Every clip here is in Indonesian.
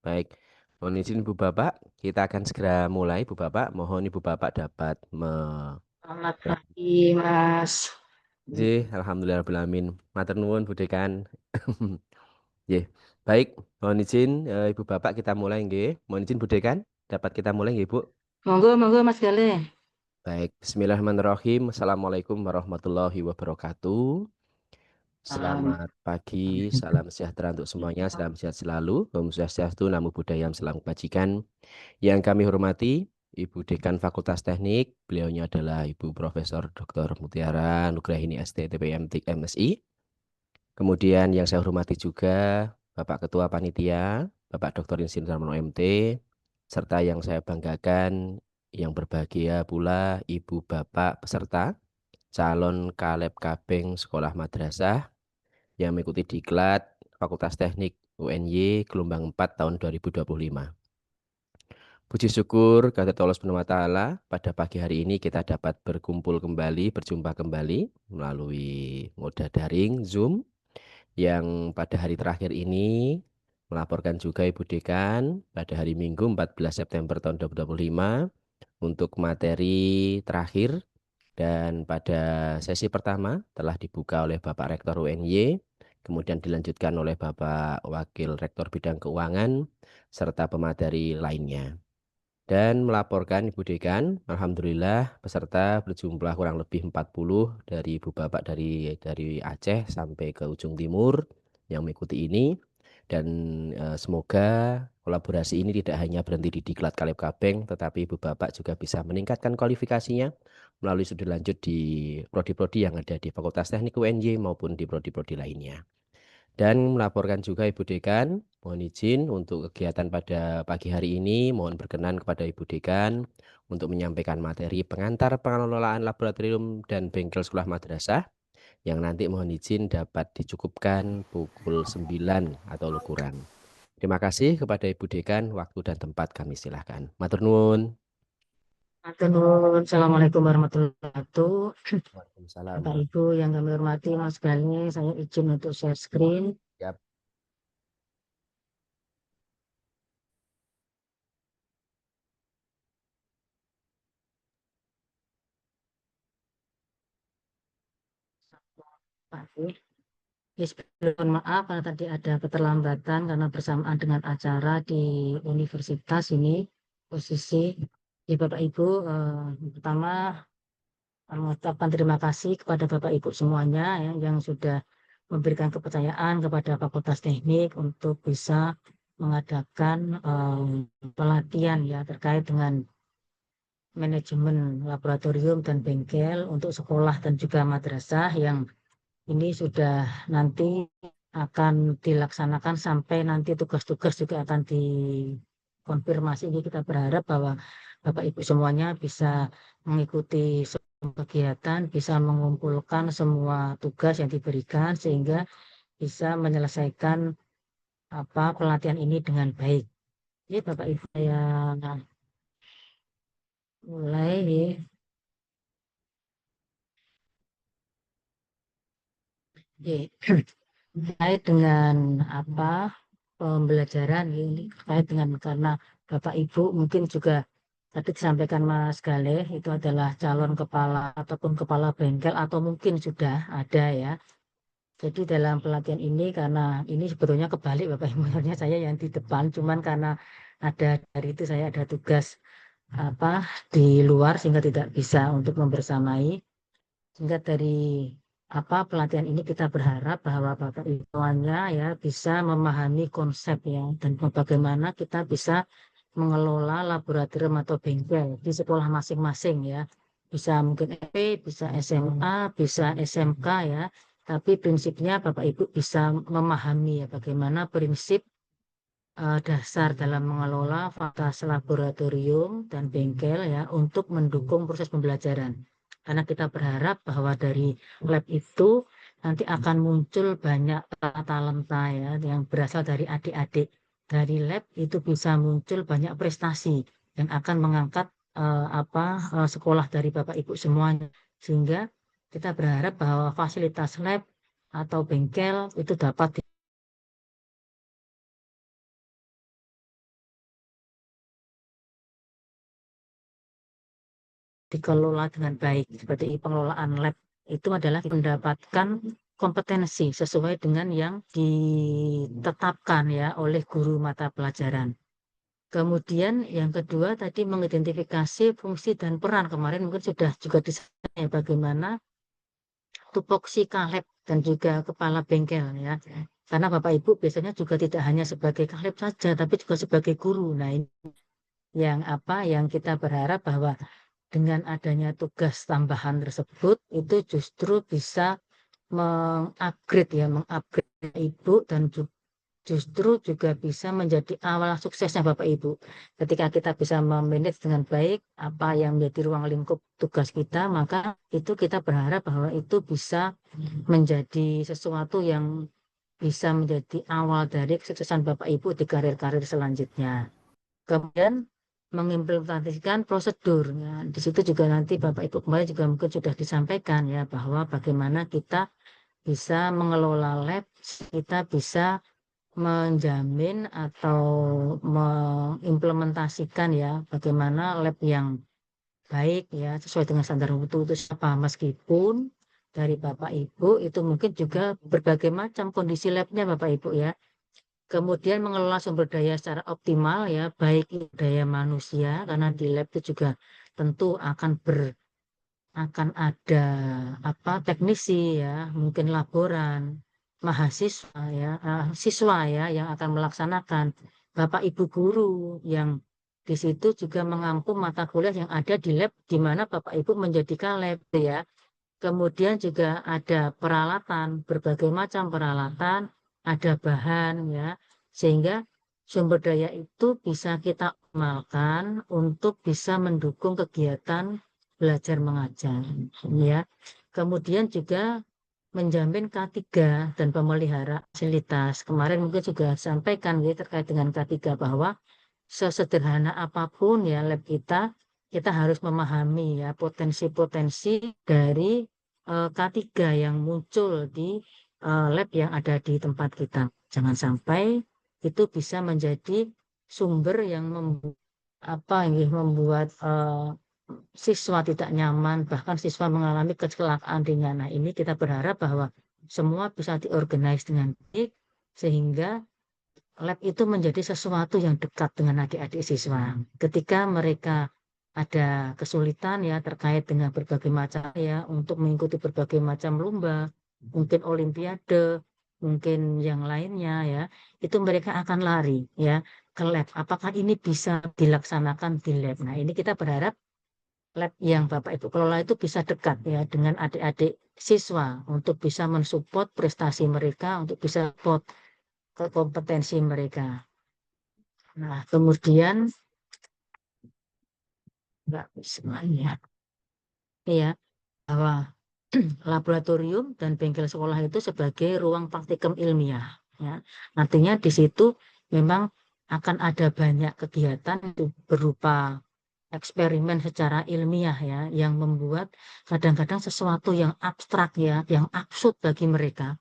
Baik, mohon izin Ibu Bapak, kita akan segera mulai Ibu Bapak. Mohon Ibu Bapak dapat Selamat pagi, Mas. Alhamdulillahirrahmanirrahim. Matur nuwun Bu Dekan. Nggih. Baik, mohon izin Ibu Bapak kita mulai nggih. Mohon izin Bu Dekan, dapat kita mulai nggih Bu. Monggo, monggo, Mas Galih. Baik, Bismillahirrahmanirrahim. Assalamualaikum warahmatullahi wabarakatuh. Salam. Selamat pagi, salam sejahtera untuk semuanya, salam sehat selalu. Om Swastiastu, Namo Buddhaya, Salam Kebajikan. Yang kami hormati, Ibu Dekan Fakultas Teknik, beliaunya adalah Ibu Profesor Dr. Mutiara Nugrahini ST, TPM, TIK, MSI. Kemudian yang saya hormati juga Bapak Ketua Panitia, Bapak Dr. Insinyur Darmono MT, serta yang saya banggakan, yang berbahagia pula Ibu Bapak peserta calon Kaleb Kabeng Sekolah Madrasah yang mengikuti diklat Fakultas Teknik UNY gelombang 4 tahun 2025. Puji syukur kehadirat Allah Subhanahu wa Ta'ala, pada pagi hari ini kita dapat berkumpul kembali, berjumpa kembali melalui moda daring Zoom yang pada hari terakhir ini melaporkan juga Ibu Dekan pada hari Minggu 14 September tahun 2025 untuk materi terakhir, dan pada sesi pertama telah dibuka oleh Bapak Rektor UNY, kemudian dilanjutkan oleh Bapak Wakil Rektor Bidang Keuangan serta pemateri lainnya. Dan melaporkan Ibu Dekan, Alhamdulillah peserta berjumlah kurang lebih 40 dari Ibu Bapak dari Aceh sampai ke ujung timur yang mengikuti ini. Dan semoga kolaborasi ini tidak hanya berhenti di Diklat Kaleb Kabeng, tetapi Ibu Bapak juga bisa meningkatkan kualifikasinya melalui studi lanjut di prodi-prodi yang ada di Fakultas Teknik UNY maupun di prodi-prodi lainnya. Dan melaporkan juga Ibu Dekan, mohon izin untuk kegiatan pada pagi hari ini, mohon berkenan kepada Ibu Dekan untuk menyampaikan materi pengantar pengelolaan laboratorium dan bengkel sekolah madrasah yang nanti mohon izin dapat dicukupkan pukul 9 atau lebih kurang. Terima kasih kepada Ibu Dekan, waktu dan tempat kami silahkan. Matur nuwun. Matur nuwun. Assalamualaikum warahmatullahi wabarakatuh. Waalaikumsalam. Bapak Ibu yang kami hormati, Mas Galih, saya izin untuk share screen. Siap. Pak Ibu. Mohon maaf karena tadi ada keterlambatan karena bersamaan dengan acara di universitas ini posisi. Ya Bapak Ibu, pertama mengucapkan terima kasih kepada Bapak Ibu semuanya ya, yang sudah memberikan kepercayaan kepada Fakultas Teknik untuk bisa mengadakan pelatihan ya terkait dengan manajemen laboratorium dan bengkel untuk sekolah dan juga madrasah yang ini sudah nanti akan dilaksanakan sampai nanti tugas-tugas juga akan dikonfirmasi. Ini kita berharap bahwa Bapak Ibu semuanya bisa mengikuti semua kegiatan, bisa mengumpulkan semua tugas yang diberikan sehingga bisa menyelesaikan pelatihan ini dengan baik. Jadi Bapak Ibu saya mulai nih. Oke. Terkait dengan pembelajaran ini terkait dengan karena Bapak Ibu mungkin juga tadi disampaikan Mas Galeh itu adalah calon kepala ataupun kepala bengkel atau mungkin sudah ada ya. Jadi dalam pelatihan ini karena ini sebetulnya kebalik Bapak Ibu, sebenarnya saya yang di depan cuman karena ada dari itu saya ada tugas apa di luar sehingga tidak bisa untuk membersamai. Sehingga dari pelatihan ini kita berharap bahwa Bapak Ibu semuanya ya bisa memahami konsep ya dan bagaimana kita bisa mengelola laboratorium atau bengkel di sekolah masing-masing ya. Bisa mungkin SMP, bisa SMA, bisa SMK ya. Tapi prinsipnya Bapak Ibu bisa memahami ya bagaimana prinsip dasar dalam mengelola fasilitas laboratorium dan bengkel ya untuk mendukung proses pembelajaran. Karena kita berharap bahwa dari lab itu nanti akan muncul banyak talenta ya yang berasal dari adik-adik. Dari lab itu bisa muncul banyak prestasi yang akan mengangkat sekolah dari Bapak Ibu semuanya. Sehingga kita berharap bahwa fasilitas lab atau bengkel itu dapat dikelola dengan baik. Seperti pengelolaan lab itu adalah mendapatkan kompetensi sesuai dengan yang ditetapkan ya oleh guru mata pelajaran. Kemudian yang kedua tadi mengidentifikasi fungsi dan peran. Kemarin mungkin sudah juga disampaikan ya, bagaimana tupoksi kaleb dan juga kepala bengkel ya. Karena Bapak Ibu biasanya juga tidak hanya sebagai kaleb saja, tapi juga sebagai guru. Nah, ini yang kita berharap bahwa dengan adanya tugas tambahan tersebut itu justru bisa mengupgrade Ibu dan justru juga bisa menjadi awal suksesnya Bapak Ibu. Ketika kita bisa memanage dengan baik apa yang menjadi ruang lingkup tugas kita, maka itu kita berharap bahwa itu bisa menjadi sesuatu yang bisa menjadi awal dari kesuksesan Bapak Ibu di karir-karir selanjutnya. Kemudian mengimplementasikan prosedurnya. Di situ juga nanti Bapak Ibu kemarin juga mungkin sudah disampaikan ya bahwa bagaimana kita bisa mengelola lab, kita bisa menjamin atau mengimplementasikan ya bagaimana lab yang baik ya sesuai dengan standar mutu itu apa, meskipun dari Bapak Ibu itu mungkin juga berbagai macam kondisi labnya Bapak Ibu ya. Kemudian mengelola sumber daya secara optimal ya, baik daya manusia karena di lab itu juga tentu akan ada teknisi ya, mungkin laboran, mahasiswa ya, siswa ya yang akan melaksanakan, Bapak Ibu guru yang di situ juga mengampu mata kuliah yang ada di lab di mana Bapak Ibu menjadi kaleb ya. Kemudian juga ada peralatan, berbagai macam peralatan, ada bahan ya, sehingga sumber daya itu bisa kita optimalkan untuk bisa mendukung kegiatan belajar mengajar ya. Kemudian juga menjamin K3 dan pemelihara fasilitas. Kemarin mungkin juga sampaikan ya terkait dengan K3 bahwa sesederhana apapun ya lab kita harus memahami ya potensi-potensi dari K3 yang muncul di lab yang ada di tempat kita. Jangan sampai itu bisa menjadi sumber yang membuat siswa tidak nyaman, bahkan siswa mengalami kecelakaan ringan. Nah, ini kita berharap bahwa semua bisa diorganize dengan baik sehingga lab itu menjadi sesuatu yang dekat dengan adik-adik siswa. Ketika mereka ada kesulitan ya terkait dengan berbagai macam ya untuk mengikuti berbagai macam lomba, mungkin olimpiade, mungkin yang lainnya ya, itu mereka akan lari ya ke lab. Apakah ini bisa dilaksanakan di lab? Nah, ini kita berharap lab yang Bapak Ibu kelola itu bisa dekat ya dengan adik-adik siswa untuk bisa mensupport prestasi mereka, untuk bisa support ke kompetensi mereka. Nah, kemudian nggak semuanya ya bahwa laboratorium dan bengkel sekolah itu sebagai ruang praktikum ilmiah ya. Artinya di situ memang akan ada banyak kegiatan itu berupa eksperimen secara ilmiah ya yang membuat kadang-kadang sesuatu yang abstrak ya, yang absurd bagi mereka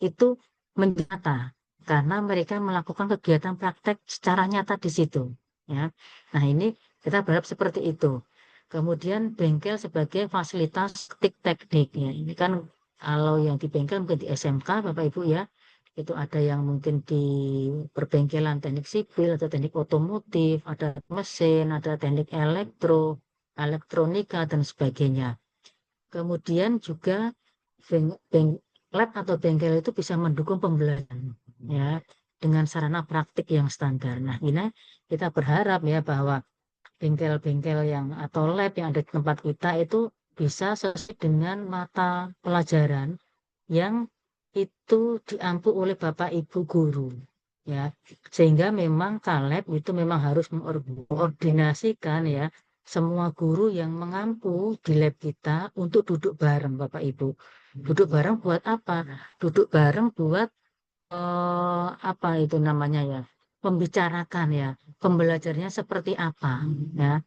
itu nyata karena mereka melakukan kegiatan praktek secara nyata di situ ya. Nah, ini kita berharap seperti itu. Kemudian bengkel sebagai fasilitas teknik ya. Ini kan kalau yang di bengkel mungkin di SMK Bapak Ibu ya. Itu ada yang mungkin di perbengkelan teknik sipil atau teknik otomotif, ada mesin, ada teknik elektronika dan sebagainya. Kemudian juga lab atau bengkel itu bisa mendukung pembelajaran ya dengan sarana praktik yang standar. Nah, ini kita berharap ya bahwa bengkel-bengkel yang atau lab yang ada di tempat kita itu bisa sesuai dengan mata pelajaran yang itu diampu oleh Bapak Ibu guru ya. Sehingga memang Kaleb itu memang harus mengordinasikan ya semua guru yang mengampu di lab kita untuk duduk bareng Bapak Ibu. Duduk bareng buat apa? Duduk bareng buat apa itu namanya ya? Membicarakan ya, pembelajarnya seperti apa ya.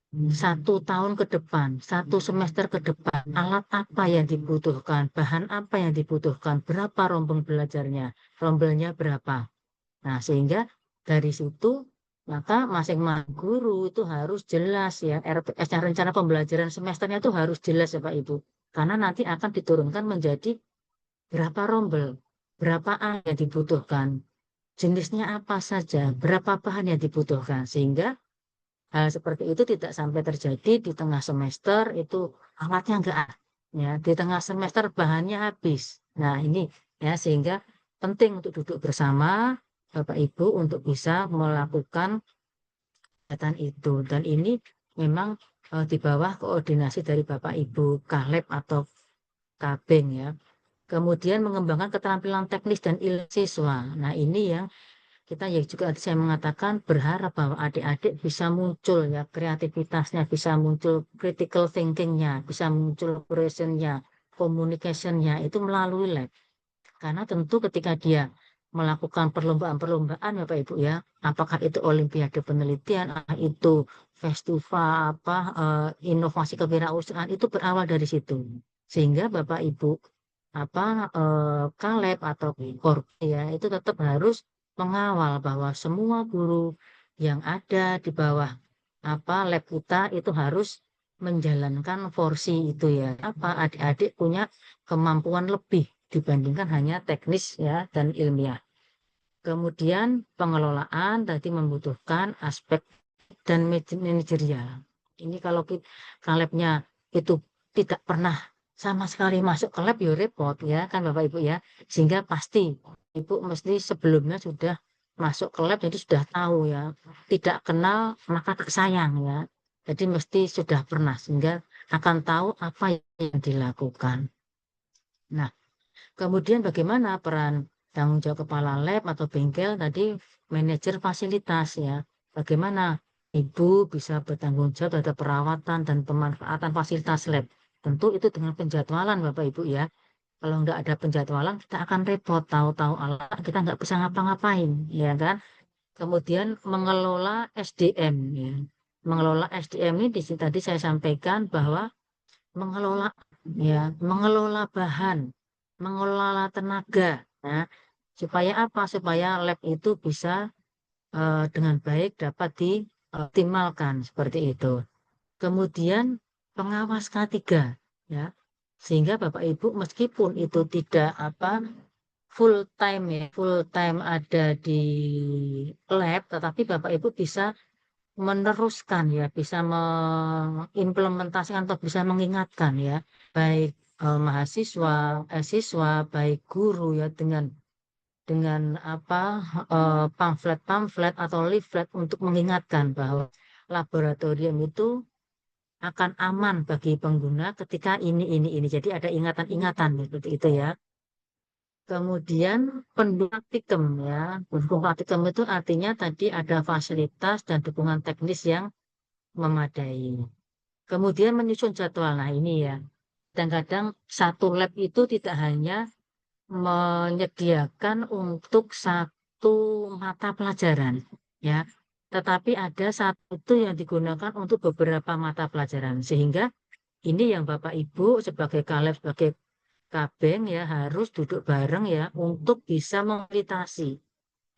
1 tahun ke depan, 1 semester ke depan, alat apa yang dibutuhkan, bahan apa yang dibutuhkan, berapa rombeng belajarnya, rombelnya berapa. Nah, sehingga dari situ maka masing-masing guru itu harus jelas ya, RPS-nya, rencana pembelajaran semesternya itu harus jelas ya Pak Ibu. Karena nanti akan diturunkan menjadi berapa rombel, berapa A yang dibutuhkan, jenisnya apa saja, berapa bahan yang dibutuhkan. Sehingga hal seperti itu tidak sampai terjadi di tengah semester itu alatnya enggak ada. Ya, di tengah semester bahannya habis. Nah, ini ya sehingga penting untuk duduk bersama Bapak Ibu untuk bisa melakukan kegiatan itu. Dan ini memang di bawah koordinasi dari Bapak Ibu Kaleb atau Kabeng ya. Kemudian mengembangkan keterampilan teknis dan ilmu siswa. Nah, ini yang kita ya juga tadi saya mengatakan berharap bahwa adik-adik bisa muncul ya kreativitasnya, bisa muncul critical thinkingnya, bisa muncul operationnya, communicationnya itu melalui lab. Karena tentu ketika dia melakukan perlombaan-perlombaan ya Pak Ibu ya, apakah itu olimpiade penelitian, apakah itu festival inovasi kewirausahaan itu berawal dari situ. Sehingga Bapak Ibu Kaleb atau Korp ya itu tetap harus mengawal bahwa semua guru yang ada di bawah lab kita itu harus menjalankan porsi itu ya. Adik-adik punya kemampuan lebih dibandingkan hanya teknis ya dan ilmiah. Kemudian pengelolaan tadi membutuhkan aspek dan manajerial. Ini kalau labnya itu tidak pernah sama sekali masuk ke lab ya repot ya kan Bapak Ibu ya. Sehingga pasti Ibu mesti sebelumnya sudah masuk ke lab jadi sudah tahu ya. Tidak kenal maka tak sayang ya. Jadi mesti sudah pernah sehingga akan tahu apa yang dilakukan. Nah, kemudian bagaimana peran tanggung jawab kepala lab atau bengkel tadi manajer fasilitas ya. Bagaimana Ibu bisa bertanggung jawab terhadap perawatan dan pemanfaatan fasilitas lab. Tentu itu dengan penjadwalan Bapak Ibu ya. Kalau nggak ada penjadwalan kita akan repot tahu-tahu alat kita nggak bisa ngapa-ngapain ya kan. Kemudian mengelola SDM ya. Mengelola SDM ini tadi saya sampaikan bahwa mengelola ya, mengelola bahan, mengelola tenaga, ya, supaya apa? Supaya lab itu bisa dengan baik dapat dioptimalkan seperti itu. Kemudian pengawas K3 ya. Sehingga Bapak Ibu meskipun itu tidak full time ya, full time ada di lab, tetapi Bapak Ibu bisa meneruskan ya, bisa mengimplementasikan atau bisa mengingatkan ya, baik mahasiswa, siswa, baik guru ya dengan pamflet-pamflet atau leaflet untuk mengingatkan bahwa laboratorium itu akan aman bagi pengguna ketika ini. Jadi ada ingatan-ingatan seperti itu ya. Kemudian pendukung praktikum ya. Pendukung praktikum itu artinya tadi ada fasilitas dan dukungan teknis yang memadai. Kemudian menyusun jadwal. Nah, ini ya. Kadang-kadang satu lab itu tidak hanya menyediakan untuk satu mata pelajaran, ya. Tetapi ada satu itu yang digunakan untuk beberapa mata pelajaran. Sehingga ini yang Bapak Ibu sebagai Kaleb, sebagai Kabeng ya harus duduk bareng ya untuk bisa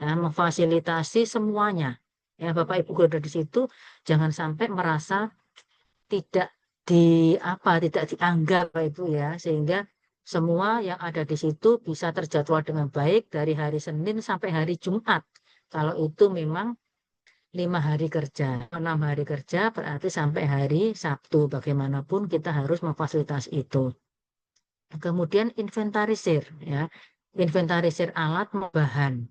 memfasilitasi semuanya. Ya, Bapak Ibu kalau ada di situ jangan sampai merasa tidak tidak dianggap Bapak Ibu ya, sehingga semua yang ada di situ bisa terjadwal dengan baik dari hari Senin sampai hari Jumat. Kalau itu memang 5 hari kerja, 6 hari kerja berarti sampai hari Sabtu. Bagaimanapun kita harus memfasilitasi itu. Kemudian inventarisir ya, inventarisir alat bahan.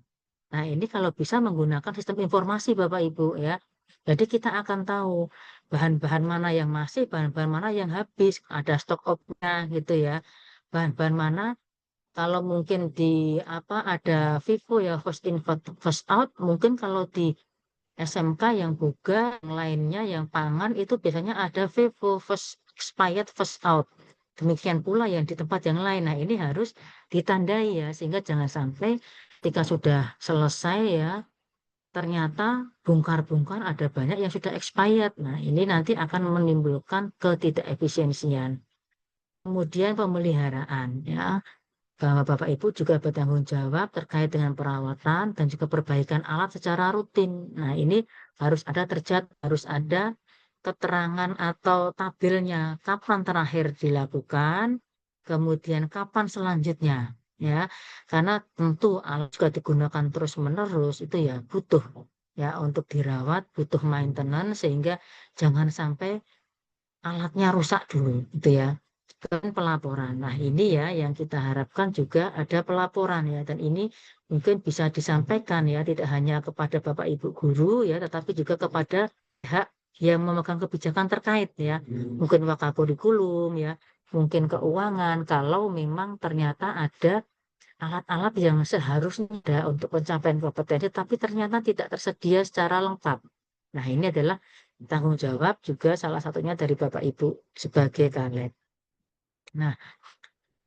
Nah, ini kalau bisa menggunakan sistem informasi Bapak Ibu ya. Jadi kita akan tahu bahan-bahan mana yang masih, bahan-bahan mana yang habis, ada stok outnya gitu ya. Bahan-bahan mana kalau mungkin ada FIFO ya first in first out, mungkin kalau di SMK yang boga, yang lainnya yang pangan itu biasanya ada FIFO first expired first out. Demikian pula yang di tempat yang lain. Nah, ini harus ditandai ya sehingga jangan sampai ketika sudah selesai ya ternyata bongkar-bongkar ada banyak yang sudah expired. Nah, ini nanti akan menimbulkan ketidakefisiensian. Kemudian pemeliharaan ya. bahwa Bapak Ibu juga bertanggung jawab terkait dengan perawatan dan juga perbaikan alat secara rutin. Nah, ini harus ada keterangan atau tabelnya kapan terakhir dilakukan, kemudian kapan selanjutnya, ya. Karena tentu alat juga digunakan terus-menerus itu ya butuh ya untuk dirawat, butuh maintenance sehingga jangan sampai alatnya rusak dulu gitu ya. Dan pelaporan. Nah, ini ya yang kita harapkan juga ada pelaporan ya, dan ini mungkin bisa disampaikan ya tidak hanya kepada Bapak Ibu guru ya, tetapi juga kepada pihak yang memegang kebijakan terkait ya. Mungkin wakakurikulum ya, mungkin keuangan kalau memang ternyata ada alat-alat yang seharusnya ada untuk pencapaian kompetensi tapi ternyata tidak tersedia secara lengkap. Nah, ini adalah tanggung jawab juga salah satunya dari Bapak Ibu sebagai Caleg. Nah,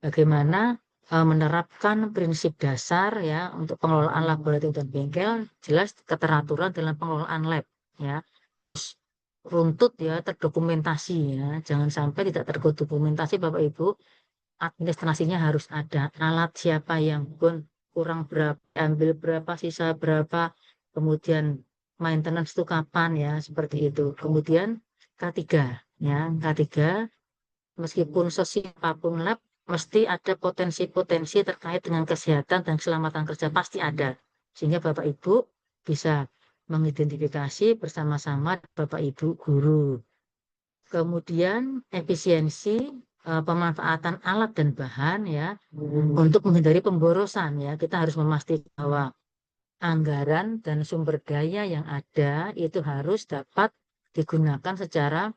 bagaimana menerapkan prinsip dasar ya untuk pengelolaan laboratorium dan bengkel, jelas keteraturan dalam pengelolaan lab ya, runtut ya, terdokumentasi ya, jangan sampai tidak terdokumentasi Bapak Ibu, administrasinya harus ada, alat siapa yang pun kurang berapa, ambil berapa, sisa berapa, kemudian maintenance itu kapan ya, seperti itu. Kemudian K3 ya, K3 meskipun sesiapapun lab, mesti ada potensi-potensi terkait dengan kesehatan dan keselamatan kerja, pasti ada. Sehingga Bapak Ibu bisa mengidentifikasi bersama-sama Bapak Ibu guru. Kemudian efisiensi pemanfaatan alat dan bahan ya, untuk menghindari pemborosan ya, kita harus memastikan bahwa anggaran dan sumber daya yang ada itu harus dapat digunakan secara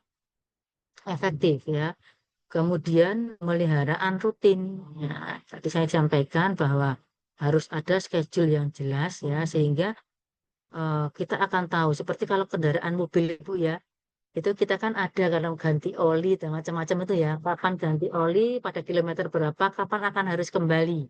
efektif ya. Kemudian pemeliharaan rutin. Ya, tadi saya sampaikan bahwa harus ada schedule yang jelas ya, sehingga kita akan tahu. Seperti kalau kendaraan mobil Ibu ya, itu kita kan ada kalau ganti oli dan macam-macam itu ya. Kapan ganti oli, pada kilometer berapa, kapan akan harus kembali.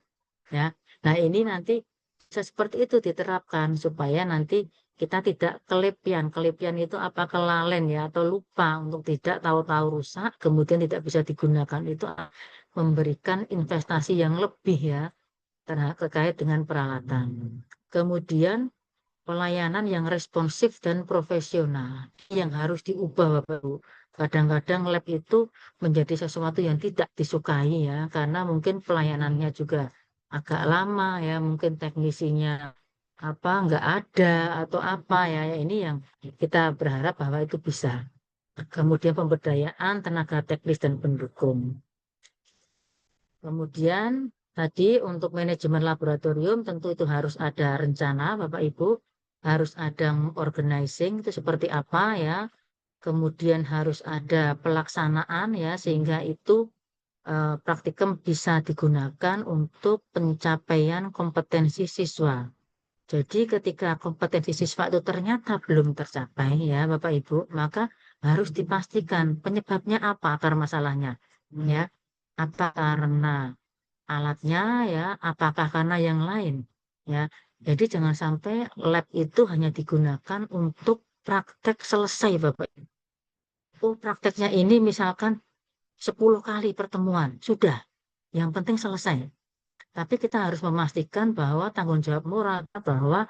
Ya, nah ini nanti bisa seperti itu diterapkan supaya nanti kita tidak kelebihan. Kelebihan itu apa, kelalen ya atau lupa untuk tidak tahu-tahu rusak, kemudian tidak bisa digunakan. Itu memberikan investasi yang lebih ya terkait dengan peralatan. Kemudian pelayanan yang responsif dan profesional yang harus diubah Bapak Ibu. Kadang-kadang lab itu menjadi sesuatu yang tidak disukai ya, karena mungkin pelayanannya juga agak lama ya, mungkin teknisinya apa nggak ada atau apa ya, ini yang kita berharap bahwa itu bisa. Kemudian pemberdayaan tenaga teknis dan pendukung. Kemudian tadi untuk manajemen laboratorium tentu itu harus ada rencana Bapak Ibu, harus ada organizing itu seperti apa ya. Kemudian harus ada pelaksanaan ya, sehingga itu praktikum bisa digunakan untuk pencapaian kompetensi siswa. Jadi ketika kompetensi siswa itu ternyata belum tercapai ya Bapak Ibu, maka harus dipastikan penyebabnya apa, akar masalahnya ya. Apa karena alatnya ya, apakah karena yang lain ya. Jadi jangan sampai lab itu hanya digunakan untuk praktek selesai Bapak Ibu. Oh, prakteknya ini misalkan 10 kali pertemuan, sudah. Yang penting selesai. Tapi kita harus memastikan bahwa tanggung jawab moral bahwa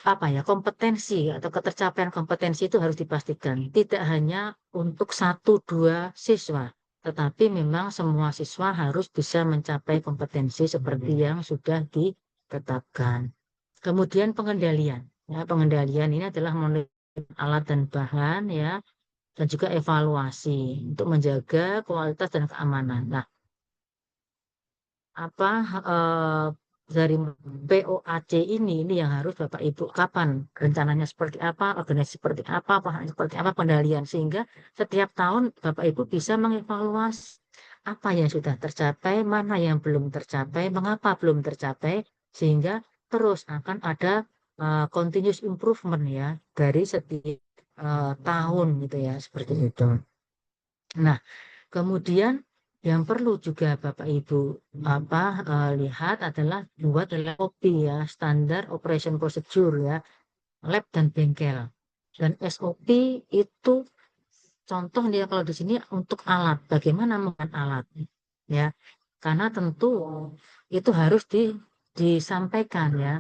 apa ya, kompetensi atau ketercapaian kompetensi itu harus dipastikan. Tidak hanya untuk 1-2 siswa, tetapi memang semua siswa harus bisa mencapai kompetensi seperti yang sudah ditetapkan. Kemudian pengendalian. Ya, pengendalian ini adalah monitoring alat dan bahan ya, dan juga evaluasi untuk menjaga kualitas dan keamanan. Nah, apa dari POAC ini yang harus Bapak Ibu kapan rencananya seperti apa, organisasi seperti apa, paham seperti apa, pengendalian, sehingga setiap tahun Bapak Ibu bisa mengevaluasi apa yang sudah tercapai, mana yang belum tercapai, mengapa belum tercapai, sehingga terus akan ada continuous improvement ya dari setiap tahun gitu ya, seperti itu. Nah, kemudian yang perlu juga Bapak Ibu lihat adalah SOP ya, standar operation procedure ya, lab dan bengkel. Dan SOP itu contoh dia kalau di sini untuk alat, bagaimana menggunakan alat ya. Karena tentu itu harus disampaikan ya.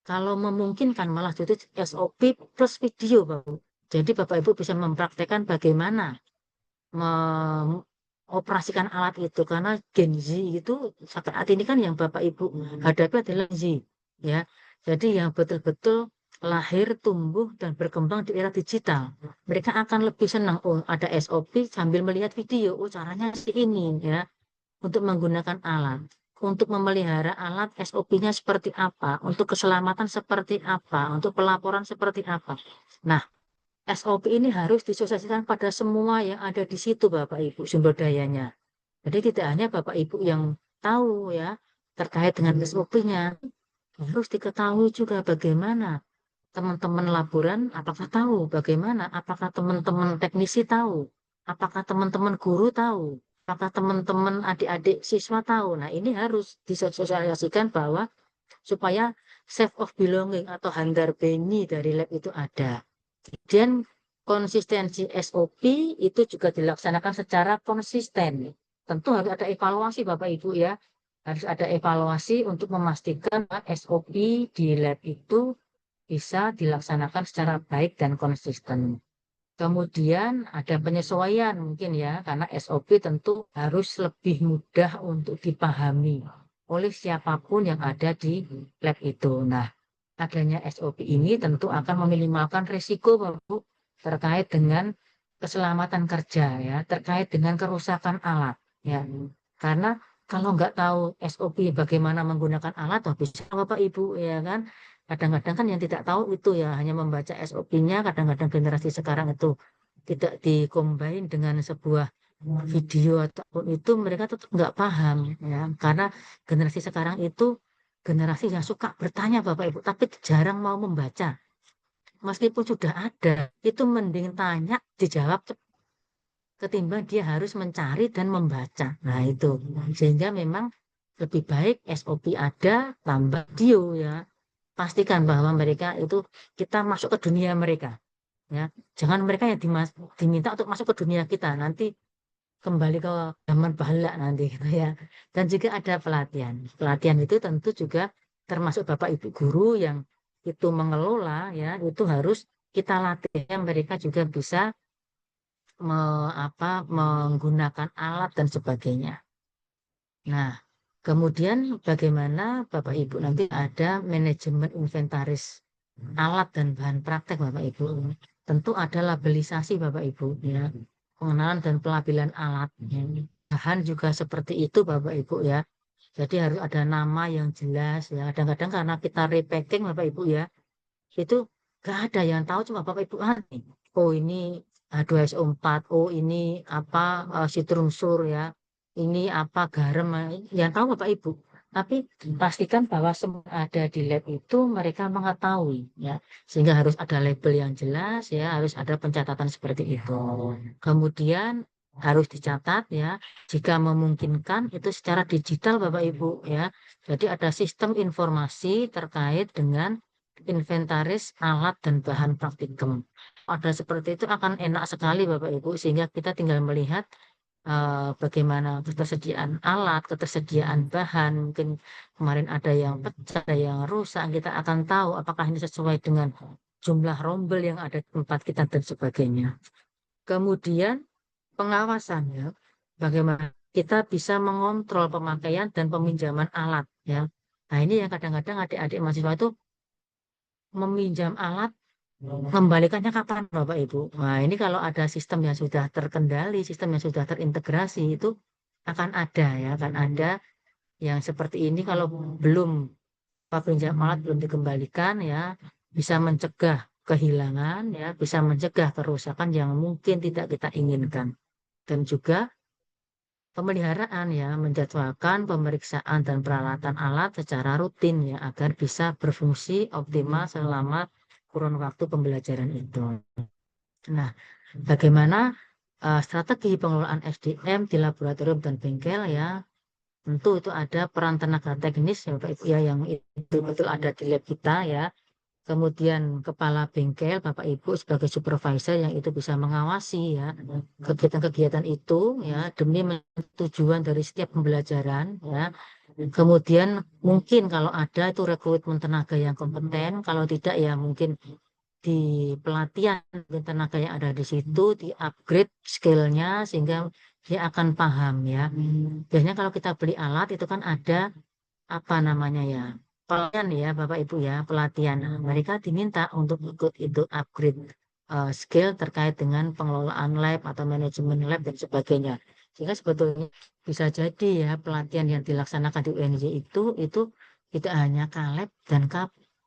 Kalau memungkinkan malah itu SOP plus video, Bapak. Jadi Bapak Ibu bisa mempraktekkan bagaimana mengoperasikan alat itu, karena Gen Z itu saat ini kan yang Bapak Ibu hadapi adalah Z ya. Jadi yang betul-betul lahir, tumbuh dan berkembang di era digital. Mereka akan lebih senang oh ada SOP sambil melihat video. Oh caranya sih ini ya, untuk menggunakan alat. Untuk memelihara alat SOP-nya seperti apa, untuk keselamatan seperti apa, untuk pelaporan seperti apa. Nah, SOP ini harus disosialisasikan pada semua yang ada di situ Bapak Ibu sumber dayanya. Jadi tidak hanya Bapak Ibu yang tahu ya terkait dengan SOP-nya, harus diketahui juga bagaimana teman-teman laboran apakah tahu, bagaimana apakah teman-teman teknisi tahu, apakah teman-teman guru tahu, apakah teman-teman adik-adik siswa tahu. Nah, ini harus disosialisasikan bahwa supaya safe of belonging atau handar beni dari lab itu ada. Dan konsistensi SOP itu juga dilaksanakan secara konsisten. Tentu harus ada evaluasi Bapak Ibu ya. Harus ada evaluasi untuk memastikan SOP di lab itu bisa dilaksanakan secara baik dan konsisten. Kemudian ada penyesuaian mungkin ya, karena SOP tentu harus lebih mudah untuk dipahami oleh siapapun yang ada di lab itu. Nah, adanya SOP ini tentu akan meminimalkan risiko Bapak, terkait dengan keselamatan kerja ya, terkait dengan kerusakan alat ya. Karena kalau nggak tahu SOP bagaimana menggunakan alat, oh bisa Bapak Ibu ya kan. Kadang-kadang kan yang tidak tahu itu ya hanya membaca SOP-nya, kadang-kadang generasi sekarang itu tidak dikombin dengan sebuah video ataupun itu mereka tetap nggak paham ya. Karena generasi sekarang itu generasi yang suka bertanya Bapak Ibu, tapi jarang mau membaca. Meskipun sudah ada, itu mending tanya, dijawab ketimbang dia harus mencari dan membaca. Nah, itu. Sehingga memang lebih baik SOP ada, tambah video ya. Pastikan bahwa mereka itu kita masuk ke dunia mereka. Ya, jangan mereka yang diminta untuk masuk ke dunia kita. Nanti kembali ke zaman bahala nanti gitu ya. Dan juga ada pelatihan. Pelatihan itu tentu juga termasuk Bapak Ibu guru yang itu mengelola ya, itu harus kita latih ya, mereka juga bisa menggunakan alat dan sebagainya. Nah, kemudian bagaimana Bapak Ibu nanti ada manajemen inventaris alat dan bahan praktek Bapak Ibu. Tentu ada labelisasi Bapak Ibu ya. Pengenalan dan pelabelan alat. Ya. Bahan juga seperti itu Bapak Ibu ya. Jadi harus ada nama yang jelas ya. Kadang-kadang karena kita repacking Bapak Ibu ya, itu gak ada yang tahu cuma Bapak Ibu nih. Oh ini H2SO4, oh ini apa citrum sur ya. Ini apa garam yang tahu Bapak Ibu. Tapi pastikan bahwa semua ada di lab itu mereka mengetahui ya. Sehingga harus ada label yang jelas ya, harus ada pencatatan seperti itu. Kemudian harus dicatat ya, jika memungkinkan itu secara digital Bapak Ibu ya. Jadi ada sistem informasi terkait dengan inventaris alat dan bahan praktikum. Ada seperti itu akan enak sekali Bapak Ibu, sehingga kita tinggal melihat bagaimana ketersediaan alat, ketersediaan bahan, mungkin kemarin ada yang pecah, ada yang rusak, kita akan tahu apakah ini sesuai dengan jumlah rombel yang ada di tempat kita dan sebagainya. Kemudian pengawasannya, bagaimana kita bisa mengontrol pemakaian dan peminjaman alat ya. Nah ini yang kadang-kadang adik-adik mahasiswa itu meminjam alat, mengembalikannya kapan Bapak Ibu? Nah, ini kalau ada sistem yang sudah terkendali, sistem yang sudah terintegrasi itu akan ada ya, akan ada yang seperti ini kalau belum pinjam alat belum dikembalikan ya, bisa mencegah kehilangan ya, bisa mencegah kerusakan yang mungkin tidak kita inginkan. Dan juga pemeliharaan ya, menjadwalkan pemeriksaan dan peralatan alat secara rutin ya, agar bisa berfungsi optimal selama kurun waktu pembelajaran itu. Nah, bagaimana strategi pengelolaan SDM di laboratorium dan bengkel ya? Tentu itu ada peran tenaga teknis ya Bapak Ibu ya yang itu betul ada di lab kita ya. kemudian kepala bengkel Bapak Ibu sebagai supervisor yang itu bisa mengawasi ya kegiatan-kegiatan itu ya demi tujuan dari setiap pembelajaran ya. Kemudian mungkin kalau ada itu rekrutmen tenaga yang kompeten, kalau tidak ya mungkin di pelatihan mungkin tenaga yang ada di situ di upgrade skillnya sehingga dia akan paham ya. Biasanya kalau kita beli alat itu kan ada apa namanya ya pelatihan ya Bapak Ibu ya pelatihan. Nah, mereka diminta untuk ikut itu upgrade skill terkait dengan pengelolaan lab atau manajemen lab dan sebagainya. Sehingga sebetulnya bisa jadi ya pelatihan yang dilaksanakan di UNJ itu tidak hanya Kaleb dan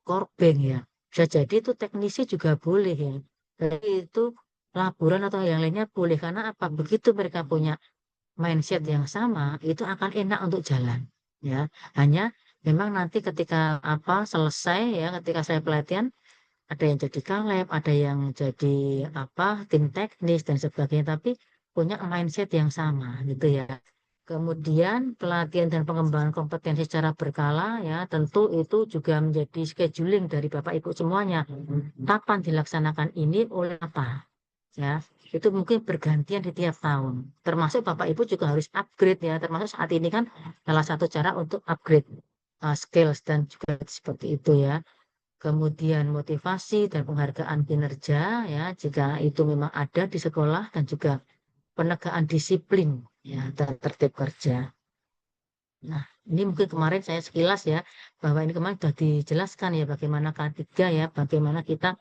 Korbeng ya. Bisa jadi itu teknisi juga boleh ya. Jadi itu laboran atau yang lainnya boleh karena apa? Begitu mereka punya mindset yang sama, itu akan enak untuk jalan. Ya, hanya memang nanti ketika apa selesai ya, ketika saya pelatihan, ada yang jadi kaleb, ada yang jadi apa tim teknis dan sebagainya, tapi punya mindset yang sama gitu ya. Kemudian pelatihan dan pengembangan kompetensi secara berkala ya, tentu itu juga menjadi scheduling dari Bapak Ibu semuanya. Kapan dilaksanakan ini oleh apa? Ya, itu mungkin bergantian di tiap tahun. Termasuk Bapak Ibu juga harus upgrade ya, termasuk saat ini kan salah satu cara untuk upgrade skills dan juga seperti itu ya. Kemudian motivasi dan penghargaan kinerja ya, jika itu memang ada di sekolah dan juga penegaan disiplin ya dan tertib kerja. Nah, ini mungkin kemarin saya sekilas ya, bahwa ini kemarin sudah dijelaskan ya bagaimana K3 ya, bagaimana kita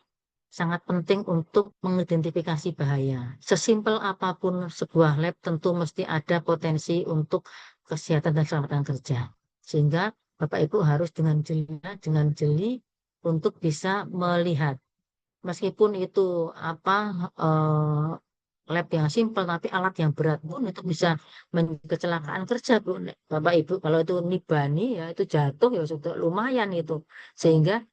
sangat penting untuk mengidentifikasi bahaya. Sesimpel apapun sebuah lab tentu mesti ada potensi untuk kesehatan dan keselamatan kerja. Sehingga Bapak Ibu harus dengan jeli untuk bisa melihat. Meskipun itu apa lab yang simpel tapi alat yang berat pun itu bisa kecelakaan kerja Bu. Bapak Ibu kalau itu nibani ya itu jatuh ya sudah lumayan itu. Sehingga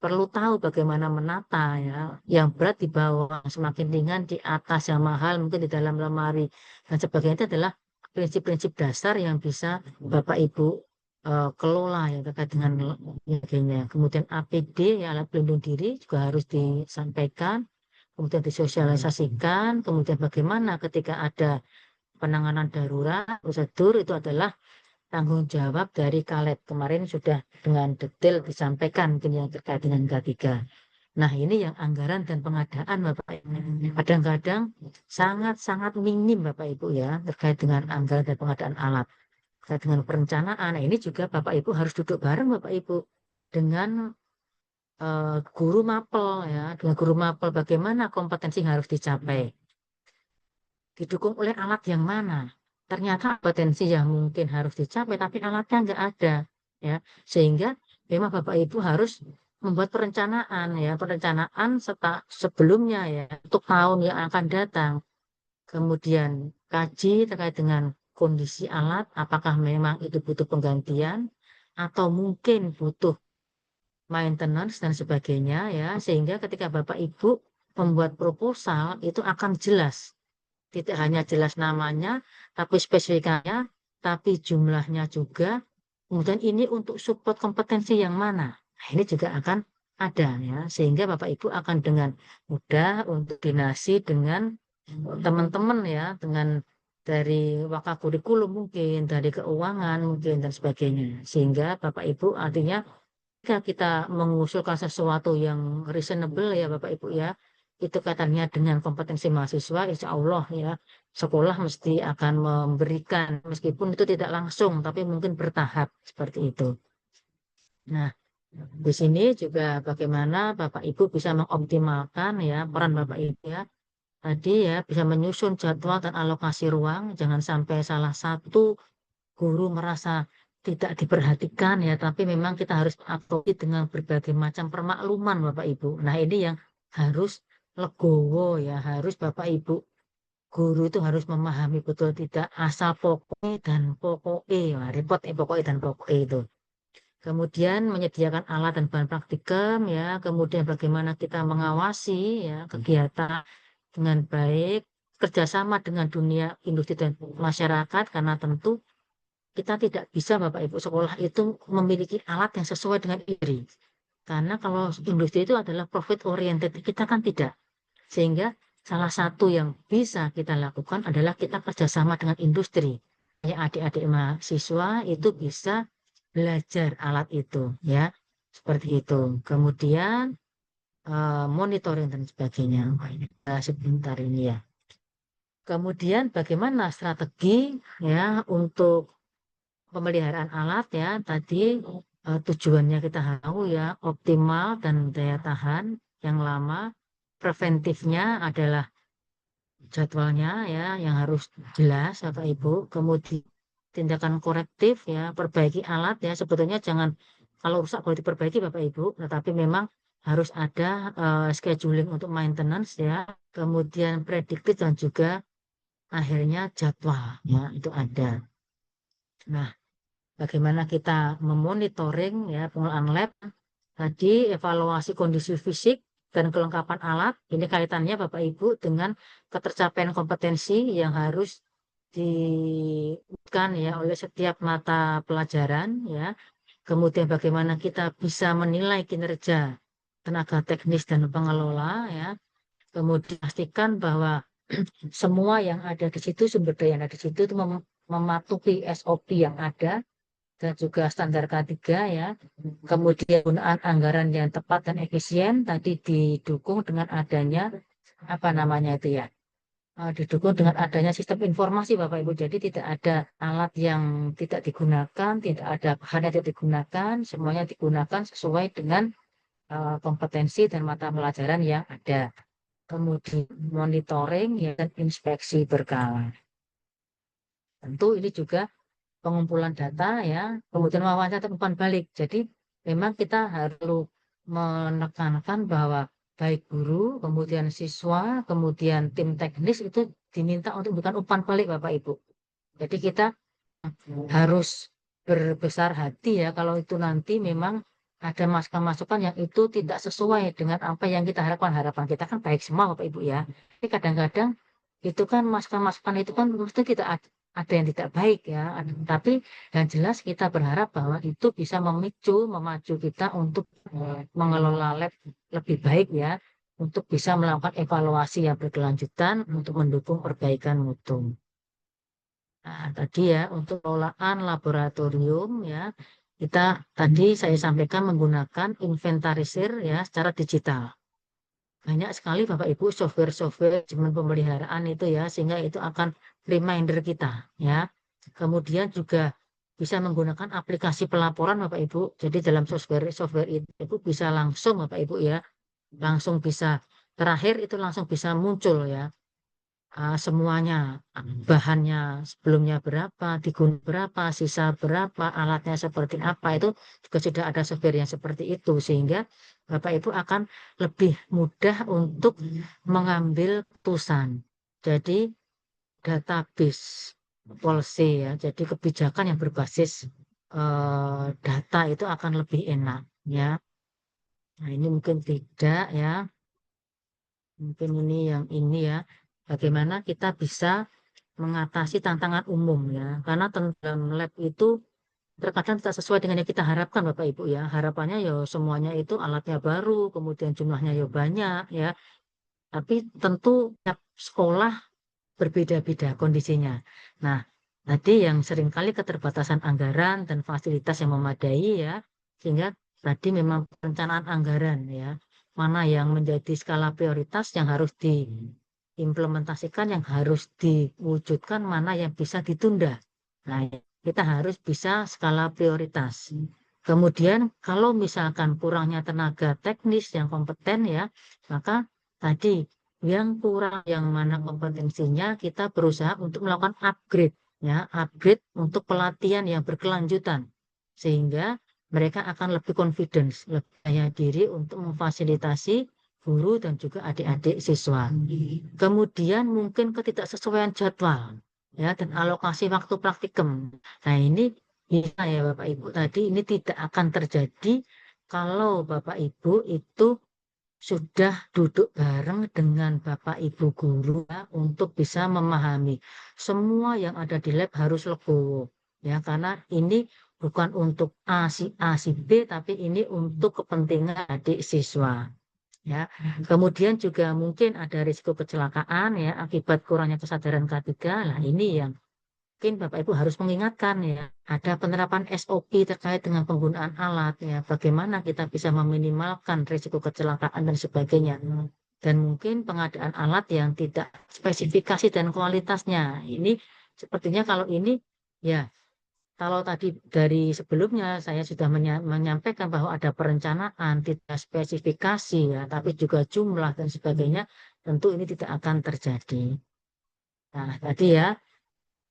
perlu tahu bagaimana menata ya yang berat di bawah semakin ringan di atas yang mahal mungkin di dalam lemari dan sebagainya itu adalah prinsip-prinsip dasar yang bisa Bapak Ibu kelola ya terkait dengan sebagainya. Kemudian APD ya alat pelindung diri juga harus disampaikan kemudian disosialisasikan kemudian bagaimana ketika ada penanganan darurat prosedur itu adalah tanggung jawab dari Kaleb. Kemarin sudah dengan detail disampaikan mungkin yang terkait dengan K3. Nah, ini yang anggaran dan pengadaan Bapak Ibu. Kadang-kadang sangat-sangat minim Bapak Ibu ya terkait dengan anggaran dan pengadaan alat. Terkait dengan perencanaan. Nah, ini juga Bapak Ibu harus duduk bareng Bapak Ibu dengan guru mapel ya, dengan guru mapel bagaimana kompetensi yang harus dicapai. Didukung oleh alat yang mana? Ternyata potensi yang mungkin harus dicapai, tapi alatnya nggak ada, ya. Sehingga memang Bapak Ibu harus membuat perencanaan, ya, perencanaan sebelumnya ya untuk tahun yang akan datang. Kemudian kaji terkait dengan kondisi alat, apakah memang itu butuh penggantian atau mungkin butuh maintenance dan sebagainya, ya. Sehingga ketika Bapak Ibu membuat proposal itu akan jelas tidak hanya jelas namanya, tapi spesifikasinya, tapi jumlahnya juga. Kemudian ini untuk support kompetensi yang mana? Nah, ini juga akan ada ya, sehingga Bapak Ibu akan dengan mudah untuk koordinasi dengan teman-teman ya, dengan dari wakakurikulum mungkin, dari keuangan mungkin dan sebagainya. Sehingga Bapak Ibu artinya jika kita mengusulkan sesuatu yang reasonable ya Bapak Ibu ya, itu katanya dengan kompetensi mahasiswa, insya Allah ya, sekolah mesti akan memberikan, meskipun itu tidak langsung, tapi mungkin bertahap seperti itu. Nah, di sini juga bagaimana Bapak Ibu bisa mengoptimalkan ya peran Bapak Ibu ya, tadi ya bisa menyusun jadwal dan alokasi ruang, jangan sampai salah satu guru merasa tidak diperhatikan ya, tapi memang kita harus mengakui dengan berbagai macam permakluman Bapak Ibu. Nah, ini yang harus legowo ya, harus Bapak Ibu guru itu harus memahami betul tidak asal pokoknya dan pokoknya, wah, repot pokoknya dan pokoknya itu. Kemudian menyediakan alat dan bahan praktikum ya, kemudian bagaimana kita mengawasi ya kegiatan dengan baik, kerjasama dengan dunia industri dan masyarakat karena tentu kita tidak bisa Bapak Ibu sekolah itu memiliki alat yang sesuai dengan diri. Karena kalau industri itu adalah profit oriented, kita kan tidak. Sehingga salah satu yang bisa kita lakukan adalah kita kerjasama dengan industri. Ya, adik-adik mahasiswa itu bisa belajar alat itu, ya, seperti itu. Kemudian monitoring dan sebagainya. Sebentar ini ya. Kemudian bagaimana strategi ya untuk pemeliharaan alat ya tadi tujuannya kita tahu ya optimal dan daya tahan yang lama. Preventifnya adalah jadwalnya ya yang harus jelas Bapak Ibu. Kemudian tindakan korektif ya perbaiki alat ya sebetulnya jangan kalau rusak boleh diperbaiki Bapak Ibu, tetapi memang harus ada scheduling untuk maintenance ya. Kemudian prediktif dan juga akhirnya jadwal ya itu ada. Nah, bagaimana kita memonitoring ya penggunaan lab tadi evaluasi kondisi fisik dan kelengkapan alat. Ini kaitannya Bapak Ibu dengan ketercapaian kompetensi yang harus dilakukan ya oleh setiap mata pelajaran ya. Kemudian bagaimana kita bisa menilai kinerja tenaga teknis dan pengelola ya. Kemudian pastikan bahwa semua yang ada di situ, sumber daya yang ada di situ itu mematuhi SOP yang ada dan juga standar K3 ya. Kemudian penggunaan anggaran yang tepat dan efisien tadi didukung dengan adanya apa namanya itu ya. Didukung dengan adanya sistem informasi Bapak Ibu. Jadi tidak ada alat yang tidak digunakan, tidak ada bahan yang tidak digunakan, semuanya digunakan sesuai dengan kompetensi dan mata pelajaran yang ada. Kemudian monitoring ya, dan inspeksi berkala. Tentu ini juga pengumpulan data ya, kemudian wawancara dan umpan balik. Jadi memang kita harus menekankan bahwa baik guru, kemudian siswa, kemudian tim teknis itu diminta untuk memberikan umpan balik Bapak Ibu. Jadi kita harus berbesar hati ya kalau itu nanti memang ada masukan-masukan yang itu tidak sesuai dengan apa yang kita harapkan. Harapan kita kan baik semua Bapak Ibu ya. Tapi kadang-kadang itu kan masukan-masukan itu kan mesti tidak ada yang tidak baik ya. Tapi yang jelas kita berharap bahwa itu bisa memacu kita untuk mengelola lab lebih baik ya. Untuk bisa melakukan evaluasi yang berkelanjutan untuk mendukung perbaikan mutu. Nah, tadi ya untuk pengelolaan laboratorium ya kita tadi saya sampaikan menggunakan inventarisir ya secara digital. Banyak sekali Bapak Ibu software-software manajemen pemeliharaan itu ya sehingga itu akan reminder kita ya. Kemudian juga bisa menggunakan aplikasi pelaporan Bapak Ibu. Jadi dalam software itu bisa langsung Bapak Ibu ya, langsung bisa terakhir itu langsung bisa muncul ya semuanya bahannya sebelumnya berapa, digunakan berapa, sisa berapa, alatnya seperti apa itu juga sudah ada software yang seperti itu sehingga Bapak Ibu akan lebih mudah untuk mengambil keputusan. Jadi database policy ya, jadi kebijakan yang berbasis data itu akan lebih enak ya. Nah ini mungkin tidak ya, mungkin ini yang ini ya. Bagaimana kita bisa mengatasi tantangan umum ya. Karena dalam lab itu terkadang tidak sesuai dengan yang kita harapkan Bapak Ibu ya. Harapannya ya semuanya itu alatnya baru, kemudian jumlahnya ya banyak ya. Tapi tentu tiap sekolah berbeda-beda kondisinya. Nah, tadi yang seringkali keterbatasan anggaran dan fasilitas yang memadai ya. Sehingga tadi memang perencanaan anggaran ya. Mana yang menjadi skala prioritas yang harus diimplementasikan, yang harus diwujudkan, mana yang bisa ditunda. Nah, kita harus bisa skala prioritas. Kemudian kalau misalkan kurangnya tenaga teknis yang kompeten ya, maka tadi yang kurang yang mana kompetensinya kita berusaha untuk melakukan upgrade ya, upgrade untuk pelatihan yang berkelanjutan sehingga mereka akan lebih confidence, lebih percaya diri untuk memfasilitasi guru dan juga adik-adik siswa. Kemudian mungkin ketidaksesuaian jadwal ya dan alokasi waktu praktikum. Nah, ini bisa ya Bapak Ibu tadi ini tidak akan terjadi kalau Bapak Ibu itu sudah duduk bareng dengan Bapak Ibu guru ya, untuk bisa memahami semua yang ada di lab harus legowo ya karena ini bukan untuk A si B, tapi ini untuk kepentingan adik siswa. Ya, kemudian juga mungkin ada risiko kecelakaan ya akibat kurangnya kesadaran K3. Nah, ini yang mungkin Bapak Ibu harus mengingatkan ya, ada penerapan SOP terkait dengan penggunaan alat ya, bagaimana kita bisa meminimalkan risiko kecelakaan dan sebagainya. Dan mungkin pengadaan alat yang tidak spesifikasi dan kualitasnya. Ini sepertinya kalau ini ya, kalau tadi dari sebelumnya saya sudah menyampaikan bahwa ada perencanaan, tidak spesifikasi ya, tapi juga jumlah dan sebagainya, tentu ini tidak akan terjadi. Nah, tadi ya,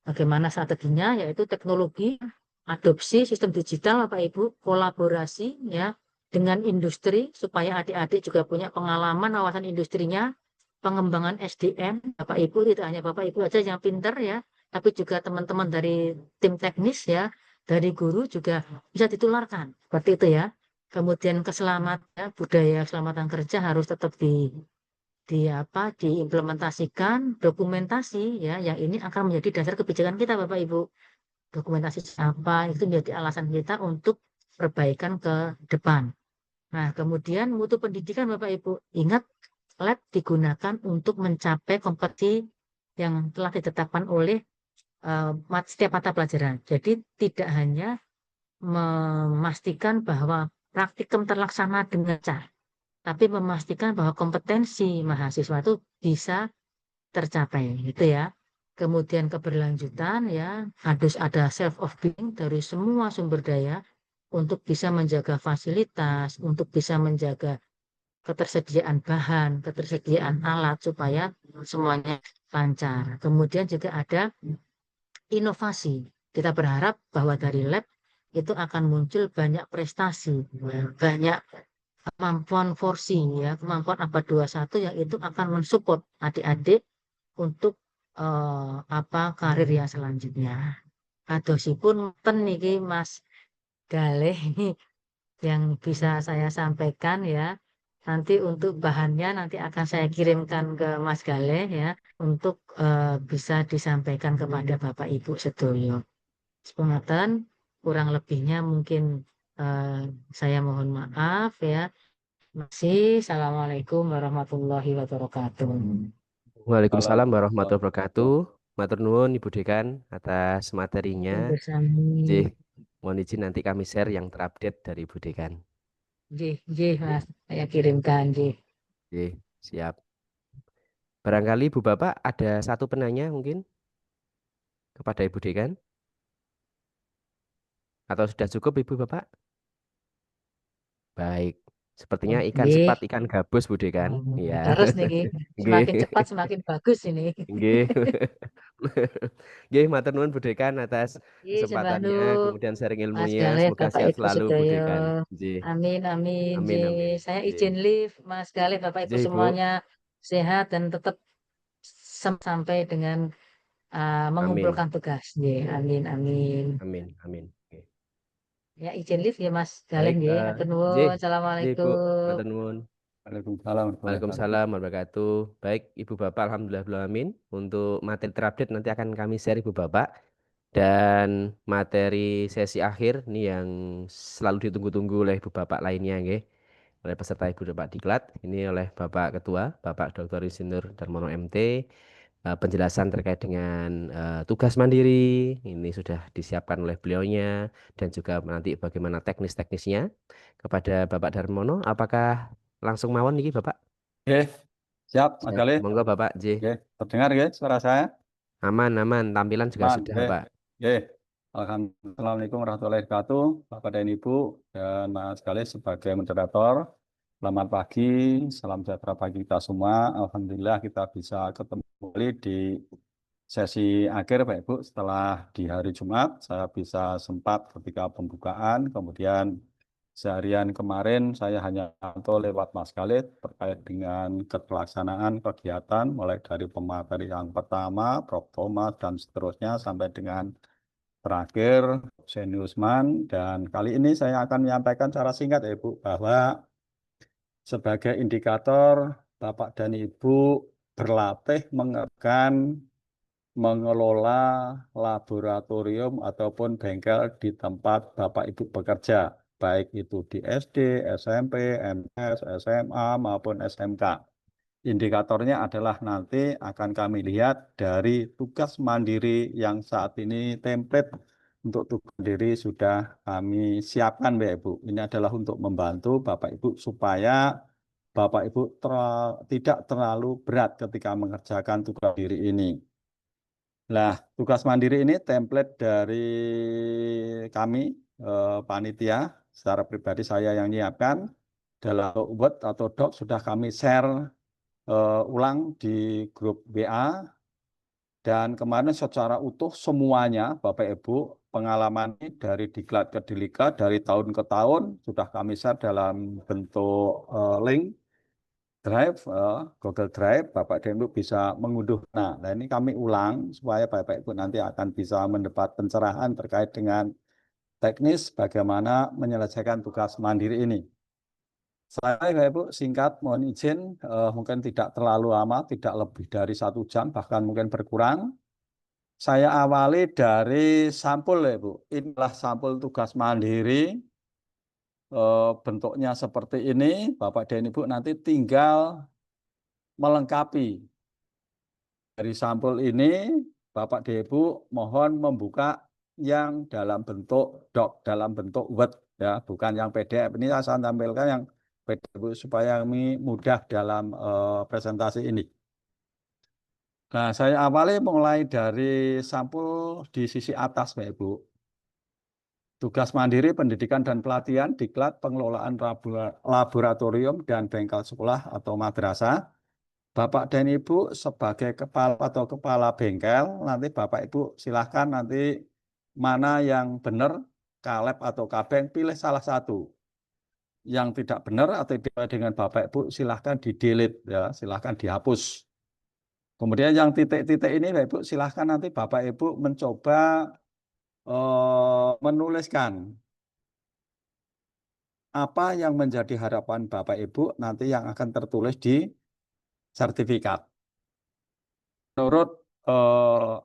bagaimana strateginya, yaitu teknologi, adopsi sistem digital, Bapak Ibu, kolaborasi ya dengan industri supaya adik-adik juga punya pengalaman wawasan industrinya, pengembangan SDM, Bapak Ibu tidak hanya Bapak Ibu aja yang pinter ya, tapi juga teman-teman dari tim teknis ya, dari guru juga bisa ditularkan, seperti itu ya. Kemudian keselamatan, ya, budaya keselamatan kerja harus tetap diimplementasikan, dokumentasi ya, yang ini akan menjadi dasar kebijakan kita Bapak Ibu. Dokumentasi apa itu menjadi alasan kita untuk perbaikan ke depan. Nah, kemudian mutu pendidikan Bapak Ibu, ingat lab digunakan untuk mencapai kompetensi yang telah ditetapkan oleh setiap mata pelajaran. Jadi tidak hanya memastikan bahwa praktikum terlaksana dengan lancar, tapi memastikan bahwa kompetensi mahasiswa itu bisa tercapai, gitu ya. Kemudian keberlanjutan ya, harus ada self of being dari semua sumber daya untuk bisa menjaga fasilitas, untuk bisa menjaga ketersediaan bahan, ketersediaan alat supaya semuanya lancar. Kemudian juga ada inovasi. Kita berharap bahwa dari lab itu akan muncul banyak prestasi, banyak kemampuan forsi ya, kemampuan abad 21 yang itu akan mensupport adik-adik untuk karir yang selanjutnya. Adosipun ten niki Mas Galih yang bisa saya sampaikan ya. Nanti untuk bahannya nanti akan saya kirimkan ke Mas Galeh ya untuk bisa disampaikan kepada Bapak Ibu sedoyo. Sepengatan kurang lebihnya mungkin eh, saya mohon maaf ya. Masih, Assalamualaikum warahmatullahi wabarakatuh. Waalaikumsalam warahmatullahi wabarakatuh. Matur nuwun Ibu Dekan atas materinya. Jih, Bersami. mohon izin nanti kami share yang terupdate dari Ibu Dekan. Jih, Mas, saya kirimkan, Jih. Jih, siap. Barangkali Ibu Bapak ada satu penanya mungkin kepada Ibu Dekan? Atau sudah cukup Ibu Bapak? Baik. Sepertinya ikan Jih. cepat, ikan gabus Bu Dekan. Iya. Terus nih, Nggih. semakin cepat semakin bagus ini. Nggih. Nggih, matur nuwun Bu Dekan atas Jih, sembah kesempatannya, nun. kemudian sharing Mas ilmunya. Galih, Semoga Bapak sehat Ibu selalu Bu sedaya. Dekan. Nggih. Amin, amin, Amin, Jih. amin. Saya Nggih. izin live, Mas Galih, Bapak Ibu Nggih, Bu. semuanya sehat dan tetap sampai dengan Amin. mengumpulkan tugas. Jih, amin, amin. Amin, amin. Nggih. Ya, izin live ya, Mas Galih, Baik, Jih. Hatur nggih. nuwun. Nggih, Bu. Assalamualaikum. Matur nuwun. Waalaikumsalam warahmatullahi wabarakatuh. Waalaikumsalam warahmatullahi wabarakatuh. Baik, Ibu Bapak, alhamdulillah belum amin. Untuk materi terupdate nanti akan kami share Ibu Bapak. Dan materi sesi akhir ini yang selalu ditunggu-tunggu oleh Ibu Bapak lainnya, nggih. Oleh peserta Ibu Bapak Diklat. Ini oleh Bapak Ketua, Bapak Dr. Insinyur Darmono MT. Penjelasan terkait dengan tugas mandiri ini sudah disiapkan oleh beliaunya dan juga nanti bagaimana teknis-teknisnya kepada Bapak Darmono. Apakah langsung mawon nih Bapak? Oke, siap Mas Siap. Galih. Monggo Bapak J. Oke, terdengar ya suara saya? Aman, aman. Tampilan juga Man, sudah oke. Pak. Oke. Alhamdulillah. Assalamualaikum warahmatullahi wabarakatuh. Bapak dan Ibu dan Mas Galih sebagai moderator. Selamat pagi, salam sejahtera bagi kita semua. Alhamdulillah kita bisa ketemu kembali di sesi akhir Pak Ibu setelah di hari Jumat saya bisa sempat ketika pembukaan, kemudian seharian kemarin saya hanya pantau lewat Mas Khalid terkait dengan pelaksanaan kegiatan mulai dari pemateri yang pertama, Prof. Thomas dan seterusnya sampai dengan terakhir Seniusman, dan kali ini saya akan menyampaikan secara singkat ya Ibu bahwa sebagai indikator Bapak dan Ibu berlatih mengerjakan mengelola laboratorium ataupun bengkel di tempat Bapak Ibu bekerja, baik itu di SD, SMP, MS, SMA maupun SMK. Indikatornya adalah nanti akan kami lihat dari tugas mandiri yang saat ini template untuk tugas mandiri sudah kami siapkan Bapak Ibu. Ini adalah untuk membantu Bapak Ibu supaya Bapak Ibu tidak terlalu berat ketika mengerjakan tugas mandiri ini. Nah, tugas mandiri ini template dari kami, panitia, secara pribadi saya yang menyiapkan dalam Word atau Doc sudah kami share ulang di grup WA, dan kemarin secara utuh semuanya Bapak Ibu pengalaman ini dari diklat ke diklat, dari tahun ke tahun sudah kami share dalam bentuk link Drive, Google Drive, Bapak dan Ibu bisa mengunduh. Nah, ini kami ulang supaya Bapak Ibu nanti akan bisa mendapat pencerahan terkait dengan teknis bagaimana menyelesaikan tugas mandiri ini. Saya Bapak Ibu singkat mohon izin, mungkin tidak terlalu lama, tidak lebih dari 1 jam, bahkan mungkin berkurang. Saya awali dari sampul ya Bu. Inilah sampul tugas mandiri. Bentuknya seperti ini, Bapak dan Ibu nanti tinggal melengkapi. Dari sampul ini, Bapak dan Ibu mohon membuka yang dalam bentuk doc, dalam bentuk Word, ya, bukan yang PDF. Ini saya tampilkan yang PDF supaya kami mudah dalam presentasi ini. Nah, saya awali mulai dari sampul di sisi atas, Bapak Ibu. Tugas mandiri pendidikan dan pelatihan, diklat pengelolaan laboratorium dan bengkel sekolah atau madrasah. Bapak dan Ibu sebagai kepala atau kepala bengkel, nanti Bapak Ibu silahkan nanti mana yang benar, kalep atau kabeng, pilih salah satu. Yang tidak benar atau tidak dengan Bapak Ibu silahkan di-delete, ya, silahkan dihapus. Kemudian yang titik-titik ini Bapak Ibu silahkan nanti Bapak Ibu mencoba menuliskan apa yang menjadi harapan Bapak Ibu nanti yang akan tertulis di sertifikat. Menurut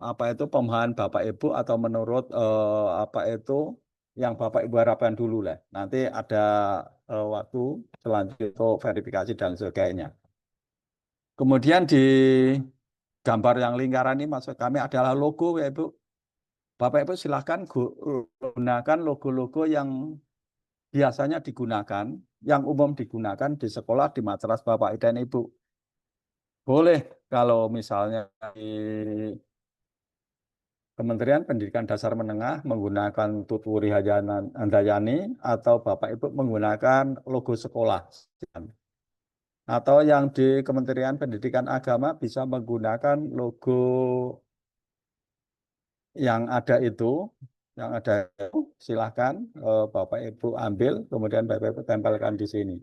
apa itu pemahaman Bapak Ibu atau menurut apa itu yang Bapak Ibu harapkan dulu lah. Nanti ada waktu selanjutnya untuk verifikasi dan sebagainya. Kemudian di gambar yang lingkaran ini maksud kami adalah logo ya Ibu. Bapak Ibu silahkan gunakan logo-logo yang biasanya digunakan, yang umum digunakan di sekolah, di madrasah Bapak dan Ibu. Boleh kalau misalnya di Kementerian Pendidikan Dasar Menengah menggunakan Tutwuri Handayani atau Bapak Ibu menggunakan logo sekolah. Atau yang di Kementerian Pendidikan Agama bisa menggunakan logo yang ada itu, silahkan Bapak Ibu ambil, kemudian Bapak Ibu tempelkan di sini.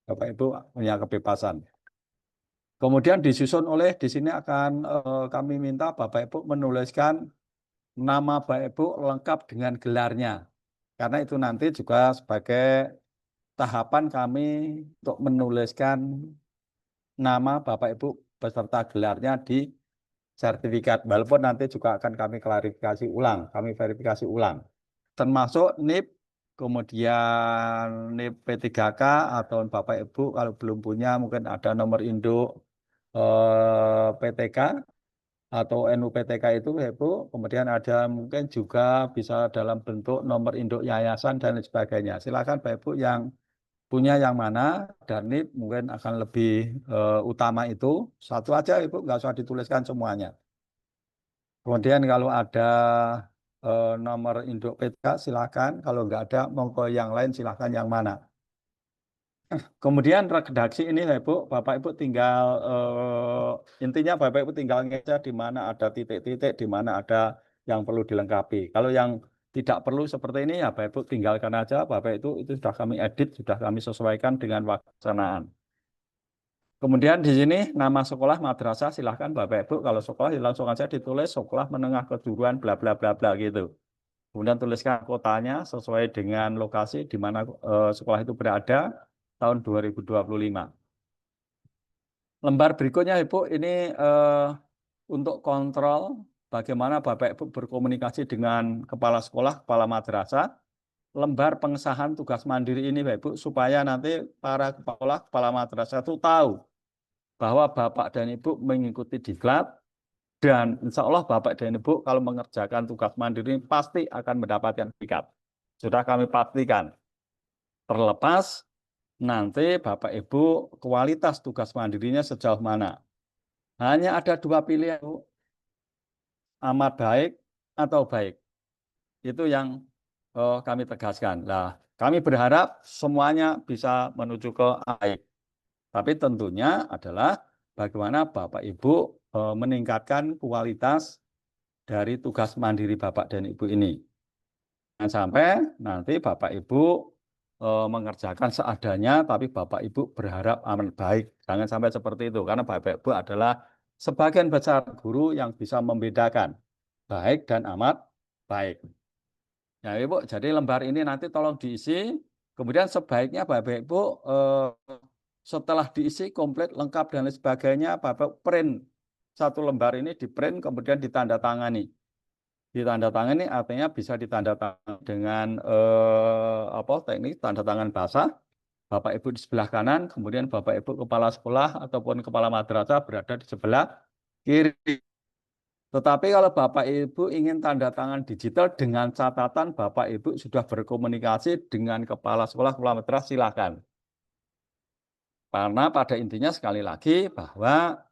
Bapak Ibu punya kebebasan. Kemudian disusun oleh di sini akan kami minta Bapak Ibu menuliskan nama Bapak Ibu lengkap dengan gelarnya. Karena itu nanti juga sebagai tahapan kami untuk menuliskan nama Bapak Ibu beserta gelarnya di sertifikat. Walaupun nanti juga akan kami klarifikasi ulang, kami verifikasi ulang. Termasuk NIP, kemudian NIP P3K atau Bapak Ibu kalau belum punya mungkin ada nomor induk PTK atau NUPTK itu Ibu, kemudian ada mungkin juga bisa dalam bentuk nomor induk yayasan dan sebagainya. Silakan Bapak Ibu yang punya yang mana, dan NIP mungkin akan lebih utama itu. Satu aja Ibu, nggak usah dituliskan semuanya. Kemudian kalau ada nomor induk PTK silakan, kalau nggak ada monggo yang lain silakan yang mana. Kemudian redaksi ini Ibu, Bapak Ibu tinggal intinya Bapak Ibu tinggal ngeca di mana ada titik-titik, di mana ada yang perlu dilengkapi. Kalau yang tidak perlu seperti ini ya Bapak Ibu tinggalkan aja, Bapak itu sudah kami edit, sudah kami sesuaikan dengan pelaksanaan. Kemudian di sini nama sekolah madrasah silahkan Bapak Ibu kalau sekolah langsung aja ditulis sekolah menengah kejuruan bla bla bla bla gitu. Kemudian tuliskan kotanya sesuai dengan lokasi di mana sekolah itu berada tahun 2025. Lembar berikutnya Ibu ini untuk kontrol bagaimana Bapak Ibu berkomunikasi dengan kepala sekolah, kepala madrasah, lembar pengesahan tugas mandiri ini Bapak Ibu, supaya nanti para kepala madrasah itu tahu bahwa Bapak dan Ibu mengikuti diklat, dan insya Allah Bapak dan Ibu kalau mengerjakan tugas mandiri pasti akan mendapatkan sertifikat. Sudah kami pastikan. Terlepas nanti Bapak Ibu kualitas tugas mandirinya sejauh mana. Hanya ada dua pilihan, Bu. Amat baik atau baik. Itu yang kami tegaskan. Nah, kami berharap semuanya bisa menuju ke baik. Tapi tentunya adalah bagaimana Bapak Ibu meningkatkan kualitas dari tugas mandiri Bapak dan Ibu ini. Jangan sampai nanti Bapak Ibu mengerjakan seadanya, tapi Bapak Ibu berharap aman baik. Jangan sampai seperti itu, karena Bapak Ibu adalah sebagian besar guru yang bisa membedakan baik dan amat baik. Ya Ibu, jadi lembar ini nanti tolong diisi, kemudian sebaiknya Bapak Ibu setelah diisi komplit, lengkap, dan lain sebagainya, Bapak print satu lembar ini, di print, kemudian ditandatangani. Ditandatangani artinya bisa ditandatangani dengan teknik tanda tangan basah. Bapak Ibu di sebelah kanan, kemudian Bapak Ibu kepala sekolah ataupun kepala madrasah berada di sebelah kiri. Tetapi kalau Bapak Ibu ingin tanda tangan digital dengan catatan Bapak Ibu sudah berkomunikasi dengan kepala sekolah, kepala madrasah, silakan. Karena pada intinya sekali lagi bahwa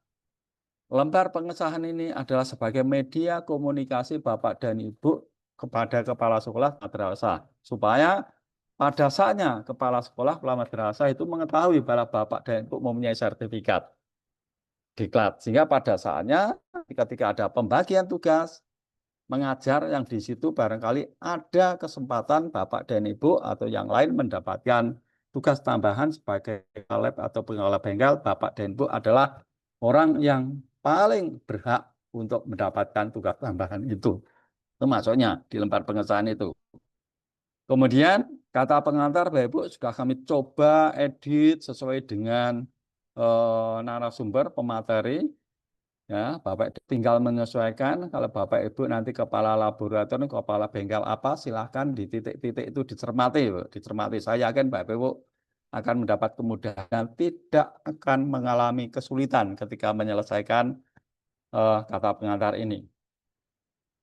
lembar pengesahan ini adalah sebagai media komunikasi Bapak dan Ibu kepada kepala sekolah madrasah. Supaya pada saatnya kepala sekolah, kepala madrasah itu mengetahui bahwa Bapak dan Ibu mempunyai sertifikat diklat. Sehingga pada saatnya ketika ada pembagian tugas mengajar yang di situ barangkali ada kesempatan Bapak dan Ibu atau yang lain mendapatkan tugas tambahan sebagai lab atau pengelola bengkel, Bapak dan Ibu adalah orang yang paling berhak untuk mendapatkan tugas tambahan itu. Itu maksudnya di lembar pengesahan itu. Kemudian kata pengantar Bapak Ibu sudah kami coba edit sesuai dengan narasumber pemateri. Ya, Bapak tinggal menyesuaikan. Kalau Bapak Ibu nanti kepala laboratorium, kepala bengkel apa, silahkan di titik-titik itu dicermati. Dicermati. Saya yakin Bapak Ibu akan mendapat kemudahan dan tidak akan mengalami kesulitan ketika menyelesaikan kata pengantar ini.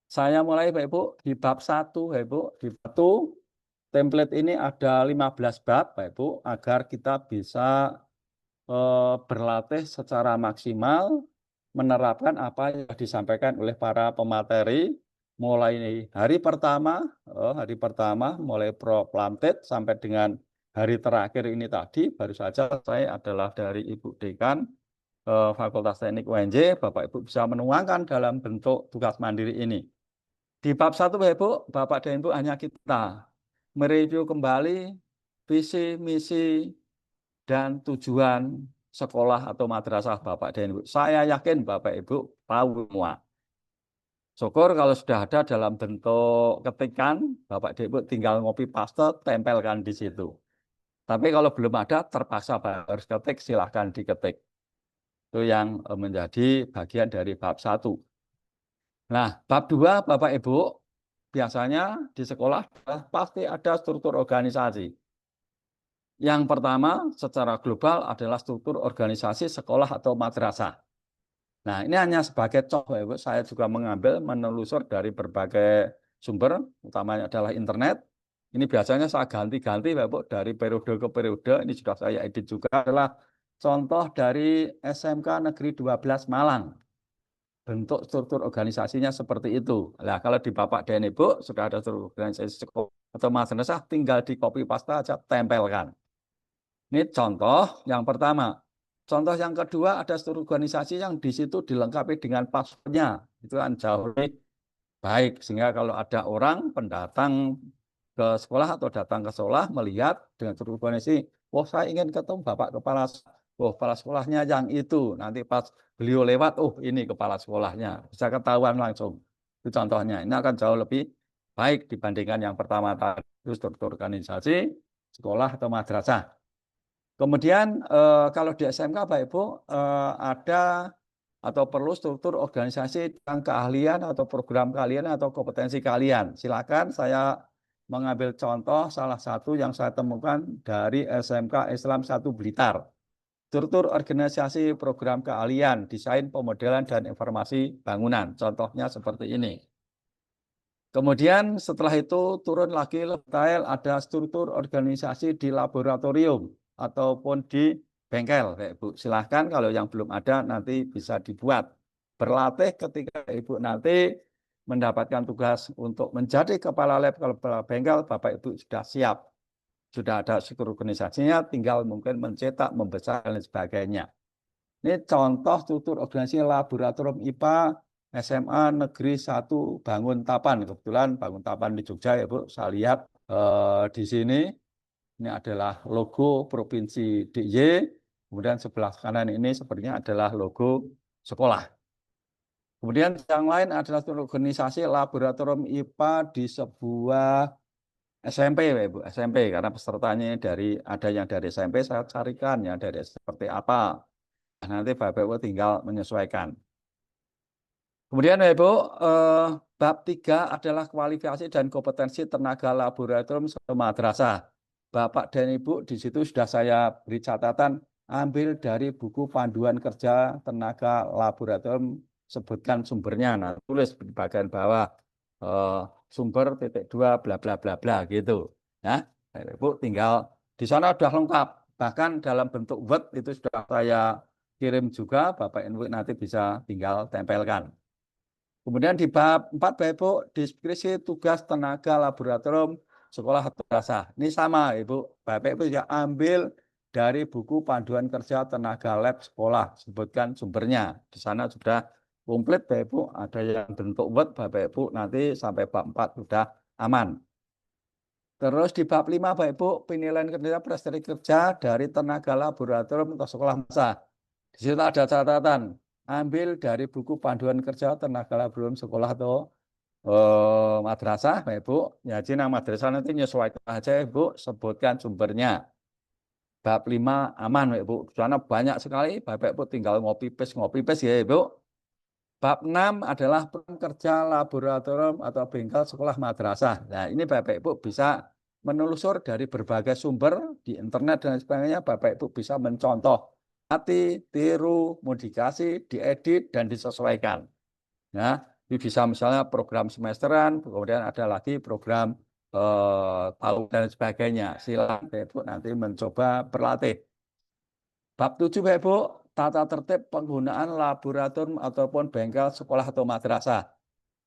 Saya mulai Bapak Ibu di bab 1, Bapak Ibu. Di bab 1, template ini ada 15 bab, Bapak Ibu, agar kita bisa berlatih secara maksimal menerapkan apa yang disampaikan oleh para pemateri mulai hari pertama mulai proklamted sampai dengan hari terakhir ini tadi. Baru saja saya adalah dari Ibu Dekan Fakultas Teknik UNJ. Bapak Ibu bisa menuangkan dalam bentuk tugas mandiri ini. Di bab 1 Bapak Ibu, Bapak dan Ibu hanya kita mereview kembali visi, misi, dan tujuan sekolah atau madrasah Bapak dan Ibu. Saya yakin Bapak Ibu tahu semua. Syukur kalau sudah ada dalam bentuk ketikan, Bapak dan Ibu tinggal ngopi paste, tempelkan di situ. Tapi kalau belum ada, terpaksa harus ketik, silahkan diketik. Itu yang menjadi bagian dari bab 1. Nah, bab 2 Bapak Ibu, biasanya di sekolah pasti ada struktur organisasi. Yang pertama secara global adalah struktur organisasi sekolah atau madrasah. Nah, ini hanya sebagai contoh, Ibu. Saya juga mengambil menelusur dari berbagai sumber, utamanya adalah internet. Ini biasanya saya ganti-ganti, Ibu, dari periode ke periode. Ini sudah saya edit juga, adalah contoh dari SMK Negeri 12 Malang. Bentuk struktur organisasinya seperti itu. Nah, kalau di Bapak dan Ibu sudah ada struktur organisasi sekolah atau madrasah, tinggal di copy paste aja, tempelkan. Ini contoh yang pertama. Contoh yang kedua, ada struktur organisasi yang di situ dilengkapi dengan passwordnya. Itu kan jauh lebih baik. Sehingga kalau ada orang pendatang ke sekolah atau datang ke sekolah melihat dengan struktur organisasi, wah saya ingin ketemu Bapak kepala sekolahnya yang itu. Nanti pas beliau lewat, oh ini kepala sekolahnya. Bisa ketahuan langsung. Itu contohnya. Ini akan jauh lebih baik dibandingkan yang pertama tadi. Itu struktur organisasi sekolah atau madrasah. Kemudian kalau di SMK Bapak Ibu ada atau perlu struktur organisasi tentang keahlian atau program kalian atau kompetensi kalian. Silakan saya mengambil contoh salah satu yang saya temukan dari SMK Islam 1 Blitar. Struktur organisasi program keahlian, desain pemodelan dan informasi bangunan. Contohnya seperti ini. Kemudian setelah itu turun lagi detail ada struktur organisasi di laboratorium ataupun di bengkel, Bu. Silahkan kalau yang belum ada nanti bisa dibuat. Berlatih ketika Ibu nanti mendapatkan tugas untuk menjadi kepala lab, kepala bengkel, Bapak Ibu sudah siap. Sudah ada struktur organisasinya, tinggal mungkin mencetak, membesar, dan sebagainya. Ini contoh struktur organisasi laboratorium IPA SMA Negeri 1 Banguntapan. Kebetulan Banguntapan di Jogja ya Bu, saya lihat di sini. Ini adalah logo Provinsi DIY, kemudian sebelah kanan ini sepertinya adalah logo sekolah. Kemudian yang lain adalah organisasi laboratorium IPA di sebuah SMP, Bu, SMP, karena pesertanya ada yang dari SMP, saya carikan ya dari seperti apa. Nanti Bapak Ibu tinggal menyesuaikan. Kemudian Ibu, bab 3 adalah kualifikasi dan kompetensi tenaga laboratorium madrasah. Bapak dan Ibu di situ sudah saya beri catatan, ambil dari buku panduan kerja tenaga laboratorium, sebutkan sumbernya. Nah, tulis di bagian bawah sumber .2 bla bla bla bla gitu. Ya, Ibu tinggal di sana sudah lengkap. Bahkan dalam bentuk Word itu sudah saya kirim juga, Bapak Ibu nanti bisa tinggal tempelkan. Kemudian di bab 4 Bapak Ibu, deskripsi tugas tenaga laboratorium sekolah atau madrasah. Ini sama Ibu, Bapak Ibu ya ambil dari buku panduan kerja tenaga lab sekolah, sebutkan sumbernya. Di sana sudah komplit Bapak Ibu, ada yang bentuk Word Bapak Ibu nanti sampai bab 4 sudah aman. Terus di bab 5 Bapak Ibu, penilaian kerja prestasi kerja dari tenaga laboratorium atau sekolah madrasah. Di situ ada catatan, ambil dari buku panduan kerja tenaga laboratorium sekolah atau madrasah, Bapak Ibu. Ya, Cina madrasah nanti nyesuaikan aja, Ibu, sebutkan sumbernya. Bab 5 aman, Bapak Ibu. Karena banyak sekali, Bapak Ibu tinggal ngopi paste ya, Ibu. Bab 6 adalah peran kerja laboratorium atau bengkel sekolah madrasah. Nah, ini Bapak Ibu bisa menelusur dari berbagai sumber di internet dan sebagainya. Bapak Ibu bisa mencontoh, tiru, modifikasi, diedit, dan disesuaikan. Ya, ini bisa misalnya program semesteran, kemudian ada lagi program tahun dan sebagainya. Silakan Bapak Ibu nanti mencoba berlatih. Bab 7 Bapak Ibu, tata tertib penggunaan laboratorium ataupun bengkel sekolah atau madrasah.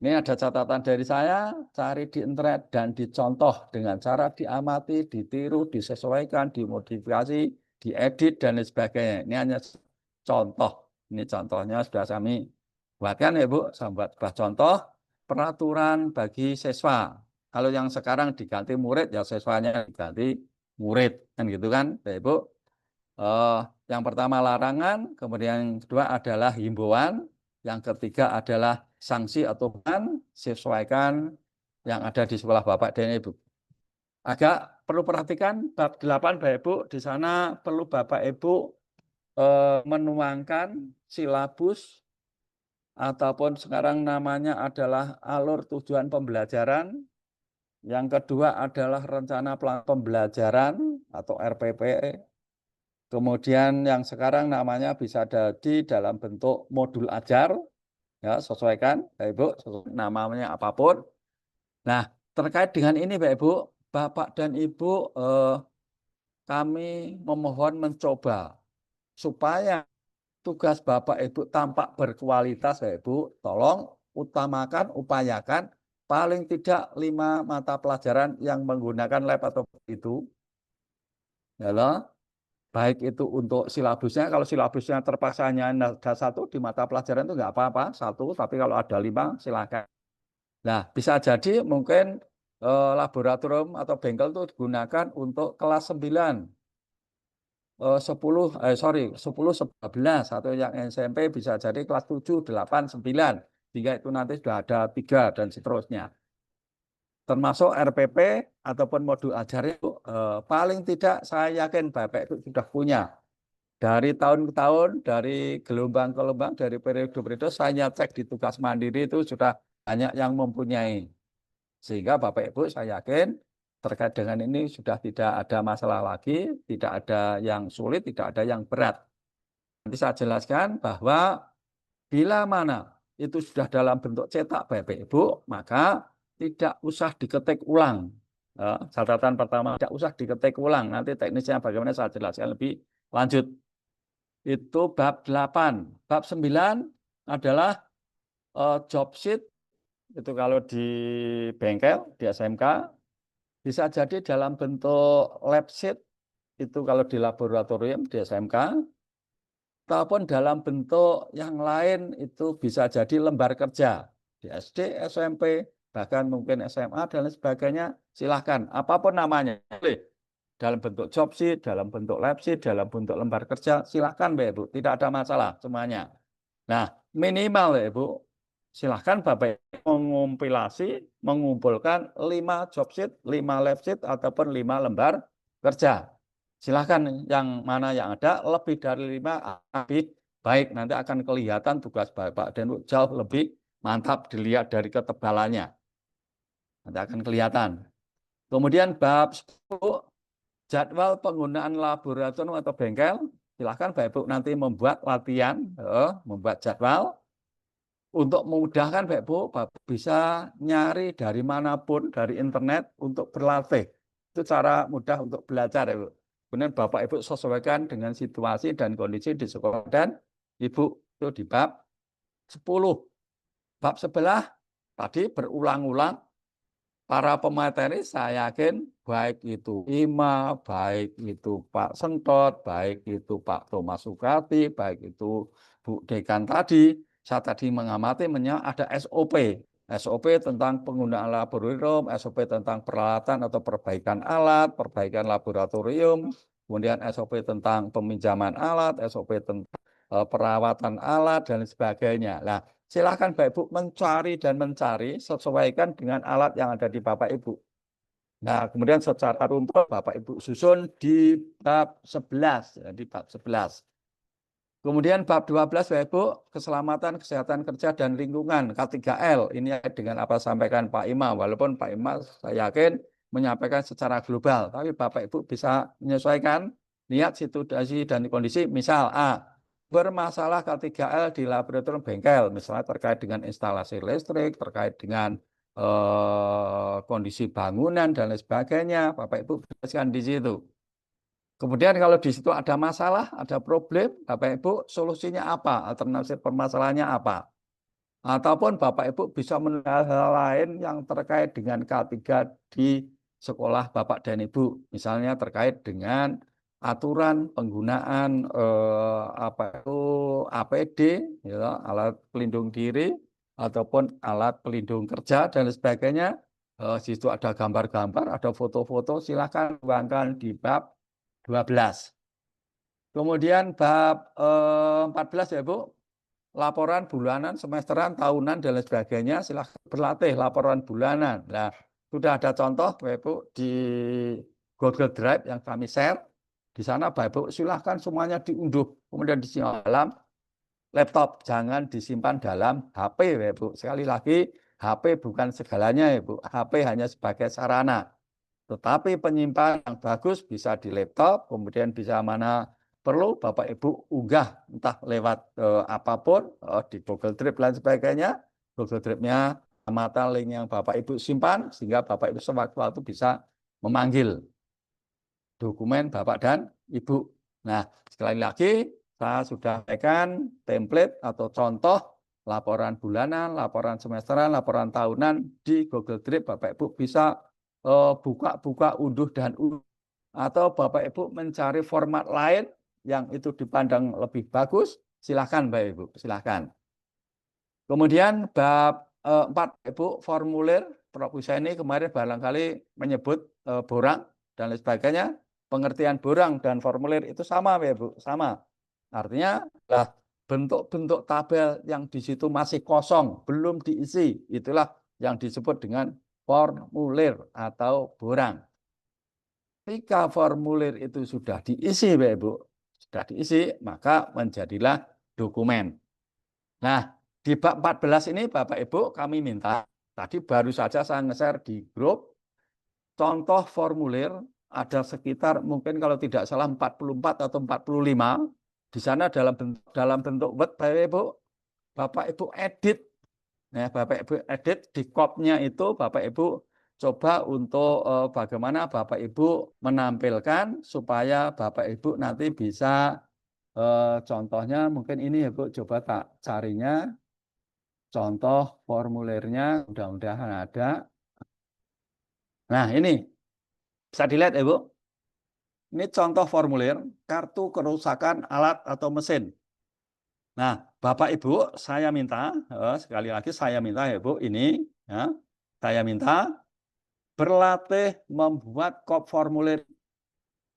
Ini ada catatan dari saya, cari di internet dan dicontoh dengan cara diamati, ditiru, disesuaikan, dimodifikasi, diedit, dan lain sebagainya. Ini hanya contoh. Ini contohnya sudah kami buatkan ya Bu, saya buat sebuah contoh peraturan bagi siswa. Kalau yang sekarang diganti murid, ya siswanya diganti murid, kan gitu kan, ya Bu. Yang pertama larangan, kemudian yang kedua adalah himbauan, yang ketiga adalah sanksi atau hukuman, sesuaikan yang ada di sekolah Bapak dan Ibu. Agak perlu perhatikan bab 8 Bapak Ibu, di sana perlu Bapak Ibu menuangkan silabus ataupun sekarang namanya adalah alur tujuan pembelajaran. Yang kedua adalah rencana pembelajaran atau RPP. Kemudian yang sekarang namanya bisa jadi dalam bentuk modul ajar, ya sesuaikan, Bapak Ibu, namanya apapun. Nah, terkait dengan ini, Bapak Ibu, Bapak dan Ibu, kami memohon mencoba supaya tugas Bapak Ibu tampak berkualitas, Bapak Ibu, tolong utamakan, upayakan paling tidak 5 mata pelajaran yang menggunakan lab atau itu, ya loh. Baik itu untuk silabusnya, kalau silabusnya terpaksa hanya ada 1 di mata pelajaran itu nggak apa-apa, 1, tapi kalau ada 5 silakan. Nah, bisa jadi mungkin laboratorium atau bengkel itu digunakan untuk kelas 9, 10, 11, atau yang SMP bisa jadi kelas 7, 8, 9, sehingga itu nanti sudah ada 3 dan seterusnya. Termasuk RPP ataupun modul ajar itu paling tidak saya yakin Bapak itu sudah punya dari tahun ke tahun, dari gelombang ke gelombang, dari periode ke periode, saya cek di tugas mandiri itu sudah banyak yang mempunyai. Sehingga Bapak Ibu saya yakin terkait dengan ini sudah tidak ada masalah lagi, tidak ada yang sulit, tidak ada yang berat. Nanti saya jelaskan bahwa bila mana itu sudah dalam bentuk cetak Bapak Ibu, maka tidak usah diketik ulang. Catatan pertama, tidak usah diketik ulang. Nanti teknisnya bagaimana saya jelaskan lebih lanjut. Itu bab 8. Bab 9 adalah job sheet. Itu kalau di bengkel, di SMK, bisa jadi dalam bentuk lab sheet. Itu kalau di laboratorium, di SMK. Ataupun dalam bentuk yang lain itu bisa jadi lembar kerja. Di SD, SMP, bahkan mungkin SMA dan lain sebagainya. Silahkan, apapun namanya. Dalam bentuk job sheet, dalam bentuk lab sheet, dalam bentuk lembar kerja, silahkan Bapak Ibu, tidak ada masalah semuanya. Nah, minimal Bapak Ibu, silahkan Bapak Ibu mengumpulkan 5 job sheet, 5 lab sheet, ataupun 5 lembar kerja. Silahkan yang mana yang ada, lebih dari 5 lebih baik, nanti akan kelihatan tugas Bapak dan Ibu jauh lebih mantap dilihat dari ketebalannya. Nanti akan kelihatan. Kemudian bab 10, jadwal penggunaan laboratorium atau bengkel, silahkan Bapak Ibu nanti membuat latihan, membuat jadwal. Untuk memudahkan Bapak Ibu, Bapak bisa nyari dari manapun, dari internet untuk berlatih. Itu cara mudah untuk belajar Bapak Ibu. Kemudian Bapak Ibu sesuaikan dengan situasi dan kondisi di sekolah dan Ibu itu di bab 10. Bab sebelah tadi berulang-ulang. Para pemateri saya yakin baik itu Ima, baik itu Pak Sentot, baik itu Pak Thomas Sukati, baik itu Bu Dekan tadi, saya tadi mengamati ada SOP. SOP tentang penggunaan laboratorium, SOP tentang peralatan atau perbaikan alat, perbaikan laboratorium, kemudian SOP tentang peminjaman alat, SOP tentang perawatan alat, dan sebagainya. Nah, silakan Bapak Ibu mencari dan mencari, sesuaikan dengan alat yang ada di Bapak Ibu. Nah, kemudian secara runtut Bapak Ibu susun di bab 11, ya, di bab 11. Kemudian bab 12 Bapak Ibu, keselamatan, kesehatan kerja dan lingkungan, K3L. Ini dengan apa sampaikan Pak Ima, walaupun Pak Ima saya yakin menyampaikan secara global, tapi Bapak Ibu bisa menyesuaikan, lihat situasi dan kondisi, misal A, bermasalah K3L di laboratorium bengkel, misalnya terkait dengan instalasi listrik, terkait dengan kondisi bangunan dan lain sebagainya, Bapak Ibu jelaskan di situ. Kemudian kalau di situ ada masalah, ada problem, Bapak Ibu solusinya apa, alternatif permasalahannya apa. Ataupun Bapak Ibu bisa menilai hal lain yang terkait dengan K3 di sekolah Bapak dan Ibu, misalnya terkait dengan aturan penggunaan APD, ya, alat pelindung diri, ataupun alat pelindung kerja dan sebagainya. Di situ ada gambar-gambar, ada foto-foto, silakan kembangkan di bab 12. Kemudian bab 14 ya Bu, laporan bulanan, semesteran, tahunan, dan lain sebagainya, silahkan berlatih laporan bulanan. Nah, sudah ada contoh Bapak Ibu di Google Drive yang kami share. Di sana Bapak Ibu silahkan semuanya diunduh, kemudian disimpan dalam laptop, jangan disimpan dalam HP Bapak Ibu. Sekali lagi, HP bukan segalanya ya Bu, HP hanya sebagai sarana. Tetapi penyimpanan yang bagus bisa di laptop, kemudian bisa mana perlu Bapak Ibu unggah entah lewat apapun di Google Drive dan sebagainya. Google Drive-nya mata link yang Bapak Ibu simpan sehingga Bapak Ibu sewaktu-waktu bisa memanggil dokumen Bapak dan Ibu. Nah, sekali lagi saya sudah sampaikan template atau contoh laporan bulanan, laporan semesteran, laporan tahunan di Google Drive. Bapak Ibu bisa buka-buka, unduh dan unduh. Atau Bapak Ibu mencari format lain yang itu dipandang lebih bagus, silahkan Bapak Ibu, silahkan. Kemudian bab 4 Ibu, formulir. Prof. Husaini kemarin barangkali menyebut borang dan lain sebagainya. Pengertian borang dan formulir itu sama Bapak Ibu, sama. Artinya bentuk-bentuk tabel yang di situ masih kosong, belum diisi, itulah yang disebut dengan formulir atau borang. Ketika formulir itu sudah diisi Bapak Ibu, sudah diisi, maka menjadilah dokumen. Nah, di bab 14 ini Bapak Ibu kami minta, tadi baru saja saya nge-share di grup, contoh formulir ada sekitar mungkin kalau tidak salah 44 atau 45, di sana dalam bentuk Word Bapak Ibu. Bapak Ibu edit. Nah, Bapak Ibu edit di copy-nya itu Bapak Ibu coba untuk bagaimana Bapak Ibu menampilkan supaya Bapak Ibu nanti bisa contohnya mungkin ini ya Bu, coba tak carinya contoh formulirnya, mudah-mudahan ada. Nah, ini bisa dilihat ya Bu. Ini contoh formulir kartu kerusakan alat atau mesin. Nah, Bapak Ibu, saya minta, sekali lagi saya minta ya Bu, ini ya, saya minta berlatih membuat formulir.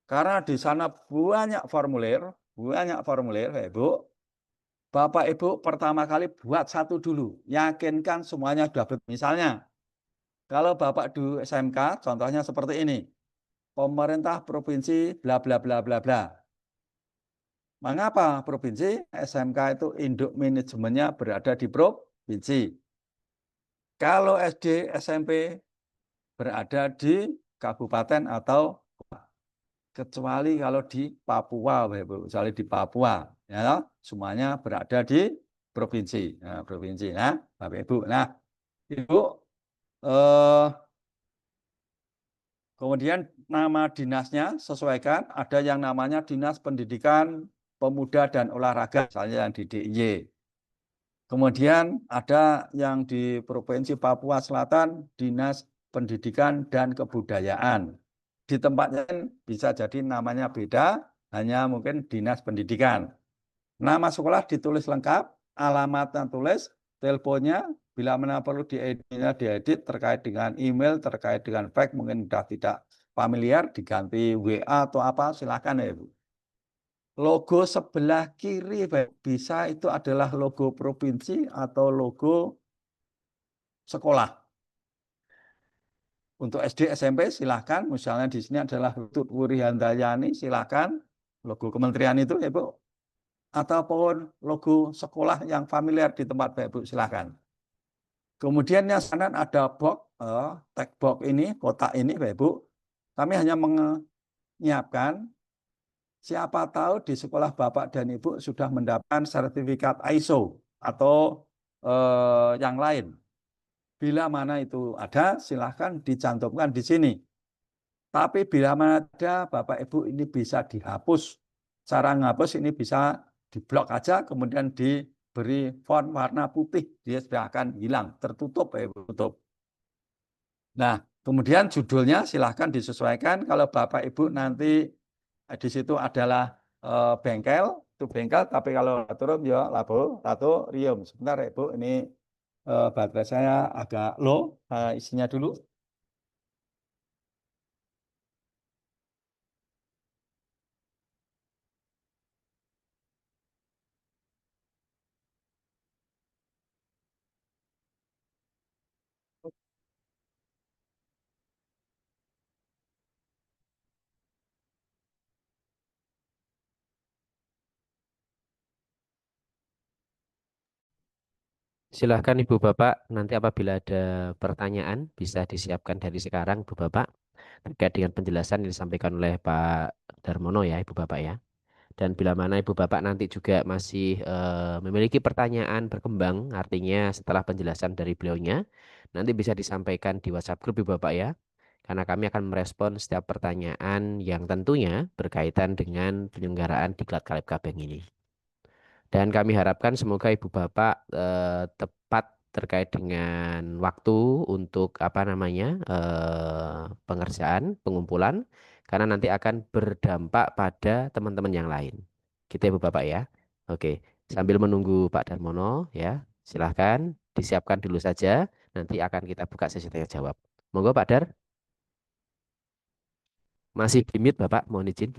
Karena di sana banyak formulir ya Bu. Bapak Ibu pertama kali buat satu dulu, yakinkan semuanya sudah betul. Misalnya, kalau Bapak di SMK, contohnya seperti ini, pemerintah provinsi bla bla bla bla bla. Mengapa provinsi? SMK itu induk manajemennya berada di provinsi. Kalau SD, SMP berada di kabupaten atau kecuali kalau di Papua, kecuali di Papua, ya, semuanya berada di provinsi. Nah, provinsi, nah, Bapak Ibu. Nah, Ibu, kemudian nama dinasnya sesuaikan. Ada yang namanya Dinas Pendidikan Pemuda dan Olahraga, misalnya yang di DIY. Kemudian ada yang di Provinsi Papua Selatan, Dinas Pendidikan dan Kebudayaan. Di tempat lain bisa jadi namanya beda, hanya mungkin Dinas Pendidikan. Nama sekolah ditulis lengkap, alamatnya tulis, teleponnya, bila mana perlu diedit terkait dengan email, terkait dengan fax, mungkin sudah tidak familiar, diganti WA atau apa, silakan ya Ibu. Logo sebelah kiri bisa itu adalah logo provinsi atau logo sekolah. Untuk SD SMP silahkan, misalnya di sini adalah Lutut Wuri Handayani, silahkan logo kementerian itu ya Bu. Ataupun logo sekolah yang familiar di tempat Bapak Ibu silahkan. Kemudian yang kanan ada box, tag box ini, kotak ini Bapak Ibu. Kami hanya menyiapkan siapa tahu di sekolah Bapak dan Ibu sudah mendapatkan sertifikat ISO atau yang lain. Bila mana itu ada, silahkan dicantumkan di sini. Tapi bila mana ada, Bapak Ibu ini bisa dihapus. Cara menghapus ini bisa diblok aja, kemudian diberi font warna putih. Dia sudah akan hilang, tertutup. Tutup. Nah, kemudian judulnya silahkan disesuaikan. Kalau Bapak Ibu nanti di situ adalah bengkel, itu bengkel. Tapi kalau laturum ya laboratorium. Sebentar ya Bu, ini baterai saya agak low, isinya dulu. Silahkan Ibu Bapak, nanti apabila ada pertanyaan bisa disiapkan dari sekarang Ibu Bapak terkait dengan penjelasan yang disampaikan oleh Pak Darmono ya Ibu Bapak ya. Dan bila mana Ibu Bapak nanti juga masih memiliki pertanyaan berkembang, artinya setelah penjelasan dari beliaunya, nanti bisa disampaikan di WhatsApp grup Ibu Bapak ya. Karena kami akan merespon setiap pertanyaan yang tentunya berkaitan dengan penyelenggaraan Diklat Kalib Kabeng ini. Dan kami harapkan semoga Ibu Bapak tepat terkait dengan waktu untuk apa namanya pengerjaan, pengumpulan, karena nanti akan berdampak pada teman-teman yang lain. Gitu ya Ibu Bapak ya. Oke, sambil menunggu Pak Darmono ya, silahkan disiapkan dulu saja. Nanti akan kita buka sesi tanya jawab. Monggo Pak Dar. Masih di mute Bapak, mohon izin.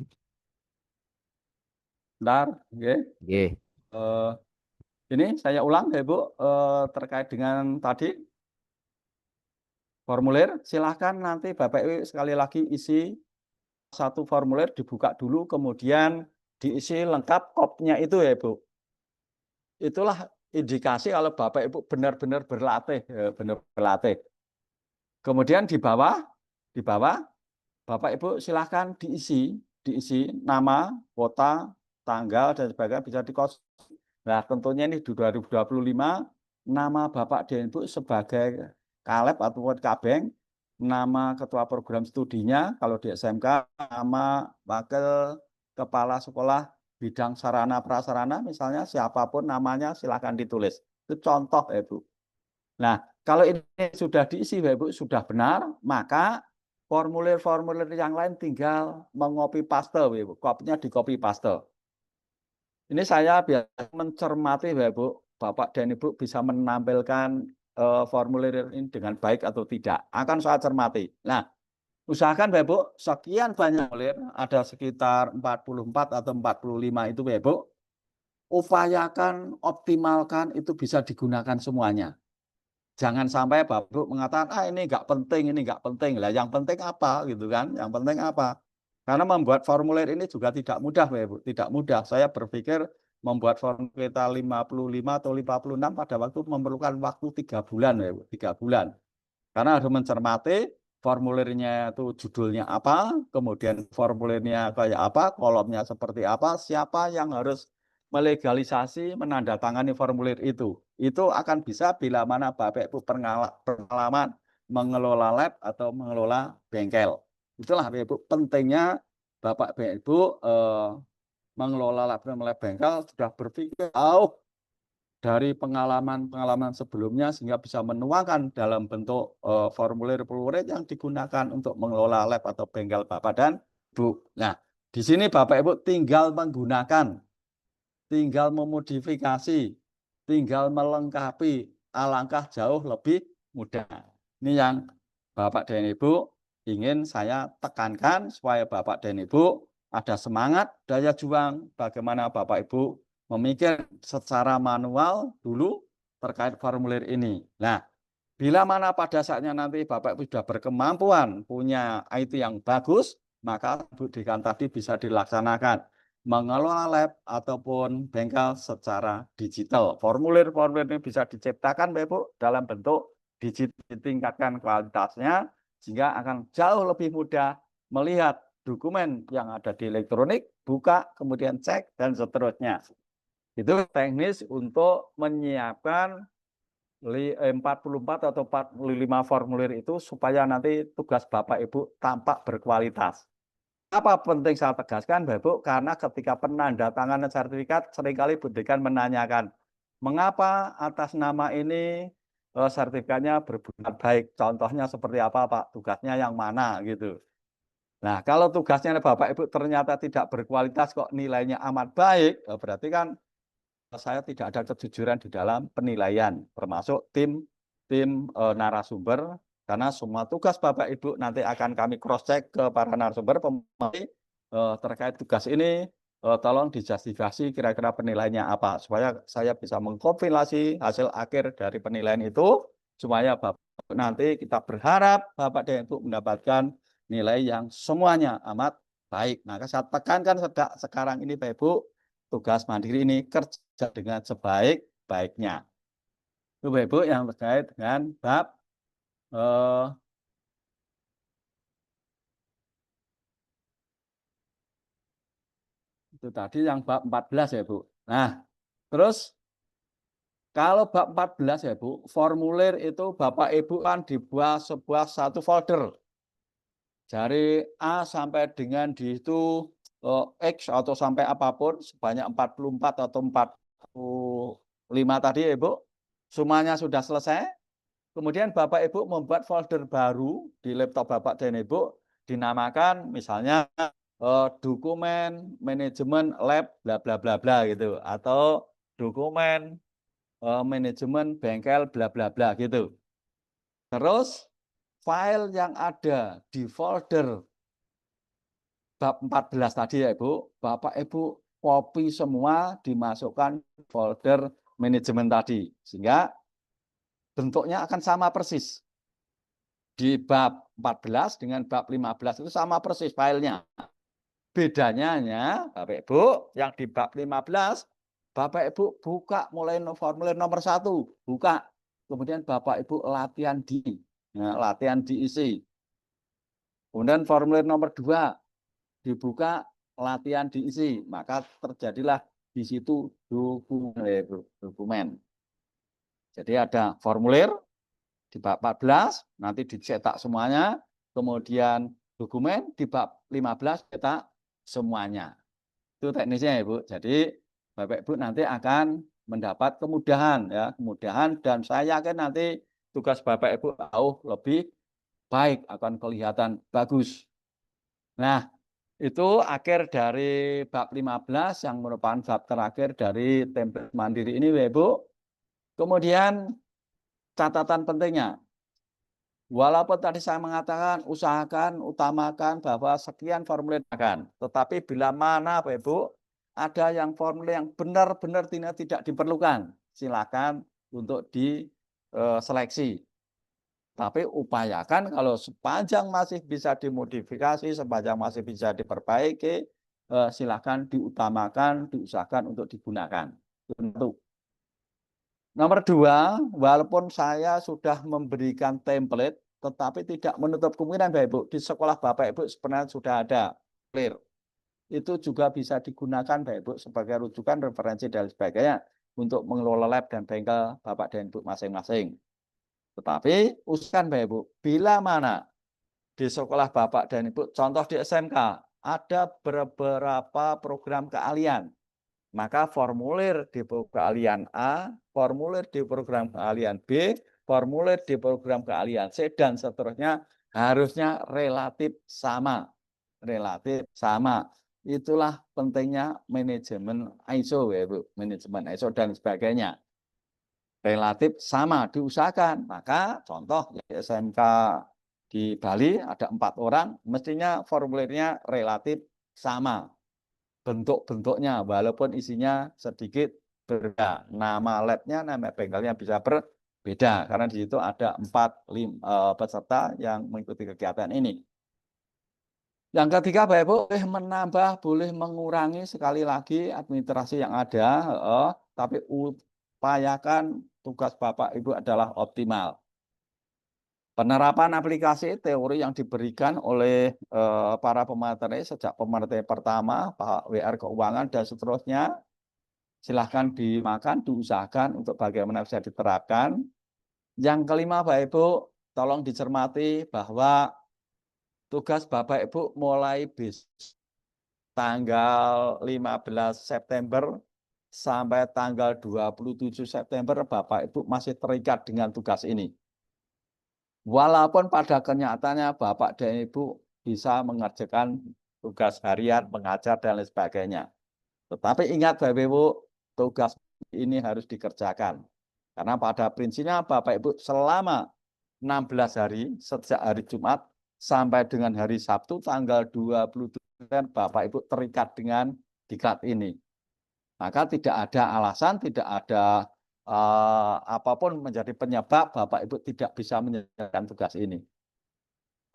Bentar, oke. Oke. Ini saya ulang ya Bu, terkait dengan tadi formulir, silahkan nanti Bapak Ibu sekali lagi isi satu formulir, dibuka dulu, kemudian diisi lengkap kopnya itu ya Ibu. Itulah indikasi kalau Bapak Ibu benar-benar berlatih, benar berlatih. Kemudian di bawah Bapak Ibu silahkan diisi nama, kota, tanggal dan sebagainya bisa dikos. Nah, tentunya ini di 2025 nama Bapak dan Ibu sebagai Kaleb ataupun Kabeng, nama ketua program studinya kalau di SMK, nama wakil kepala sekolah bidang sarana prasarana misalnya siapapun namanya silahkan ditulis. Itu contoh ya Bu. Nah, kalau ini sudah diisi ya Bu, sudah benar, maka formulir-formulir yang lain tinggal mengopi paste ya Bu. Kopinya di copy paste. Ini saya biasa mencermati ya Bu, Bapak dan Ibu bisa menampilkan formulir ini dengan baik atau tidak. Akan saya cermati. Nah, usahakan Bapak Ibu, sekian banyak formulir, ada sekitar 44 atau 45 itu Bapak Ibu, upayakan, optimalkan itu bisa digunakan semuanya. Jangan sampai Bapak Ibu mengatakan, ini enggak penting, ini enggak penting. Lah yang penting apa gitu kan? Yang penting apa? Karena membuat formulir ini juga tidak mudah Bapak Ibu, tidak mudah. Saya berpikir membuat formulir kita 55 atau 56 pada waktu memerlukan waktu 3 bulan Bapak Ibu, 3 bulan. Karena harus mencermati formulirnya itu judulnya apa, kemudian formulirnya kayak apa, kolomnya seperti apa, siapa yang harus melegalisasi, menandatangani formulir itu. Itu akan bisa bila mana Bapak Ibu pengalaman mengelola lab atau mengelola bengkel. Itulah Bapak Ibu pentingnya Bapak Ibu mengelola lab dan bengkel sudah berpikir dari pengalaman-pengalaman sebelumnya sehingga bisa menuangkan dalam bentuk formulir-formulir yang digunakan untuk mengelola lab atau bengkel Bapak dan Ibu. Nah, di sini Bapak Ibu tinggal menggunakan, tinggal memodifikasi, tinggal melengkapi, alangkah jauh lebih mudah. Ini yang Bapak dan Ibu ingin saya tekankan supaya Bapak dan Ibu ada semangat, daya juang, bagaimana Bapak Ibu memikir secara manual dulu terkait formulir ini. Nah, bila mana pada saatnya nanti Bapak Ibu sudah berkemampuan punya IT yang bagus, maka budikan tadi bisa dilaksanakan mengelola lab ataupun bengkel secara digital. Formulir-formulir ini bisa diciptakan Bapak Ibu dalam bentuk digital, ditingkatkan kualitasnya sehingga akan jauh lebih mudah melihat dokumen yang ada di elektronik, buka, kemudian cek dan seterusnya. Itu teknis untuk menyiapkan 44 atau 45 formulir itu supaya nanti tugas Bapak Ibu tampak berkualitas. Apa penting saya tegaskan Bapak Ibu? Karena ketika penandatanganan sertifikat seringkali budikan menanyakan, mengapa atas nama ini sertifikatnya berbuat baik? Contohnya seperti apa Pak? Tugasnya yang mana gitu. Nah, kalau tugasnya Bapak Ibu ternyata tidak berkualitas kok nilainya amat baik, berarti kan saya tidak ada kejujuran di dalam penilaian, termasuk tim narasumber, karena semua tugas Bapak Ibu nanti akan kami cross check ke para narasumber terkait tugas ini, tolong dijustifikasi kira-kira penilaiannya apa, supaya saya bisa mengkompilasi hasil akhir dari penilaian itu, supaya Bapak nanti kita berharap Bapak dan Ibu mendapatkan nilai yang semuanya amat baik. Maka saya tekankan sekarang ini Bapak Ibu, tugas mandiri ini kerja dengan sebaik-baiknya. Itu Bapak Ibu yang terkait dengan bab itu tadi yang bab 14 ya Bu. Nah, terus kalau bab 14 ya Bu, formulir itu Bapak Ibu kan dibuat sebuah satu folder. Dari A sampai dengan di itu X atau sampai apapun sebanyak 44 atau 45 tadi ya Ibu. Semuanya sudah selesai. Kemudian Bapak Ibu membuat folder baru di laptop Bapak dan Ibu dinamakan misalnya dokumen manajemen lab bla bla bla bla gitu atau dokumen manajemen bengkel bla bla bla gitu. Terus file yang ada di folder bab 14 tadi ya Ibu, Bapak Ibu copy semua dimasukkan folder manajemen tadi. Sehingga bentuknya akan sama persis. Di bab 14 dengan bab 15 itu sama persis filenya. Bedanya hanya Bapak Ibu yang di bab 15, Bapak Ibu buka mulai formulir nomor 1, buka. Kemudian Bapak Ibu latihan latihan diisi. Kemudian formulir nomor 2 dibuka, latihan diisi. Maka terjadilah di situ dokumen. Jadi ada formulir di bab 14, nanti dicetak semuanya. Kemudian dokumen di bab 15 cetak semuanya. Itu teknisnya ya Bu. Jadi Bapak Ibu nanti akan mendapat kemudahan ya, kemudahan, dan saya yakin nanti tugas Bapak Ibu jauh lebih baik, akan kelihatan bagus. Nah, itu akhir dari bab 15 yang merupakan bab terakhir dari template mandiri ini Bapak Ibu. Kemudian catatan pentingnya, walaupun tadi saya mengatakan usahakan, utamakan bahwa sekian formulir akan, tetapi bila mana Bapak Ibu ada yang formulir yang benar-benar tidak diperlukan, silakan untuk diseleksi. Tapi upayakan kalau sepanjang masih bisa dimodifikasi, sepanjang masih bisa diperbaiki, silakan diutamakan, diusahakan untuk digunakan. Untuk nomor 2, walaupun saya sudah memberikan template, tetapi tidak menutup kemungkinan Bapak Ibu, di sekolah Bapak Ibu sebenarnya sudah ada clear. Itu juga bisa digunakan Bapak Ibu sebagai rujukan, referensi, dan sebagainya untuk mengelola lab dan bengkel Bapak dan Ibu masing-masing. Tetapi usahakan Bapak Ibu, bila mana di sekolah Bapak dan Ibu, contoh di SMK, ada beberapa program keahlian, maka formulir di program keahlian A, formulir di program keahlian B, formulir di program keahlian C, dan seterusnya harusnya relatif sama. Relatif sama. Itulah pentingnya manajemen ISO, ya Bu, manajemen ISO dan sebagainya. Relatif sama diusahakan. Maka contoh di SMK di Bali ada 4 orang, mestinya formulirnya relatif sama. Bentuk-bentuknya walaupun isinya sedikit berbeda. Nama labnya, nama bengkelnya bisa berbeda karena di situ ada 4 peserta yang mengikuti kegiatan ini. Yang ketiga Bapak Ibu, boleh menambah, boleh mengurangi sekali lagi administrasi yang ada, tapi upayakan tugas Bapak Ibu adalah optimal. Penerapan aplikasi teori yang diberikan oleh para pemateri sejak pemateri pertama, Pak WR Keuangan dan seterusnya, silahkan dimakan, diusahakan untuk bagaimana bisa diterapkan. Yang kelima Bapak Ibu, tolong dicermati bahwa tugas Bapak Ibu mulai tanggal 15 September sampai tanggal 27 September Bapak Ibu masih terikat dengan tugas ini. Walaupun pada kenyataannya Bapak dan Ibu bisa mengerjakan tugas harian, mengajar, dan lain sebagainya. Tetapi ingat Bapak Ibu, tugas ini harus dikerjakan. Karena pada prinsipnya Bapak Ibu selama 16 hari, sejak hari Jumat sampai dengan hari Sabtu tanggal 27 Bapak Ibu terikat dengan diklat ini. Maka tidak ada alasan, tidak ada apapun menjadi penyebab Bapak Ibu tidak bisa menyelesaikan tugas ini.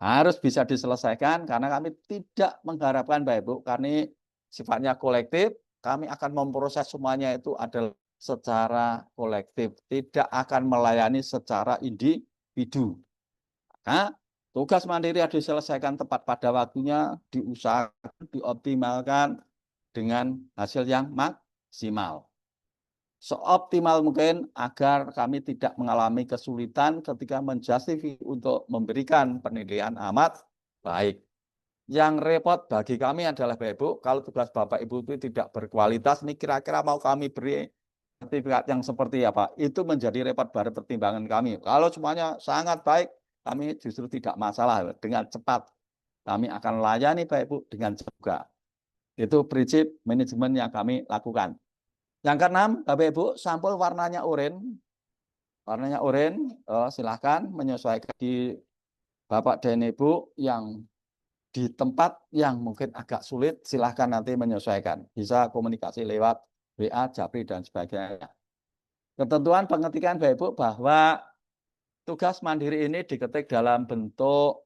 Harus bisa diselesaikan karena kami tidak mengharapkan Bapak Ibu, karena sifatnya kolektif, kami akan memproses semuanya itu adalah secara kolektif, tidak akan melayani secara individu. Maka tugas mandiri harus diselesaikan tepat pada waktunya, diusahakan, dioptimalkan dengan hasil yang maksimal. Seoptimal mungkin agar kami tidak mengalami kesulitan ketika menjustifikasi untuk memberikan penilaian amat baik. Yang repot bagi kami adalah Bapak Ibu, kalau tugas Bapak Ibu itu tidak berkualitas, ini kira-kira mau kami beri sertifikat yang seperti apa? Itu menjadi repot pada pertimbangan kami. Kalau semuanya sangat baik, kami justru tidak masalah, dengan cepat. Kami akan layani Bapak Ibu dengan juga. Itu prinsip manajemen yang kami lakukan. Yang keenam, Bapak Ibu, sampul warnanya oranye. Warnanya oranye, silahkan menyesuaikan di Bapak dan Ibu yang di tempat yang mungkin agak sulit, silahkan nanti menyesuaikan. Bisa komunikasi lewat WA, Japri, dan sebagainya. Ketentuan pengetikan Bapak Ibu bahwa tugas mandiri ini diketik dalam bentuk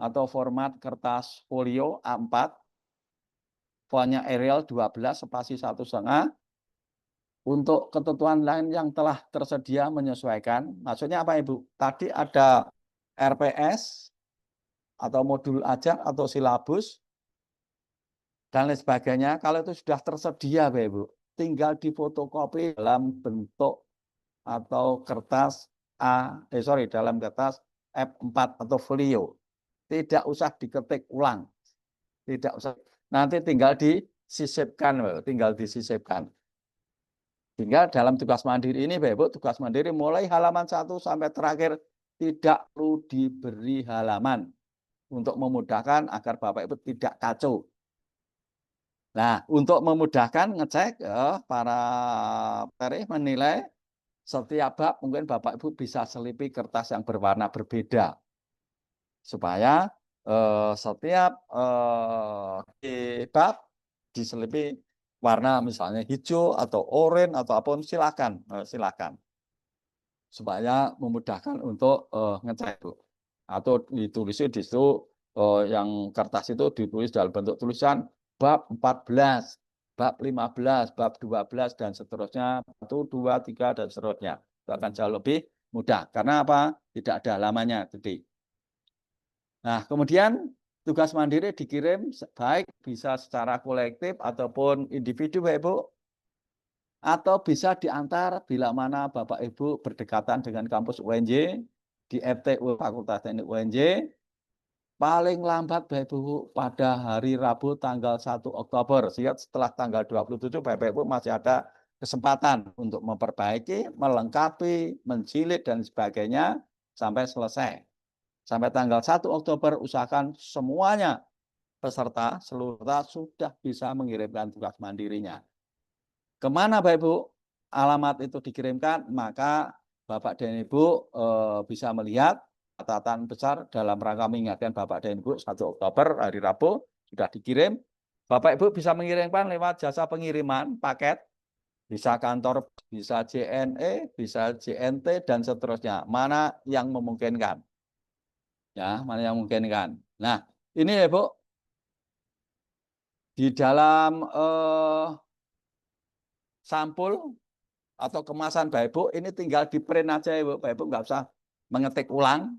atau format kertas folio A4 fontnya Arial 12 spasi 1,5. Untuk ketentuan lain yang telah tersedia menyesuaikan, maksudnya apa Ibu? Tadi ada RPS atau modul ajar atau silabus dan lain sebagainya. Kalau itu sudah tersedia Bapak Ibu, tinggal difotokopi dalam bentuk atau kertas dalam kertas F4 atau folio. Tidak usah diketik ulang. Tidak usah. Nanti tinggal disisipkan, tinggal disisipkan. Sehingga dalam tugas mandiri ini, Bapak Ibu, tugas mandiri mulai halaman 1 sampai terakhir tidak perlu diberi halaman untuk memudahkan agar Bapak Ibu tidak kacau. Nah, untuk memudahkan ngecek, para pemateri menilai setiap bab mungkin Bapak Ibu bisa selipi kertas yang berwarna berbeda supaya setiap bab diselipi warna misalnya hijau atau oranye atau apapun, silakan supaya memudahkan untuk ngecek, Bu. Atau ditulis di situ yang kertas itu ditulis dalam bentuk tulisan bab 14, bab 15, bab 12 dan seterusnya, 1, 2, 3 dan seterusnya. Itu akan jauh lebih mudah karena apa? Tidak ada halamannya, jadi. Nah, kemudian tugas mandiri dikirim baik bisa secara kolektif ataupun individu, Bapak Ibu, atau bisa diantar bila mana Bapak Ibu berdekatan dengan kampus UNJ di FTU Fakultas Teknik UNJ, paling lambat Bapak Ibu pada hari Rabu tanggal 1 Oktober. Sehingga setelah tanggal 27 Bapak Ibu masih ada kesempatan untuk memperbaiki, melengkapi, menjilid dan sebagainya sampai selesai. Sampai tanggal 1 Oktober usahakan semuanya peserta seluruh sudah bisa mengirimkan tugas mandirinya. Kemana Bapak Ibu alamat itu dikirimkan, maka Bapak dan Ibu bisa melihat catatan besar dalam rangka mengingatkan Bapak dan Ibu 1 Oktober hari Rabu sudah dikirim. Bapak Ibu bisa mengirimkan lewat jasa pengiriman paket, bisa kantor, bisa JNE, bisa JNT dan seterusnya. Mana yang memungkinkan? Ya, mana yang memungkinkan. Nah, ini ya Bu, di dalam sampul atau kemasan Bapak Ibu, ini tinggal di print aja ya Bu. Bapak Ibu nggak usah mengetik ulang,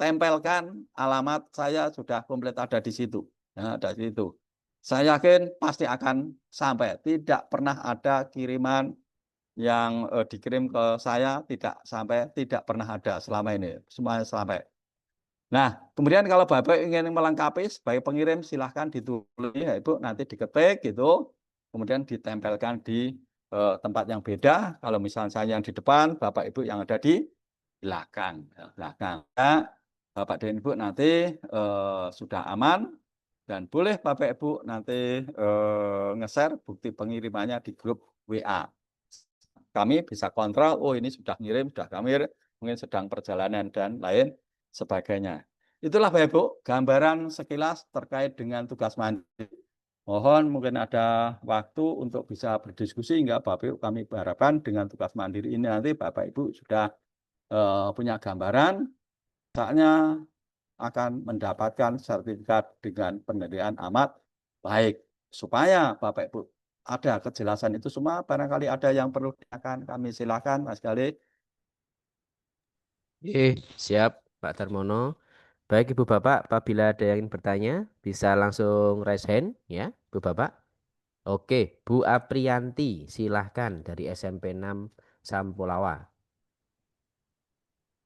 tempelkan alamat saya sudah komplit ada di situ. Ya, ada di situ. Saya yakin pasti akan sampai. Tidak pernah ada kiriman yang dikirim ke saya tidak sampai, tidak pernah ada selama ini. Semuanya sampai. Nah, kemudian kalau Bapak ingin melengkapi sebagai pengirim, silahkan ditulis ya Ibu, nanti diketik gitu, kemudian ditempelkan di tempat yang beda. Kalau misalnya saya yang di depan, Bapak Ibu yang ada di belakang. Belakang. Nah, Bapak dan Ibu nanti sudah aman dan boleh Bapak Ibu nanti nge-share bukti pengirimannya di grup WA. Kami bisa kontrol, oh ini sudah ngirim, sudah kami mungkin sedang perjalanan dan lain sebagainya. Itulah Bapak Ibu gambaran sekilas terkait dengan tugas mandiri. Mohon mungkin ada waktu untuk bisa berdiskusi hingga Bapak Ibu kami harapkan dengan tugas mandiri ini nanti Bapak Ibu sudah punya gambaran, saatnya akan mendapatkan sertifikat dengan penilaian amat baik. Supaya Bapak Ibu ada kejelasan itu semua, barangkali ada yang perlu akan kami silakan Mas Galih. Siap Pak Darmono. Baik Ibu Bapak, apabila ada yang ingin bertanya, bisa langsung raise hand ya, Ibu Bapak. Oke, Bu Aprianti, silahkan dari SMP 6 Sampolawa.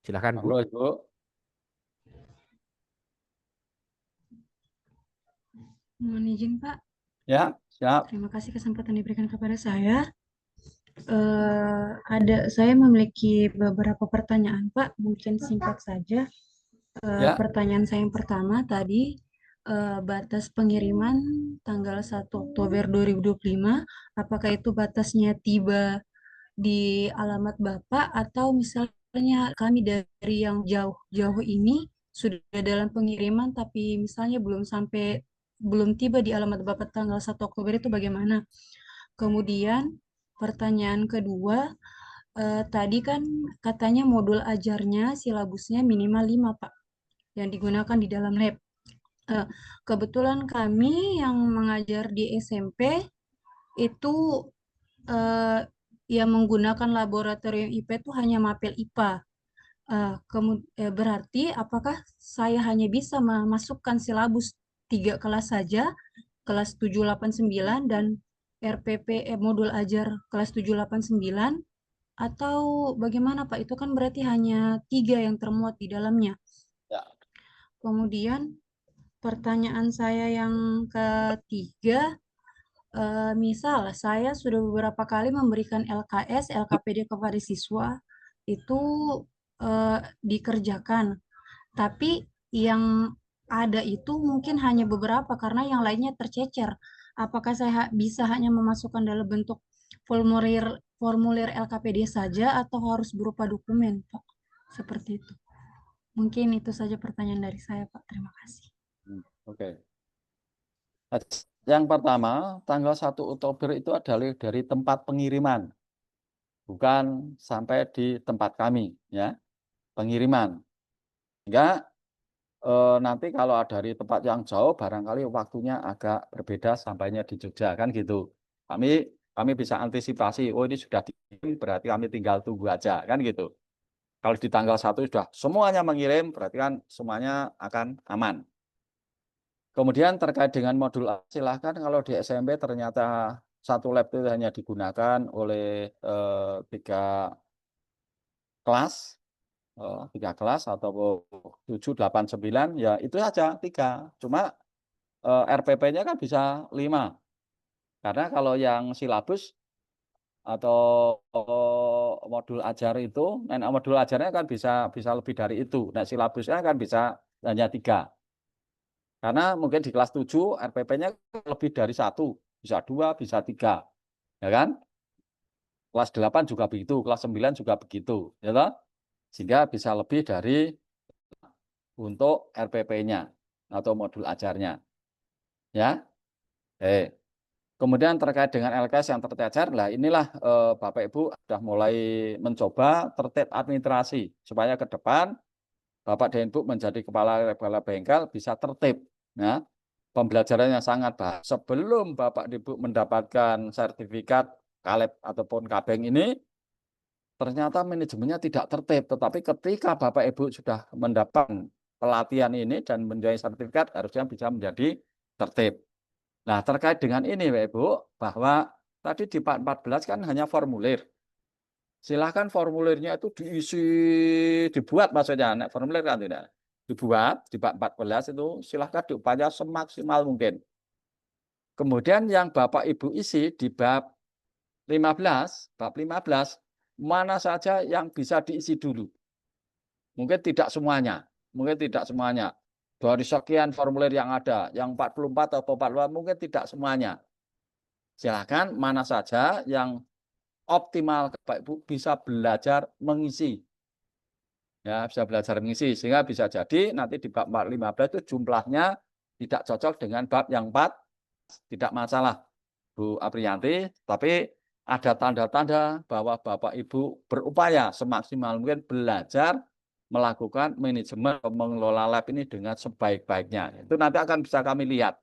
Silahkan Bu. Halo Ibu. Mohon izin Pak, Ya, siap. terima kasih kesempatan diberikan kepada saya. Saya memiliki beberapa pertanyaan Pak, mungkin singkat saja. Ya. Pertanyaan saya yang pertama tadi, batas pengiriman tanggal 1 Oktober 2025, apakah itu batasnya tiba di alamat Bapak atau misalnya kami dari yang jauh-jauh ini sudah dalam pengiriman tapi misalnya belum tiba di alamat Bapak tanggal 1 Oktober itu bagaimana? Kemudian pertanyaan kedua, tadi kan katanya modul ajarnya silabusnya minimal 5 Pak yang digunakan di dalam lab. Kebetulan kami yang mengajar di SMP itu yang menggunakan laboratorium IP itu hanya mapel IPA. Berarti apakah saya hanya bisa memasukkan silabus 3 kelas saja, kelas 7, 8, 9 dan RPP modul ajar kelas 7, 8, 9 atau bagaimana Pak? Itu kan berarti hanya 3 yang termuat di dalamnya. Ya. Kemudian pertanyaan saya yang ketiga, misal saya sudah beberapa kali memberikan LKS, LKPD kepada siswa, itu dikerjakan. Tapi yang ada itu mungkin hanya beberapa karena yang lainnya tercecer. Apakah saya bisa hanya memasukkan dalam bentuk formulir LKPD saja atau harus berupa dokumen, Pak? Seperti itu. Mungkin itu saja pertanyaan dari saya, Pak. Terima kasih. Oke. Yang pertama, tanggal 1 Oktober itu adalah dari tempat pengiriman, bukan sampai di tempat kami, ya, pengiriman. Enggak, nanti kalau dari tempat yang jauh, barangkali waktunya agak berbeda sampainya di Jogja, kan gitu. Kami bisa antisipasi, oh ini sudah dikirim, berarti kami tinggal tunggu aja, kan gitu. Kalau di tanggal 1 sudah semuanya mengirim, berarti kan semuanya akan aman. Kemudian terkait dengan modul A, silahkan kalau di SMP ternyata satu lab itu hanya digunakan oleh 3 kelas, 3 kelas atau 7, 8, 9, ya itu saja 3. Cuma RPP-nya kan bisa 5. Karena kalau yang silabus atau modul ajar itu, modul ajarnya kan bisa lebih dari itu. Nah, silabusnya kan bisa hanya 3. Karena mungkin di kelas 7 RPP-nya lebih dari 1, bisa 2, bisa 3, ya kan? Kelas 8 juga begitu, kelas 9 juga begitu, ya toh? Sehingga bisa lebih dari untuk RPP-nya atau modul ajarnya, ya. Kemudian terkait dengan LKS yang tercecer, lah inilah Bapak Ibu sudah mulai mencoba tertib administrasi supaya ke depan Bapak dan Ibu menjadi kepala bengkel bisa tertib, ya. Pembelajarannya sangat baik. Sebelum Bapak Ibu mendapatkan sertifikat Kaleb ataupun Kabeng ini, ternyata manajemennya tidak tertib. Tetapi ketika Bapak Ibu sudah mendapatkan pelatihan ini dan menjadi sertifikat, harusnya bisa menjadi tertib. Nah, terkait dengan ini Bapak Ibu, bahwa tadi di part 14 kan hanya formulir. Silahkan formulirnya itu dibuat maksudnya, formulir kan tidak. Dibuat di bab 14 itu silahkan diupaya semaksimal mungkin. Kemudian yang Bapak Ibu isi di bab 15, mana saja yang bisa diisi dulu. Mungkin tidak semuanya, Dari sekian formulir yang ada, yang 44 atau 45 mungkin tidak semuanya. Silahkan mana saja yang optimal Bapak Ibu bisa belajar mengisi. Ya, bisa belajar mengisi sehingga bisa jadi nanti di bab 15 itu jumlahnya tidak cocok dengan bab yang 4, tidak masalah Bu Apriyanti, tapi ada tanda-tanda bahwa Bapak Ibu berupaya semaksimal mungkin belajar melakukan manajemen mengelola lab ini dengan sebaik-baiknya. Itu nanti akan bisa kami lihat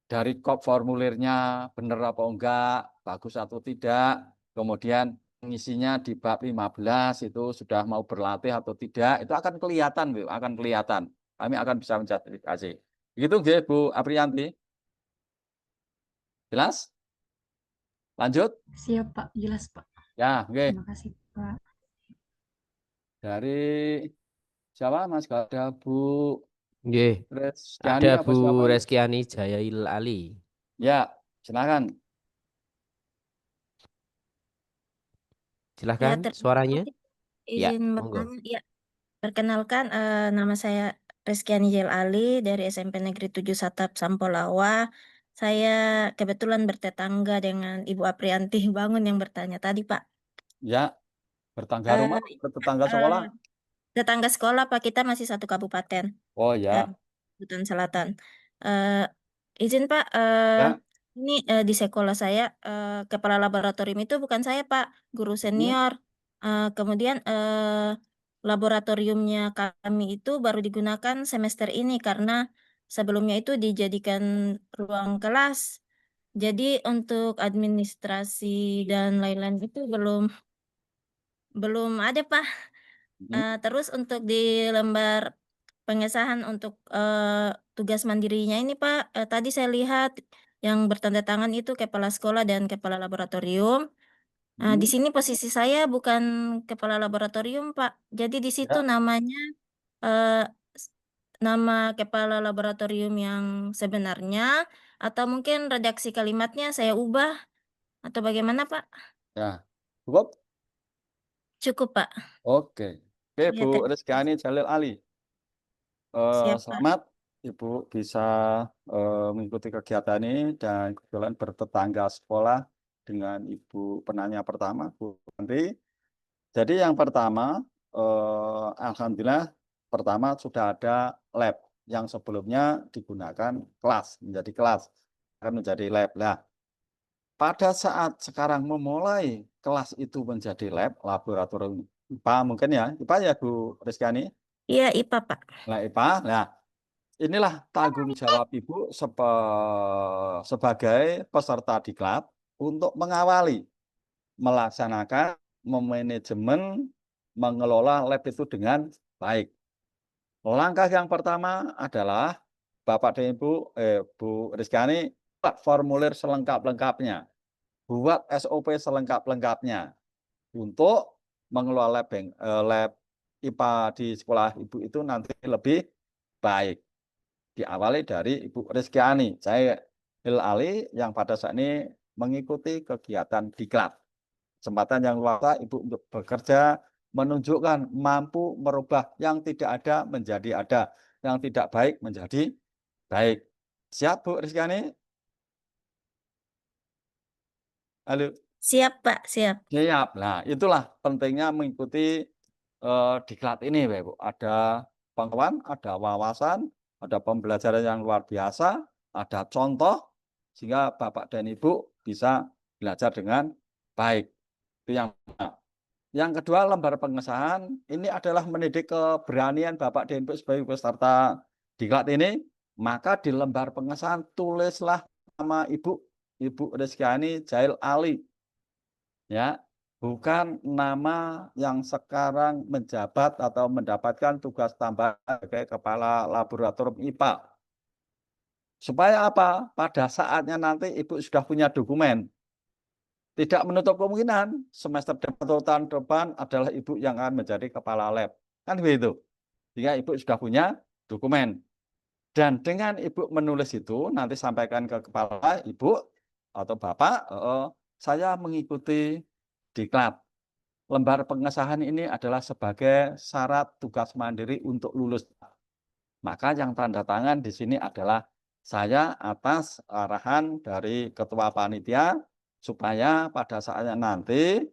dari formulirnya benar apa enggak, bagus atau tidak, kemudian mengisinya di bab 15 itu sudah mau berlatih atau tidak, itu akan kelihatan, Bu, akan kelihatan. Kami akan bisa menjustifikasi. Begitu, Bu Apriyanti. Jelas? Lanjut? Siap, Pak. Jelas, Pak. Ya, oke. Terima kasih, Pak. Dari siapa, Mas? Ada Bu Nggih, Reskiani ada apa siapa Bu ini? Reskiani Jayail Ali. Ya, silakan. Ya, Silahkan terima suaranya. kasih. Ya, Izin monggo. bertanya. Ya, perkenalkan, nama saya Reskiani Jail Ali dari SMP Negeri 7 Satap Sampolawa. Saya kebetulan bertetangga dengan Ibu Aprianti Bangun yang bertanya tadi, Pak. Ya, bertangga Eh, rumah, bertetangga eh, sekolah. Tetangga sekolah, Pak, kita masih satu kabupaten, Oh ya, Hutan Selatan. Eh, izin, Pak, ya. ini di sekolah saya, kepala laboratorium itu bukan saya, Pak, guru senior. Kemudian laboratoriumnya kami itu baru digunakan semester ini karena sebelumnya itu dijadikan ruang kelas. Jadi untuk administrasi dan lain-lain itu belum ada, Pak. Terus untuk di lembar pengesahan untuk tugas mandirinya ini, Pak, tadi saya lihat yang bertanda tangan itu kepala sekolah dan kepala laboratorium. Di sini posisi saya bukan kepala laboratorium, Pak. Jadi di situ Ya, namanya eh, s- nama kepala laboratorium yang sebenarnya atau mungkin redaksi kalimatnya saya ubah atau bagaimana, Pak? ya. Cukup? Cukup, Pak. Oke. Oke, Ya, Bu terima kasih. Rizkyani Jalil Ali. Siap, Pak. Selamat Ibu bisa mengikuti kegiatan ini dan kebetulan bertetangga sekolah dengan Ibu penanya pertama, Bu Andri. Jadi yang pertama, alhamdulillah pertama sudah ada lab yang sebelumnya digunakan kelas, menjadi kelas, akan menjadi lab. Nah, pada saat sekarang memulai kelas itu menjadi lab, laboratorium IPA mungkin ya, IPA ya Bu Rizkyani? Iya, IPA, Pak. Nah, IPA, nah inilah tanggung jawab Ibu sebagai peserta diklat untuk mengawali, melaksanakan, memanajemen, mengelola lab itu dengan baik. Langkah yang pertama adalah Bapak dan Ibu, Bu Rizkyani, buat formulir selengkap-lengkapnya, buat SOP selengkap-lengkapnya untuk mengelola lab IPA di sekolah Ibu itu nanti lebih baik. Diawali dari Ibu Rizkyani, saya Ali yang pada saat ini mengikuti kegiatan diklat. Kesempatan yang luar Ibu untuk bekerja, menunjukkan mampu merubah yang tidak ada menjadi ada, yang tidak baik menjadi baik. Siap Bu Rizkyani? Halo. Siap, Pak. Siap. Siap. Nah, itulah pentingnya mengikuti diklat ini, Bapak Ibu. Ada pengetahuan, ada wawasan, ada pembelajaran yang luar biasa, ada contoh, sehingga Bapak dan Ibu bisa belajar dengan baik. Itu yang pertama. Yang kedua, lembar pengesahan ini adalah mendidik keberanian Bapak dan Ibu sebagai peserta diklat ini. Maka di lembar pengesahan tulislah nama Ibu, Ibu Rizkyani Jalil Ali. Ya, bukan nama yang sekarang menjabat atau mendapatkan tugas tambahan sebagai kepala laboratorium IPA. Supaya apa? Pada saatnya nanti Ibu sudah punya dokumen. Tidak menutup kemungkinan semester depan atau tahun depan adalah Ibu yang akan menjadi kepala lab. Kan begitu. Sehingga Ibu sudah punya dokumen. Dan dengan Ibu menulis itu, nanti sampaikan ke kepala Ibu atau Bapak, saya mengikuti diklat. Lembar pengesahan ini adalah sebagai syarat tugas mandiri untuk lulus. Maka yang tanda tangan di sini adalah saya atas arahan dari ketua panitia supaya pada saatnya nanti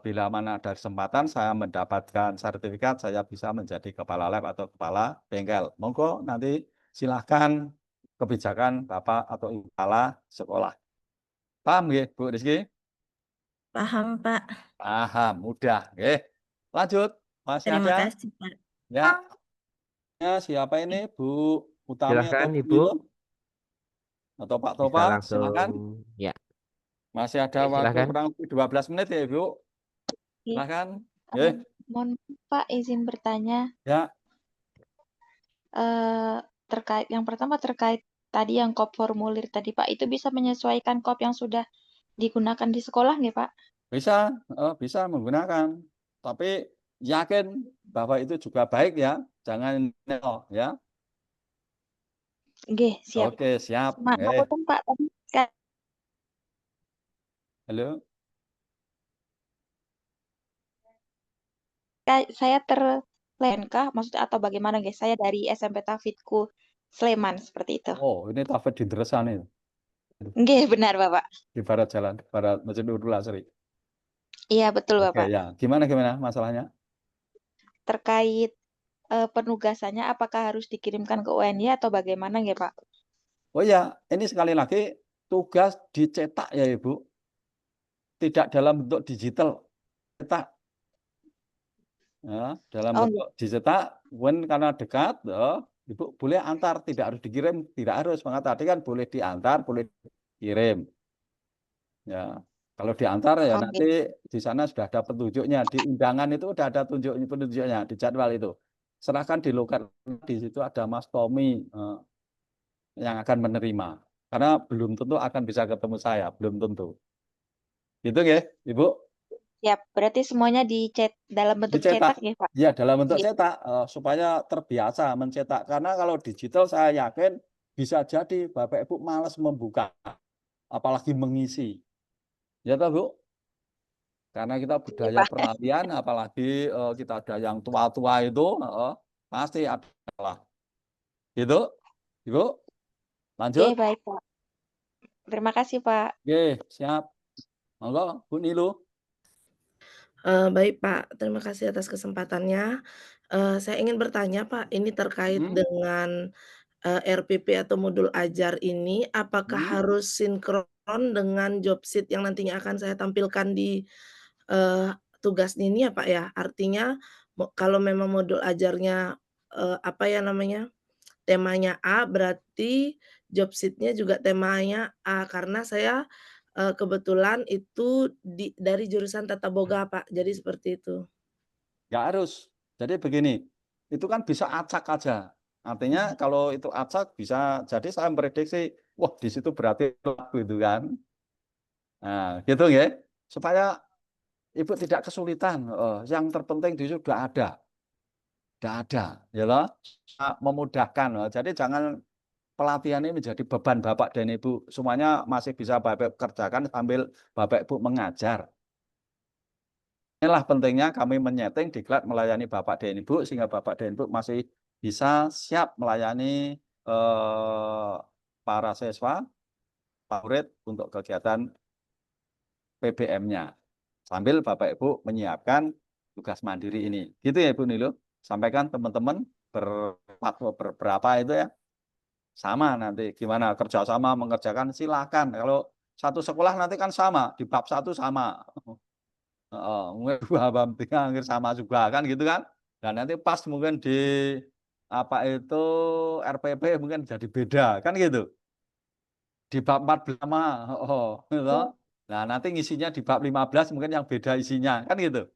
bila mana ada kesempatan saya mendapatkan sertifikat saya bisa menjadi kepala lab atau kepala bengkel. Monggo nanti silahkan kebijakan Bapak atau Ibu kepala sekolah. Paham nggih, Bu Rizky? Paham, Pak. Paham, mudah. Oke. Lanjut. Masih Terima ada? kasih, Pak. Ya. Ya, siapa ini? Bu Utami atau Silahkan Bu Ibu, Milo? Atau Pak bisa Topa? langsung Silakan. ya. Masih ada Oke, waktu silahkan. kurang lebih 12 menit ya, Ibu. Oke. Silakan. Oke. Mohon Pak izin bertanya Ya. terkait yang pertama terkait tadi yang kop formulir tadi Pak, itu bisa menyesuaikan kop yang sudah digunakan di sekolah nggak Pak? Bisa, bisa menggunakan. Tapi yakin bahwa itu juga baik ya. Jangan nol ya. Oke, siap. Oke, siap. Maafkan Pak, tadi Halo. saya terlengkah maksudnya atau bagaimana guys? Saya dari SMP Tafidku Sleman seperti itu. Oh, ini Tafid di Dresan itu. Oke, benar Bapak. Di barat jalan, barat Masjid Nurul Asri. Iya, betul Oke, Bapak. ya. Gimana masalahnya? Terkait penugasannya apakah harus dikirimkan ke UNY atau bagaimana nggak Pak? Oh ya, ini sekali lagi tugas dicetak ya Ibu. Tidak dalam bentuk digital. Cetak. Ya, dalam Oh, bentuk dicetak, karena dekat, Ibu boleh antar, tidak harus dikirim, tidak harus. Maka tadi kan boleh diantar, boleh dikirim. Ya, kalau diantar ya Oke. nanti di sana sudah ada petunjuknya. Di undangan itu sudah ada petunjuknya di jadwal itu. Serahkan di loket, di situ ada Mas Tommy yang akan menerima. Karena belum tentu akan bisa ketemu saya, belum tentu. Gitu ya, Ibu? Siap, berarti semuanya dalam bentuk Dicetak. cetak ya, Pak? Ya, dalam bentuk Gitu. cetak supaya terbiasa mencetak. Karena kalau digital saya yakin bisa jadi Bapak Ibu malas membuka, apalagi mengisi. Ya toh, Bu? Karena kita budaya Pak. peralihan, apalagi kita ada yang tua-tua itu, pasti adalah. Gitu, Ibu? Oke, Lanjut? baik, Pak. Terima kasih, Pak. Oke, siap. Monggo, Bu Nilu. Baik Pak, terima kasih atas kesempatannya. Saya ingin bertanya Pak, ini terkait dengan, RPP atau modul ajar ini, apakah harus sinkron dengan job sheet yang nantinya akan saya tampilkan di, tugas ini ya Pak ya? Artinya kalau memang modul ajarnya, apa ya namanya, temanya A, berarti job sheet-nya juga temanya A, karena saya kebetulan itu dari jurusan Tata Boga, Pak, jadi seperti itu. Nggak harus. Jadi begini, itu kan bisa acak aja. Artinya kalau itu acak bisa, jadi saya memprediksi, wah di situ berarti gitu kan. Nah, gitu ya. Supaya Ibu tidak kesulitan. Yang terpenting di situ sudah ada. Sudah ada, ya loh. Memudahkan. Jadi jangan pelatihan ini menjadi beban Bapak dan Ibu. Semuanya masih bisa Bapak kerjakan sambil Bapak Ibu mengajar. Inilah pentingnya kami menyeting diklat melayani Bapak dan Ibu sehingga Bapak dan Ibu masih bisa siap melayani para siswa, murid untuk kegiatan PBM-nya. Sambil Bapak Ibu menyiapkan tugas mandiri ini. Gitu ya Ibu Nilu. Sampaikan teman-teman berapa itu ya. Sama nanti gimana kerjasama mengerjakan silakan. Kalau satu sekolah nanti kan sama, di bab 1 sama. Mungkin 2 bab 3 hampir sama juga kan gitu kan. Dan nanti pas mungkin di apa itu RPP mungkin jadi beda kan gitu. Di bab 14 sama, gitu. Nah, nanti ngisinya di bab 15 mungkin yang beda isinya kan gitu.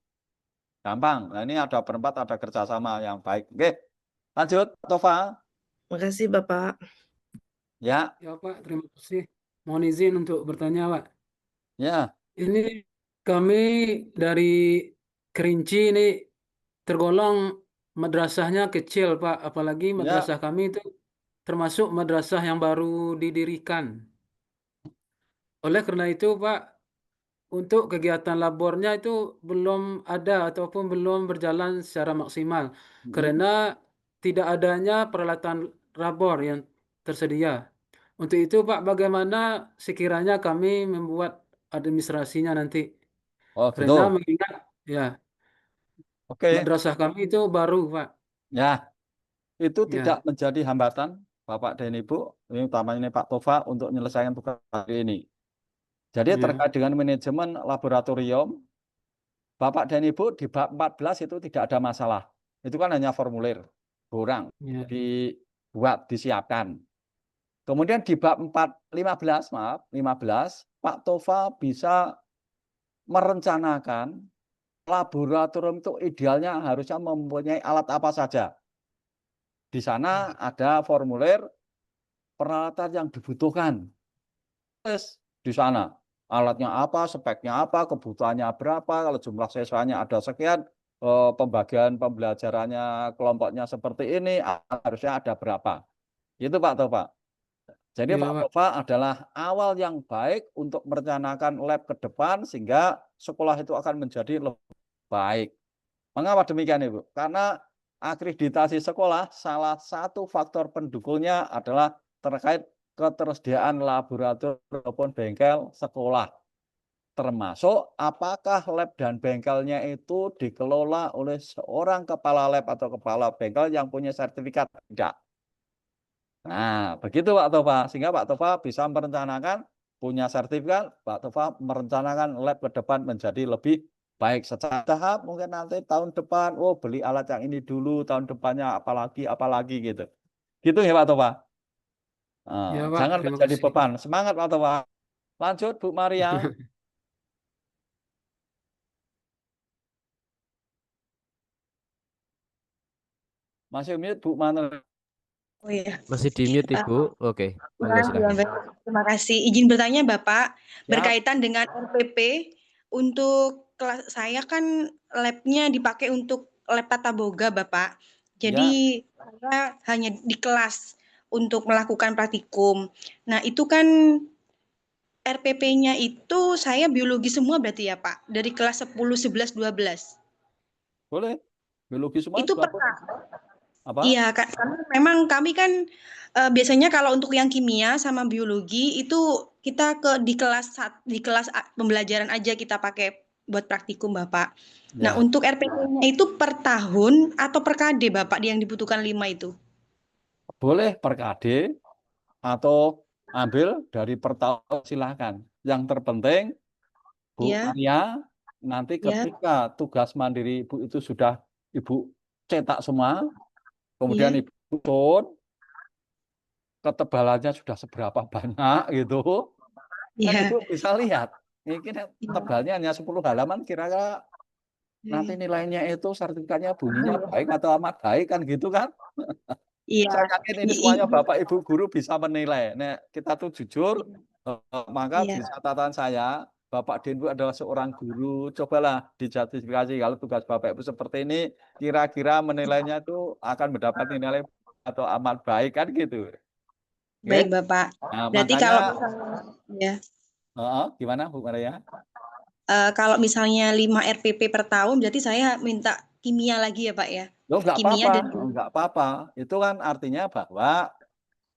Gampang. Nah, ini ada berempat ada kerjasama yang baik. Oke. Lanjut, Tova. Makasih Bapak. Ya. Ya Pak, terima kasih. Mohon izin untuk bertanya Pak. Ya. Ini kami dari Kerinci ini tergolong madrasahnya kecil Pak, apalagi madrasah kami itu termasuk madrasah yang baru didirikan. Oleh karena itu Pak, untuk kegiatan labornya itu belum ada ataupun belum berjalan secara maksimal karena tidak adanya peralatan labor yang tersedia. Untuk itu Pak, bagaimana sekiranya kami membuat administrasinya nanti? Oh, Karena gitu. mengingat ya Oke. madrasah kami itu baru Pak. Ya, itu Ya. tidak menjadi hambatan Bapak dan Ibu, ini utamanya Pak Tova untuk menyelesaikan tugas hari ini. Jadi Ya. terkait dengan manajemen laboratorium, Bapak dan Ibu di bab 14 itu tidak ada masalah. Itu kan hanya formulir, borang, Ya. dibuat, disiapkan. Kemudian di bab 15, Pak Tova bisa merencanakan laboratorium itu idealnya harusnya mempunyai alat apa saja. Di sana ada formulir peralatan yang dibutuhkan. Terus di sana alatnya apa, speknya apa, kebutuhannya berapa, kalau jumlah siswanya ada sekian, pembagian pembelajarannya kelompoknya seperti ini, harusnya ada berapa. Itu Pak Tova. Jadi Ya, Pak Pak. Tova adalah awal yang baik untuk merencanakan lab ke depan sehingga sekolah itu akan menjadi lebih baik. Mengapa demikian Ibu? Karena akreditasi sekolah salah satu faktor pendukungnya adalah terkait ketersediaan laboratorium maupun bengkel sekolah. Termasuk apakah lab dan bengkelnya itu dikelola oleh seorang kepala lab atau kepala bengkel yang punya sertifikat tidak. Nah, begitu Pak Tova. Sehingga Pak Tova bisa merencanakan punya sertifikat, Pak Tova merencanakan lab ke depan menjadi lebih baik secara tahap. Mungkin nanti tahun depan, beli alat yang ini dulu, tahun depannya apalagi gitu. Gitu ya Pak Topa. Ya Pak, Jangan terima menjadi kasih. beban. Semangat Pak Topa. Lanjut Bu Maria. Masih mute Bu Maria. Oh iya. Masih di mute Ibu. Oke, monggo silakan. Terima kasih. Izin bertanya Bapak, Siap. berkaitan dengan RPP, untuk kelas saya kan labnya dipakai untuk lab tata boga Bapak. Jadi saya hanya di kelas untuk melakukan praktikum. Nah itu kan RPP-nya itu saya biologi semua berarti ya Pak, dari kelas 10, 11, 12. Boleh. Biologi semua Itu juga per boleh. Apa? Iya, karena memang kami kan biasanya kalau untuk yang kimia sama biologi itu kita di kelas pembelajaran aja kita pakai buat praktikum Bapak. Nah, Ya. untuk RPP-nya itu per tahun atau per KD Bapak yang dibutuhkan 5 itu? Boleh per KD atau ambil dari per tahun silahkan. Yang terpenting Bu Iya. Maria nanti Ya. ketika tugas mandiri Ibu itu sudah Ibu cetak semua, kemudian Iya. Ibu susun ketebalannya sudah seberapa banyak gitu, kan Iya. Ibu bisa lihat. Mungkin tebalnya hanya 10 halaman, kira-kira nanti nilainya itu sertifikatnya bunyinya baik atau amat baik kan gitu kan? Iya. Saya yakin ini semuanya Bapak Ibu guru bisa menilai. Nah, kita tuh jujur, maka di Iya. catatan saya, Bapak Denbu adalah seorang guru. Cobalah dijustifikasi kalau tugas Bapak Ibu seperti ini, kira-kira menilainya itu akan mendapat nilai atau amat baik kan gitu. Baik Bapak. Nah, Berarti makanya, kalau misalnya ya. Gimana Bu Maria? Kalau misalnya 5 RPP per tahun, berarti saya minta kimia lagi ya Pak ya? Loh, nggak Kimia apa-apa, dan nggak apa-apa. Itu kan artinya bahwa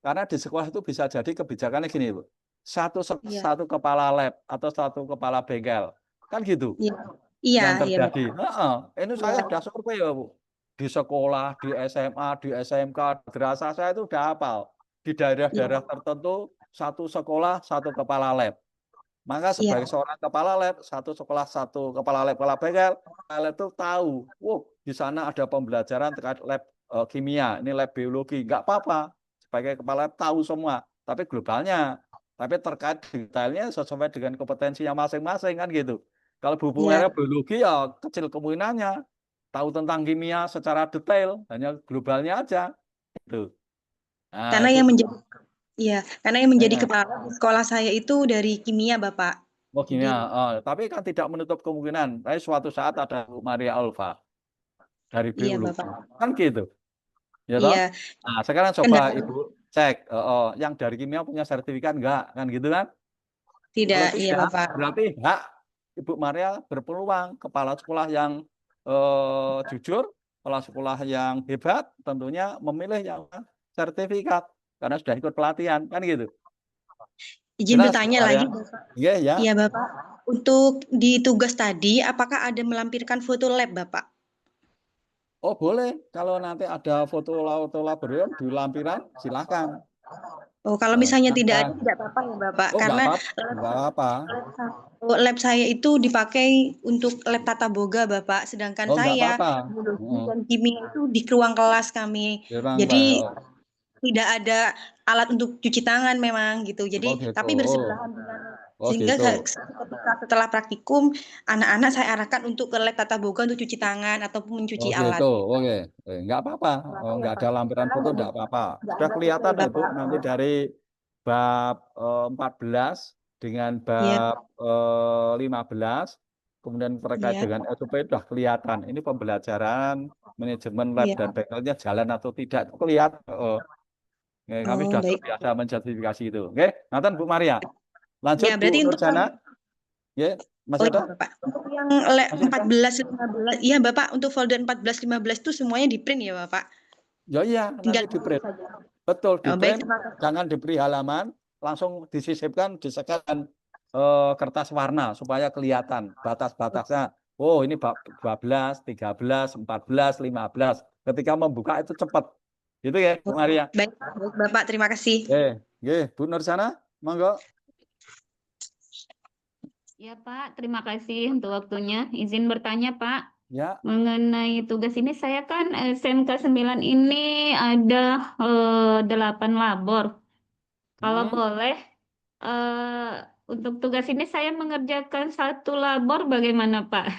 karena di sekolah itu bisa jadi kebijakannya gini, Bu. Satu kepala lab atau satu kepala bengkel. Kan gitu. Iya. Iya, Yang iya terjadi. Bapak. Ini saya sudah survei ya, Bu. Di sekolah, di SMA, di SMK, di madrasah saya itu udah hafal. Di daerah-daerah tertentu, satu sekolah, satu kepala lab. Maka sebagai seorang kepala lab, satu sekolah, satu kepala lab, kepala bengkel, kepala lab itu tahu, di sana ada pembelajaran terkait lab kimia, ini lab biologi, nggak apa-apa. Sebagai kepala lab tahu semua, tapi globalnya, tapi terkait detailnya sesuai dengan kompetensinya masing-masing kan gitu. Kalau hubungannya biologi ya kecil kemungkinannya tahu tentang kimia secara detail, hanya globalnya aja. Gitu. Nah, Karena yang menjadi kepala di sekolah saya itu dari kimia, Bapak. Oh kimia, tapi kan tidak menutup kemungkinan. Tapi suatu saat ada Bu Maria Alfa dari biologi, kan gitu, ya toh? Iya. Nah sekarang coba Ibu cek, yang dari kimia punya sertifikat enggak, kan gitu kan? Tidak, Kalau iya tidak, Bapak. berarti hak Ibu Maria berpeluang kepala sekolah yang jujur, kepala sekolah yang hebat, tentunya memilih yang sertifikat karena sudah ikut pelatihan, kan gitu. Izin bertanya lagi, Bapak. Iya, Iya, Bapak. Untuk di tugas tadi, apakah ada melampirkan foto lab, Bapak? Oh, boleh. Kalau nanti ada foto laboratorium di lampiran, silakan. Oh, kalau misalnya tidak ada, tidak apa-apa ya, Bapak. Oh, karena nggak apa. lab saya itu dipakai untuk lab tata boga, Bapak. Sedangkan saya biologi dan kimia itu di ruang kelas kami. Jadi tidak ada alat untuk cuci tangan memang gitu. Jadi tapi bersebelahan dengan sehingga ketika setelah praktikum anak-anak saya arahkan untuk ke lab tata boga untuk cuci tangan ataupun mencuci alat. Oke. Nggak apa-apa. Nggak ada lampiran foto, nggak apa-apa. Sudah kelihatan ya Bu nanti dari bab 14 dengan bab 15 kemudian terkait dengan SOP sudah kelihatan. Ini pembelajaran manajemen lab dan bengkelnya jalan atau tidak itu kelihatan. Kami sudah terbiasa mensertifikasi itu. Oke, Nathan Bu Maria. Lanjut Bu Nurjana. Masih ada? Bapak. Untuk yang 14 15 iya Bapak, untuk folder 14 15 itu semuanya di print ya Bapak? Ya iya, nanti di print. Betul, di print. Jangan diberi halaman, langsung disisipkan, disekan kertas warna supaya kelihatan batas-batasnya. Oh, ini 12, 13, 14, 15. Ketika membuka itu cepat. Gitu ya, Bu Maria. Baik, Bapak, terima kasih. Bu Nursana, monggo. Ya Pak, terima kasih untuk waktunya. Izin bertanya Pak. Ya. Mengenai tugas ini saya kan SMK 9 ini ada 8 labor. Kalau boleh untuk tugas ini saya mengerjakan 1 labor bagaimana Pak?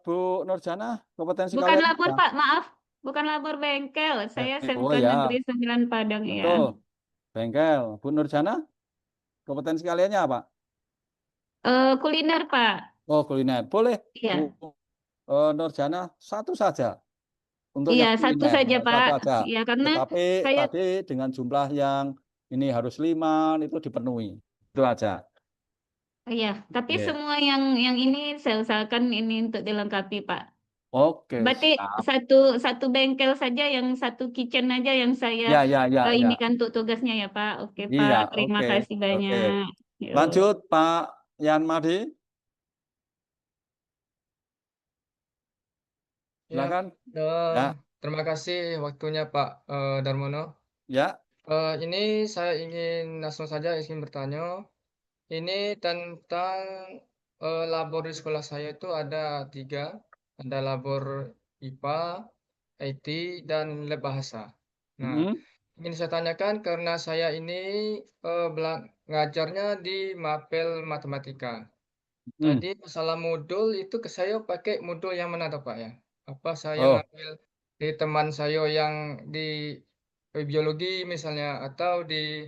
Bu Nurjana, kompetensi Bukan kalian labor apa? Pak, maaf. Bukan labor bengkel. Saya Oh SMK ya, Negeri 9 Padang ya. betul. Bengkel. Bu Nurjana, kompetensi kaliannya apa? Kuliner Pak. Oh, kuliner. Boleh, Iya. Bu Nurjana, satu saja untuk Iya, yang satu kuliner. saja Pak. Satu aja. Iya, karena Tetapi saya tadi dengan jumlah yang ini harus 5 itu dipenuhi. Itu aja. iya, tapi Oke. semua yang ini saya usahakan ini untuk dilengkapi Pak. Oke, Berarti siap. satu bengkel saja, yang satu kitchen aja yang saya Ya. ini kan untuk tugasnya ya Pak. Oke Iya, Pak, terima oke. kasih banyak. Yuk. Lanjut Pak Yan Madi. Silakan. Ya. Terima kasih waktunya Pak Darmono. Ya. Ini saya ingin langsung saja ingin bertanya. Ini tentang labor di sekolah saya itu ada 3. Ada labor IPA, IT, dan lab bahasa. Nah, ingin saya tanyakan karena saya ini ngajarnya di Mapel Matematika. Tadi masalah modul itu saya pakai modul yang mana tuh Pak ya? Apa saya ngambil di teman saya yang di biologi misalnya atau di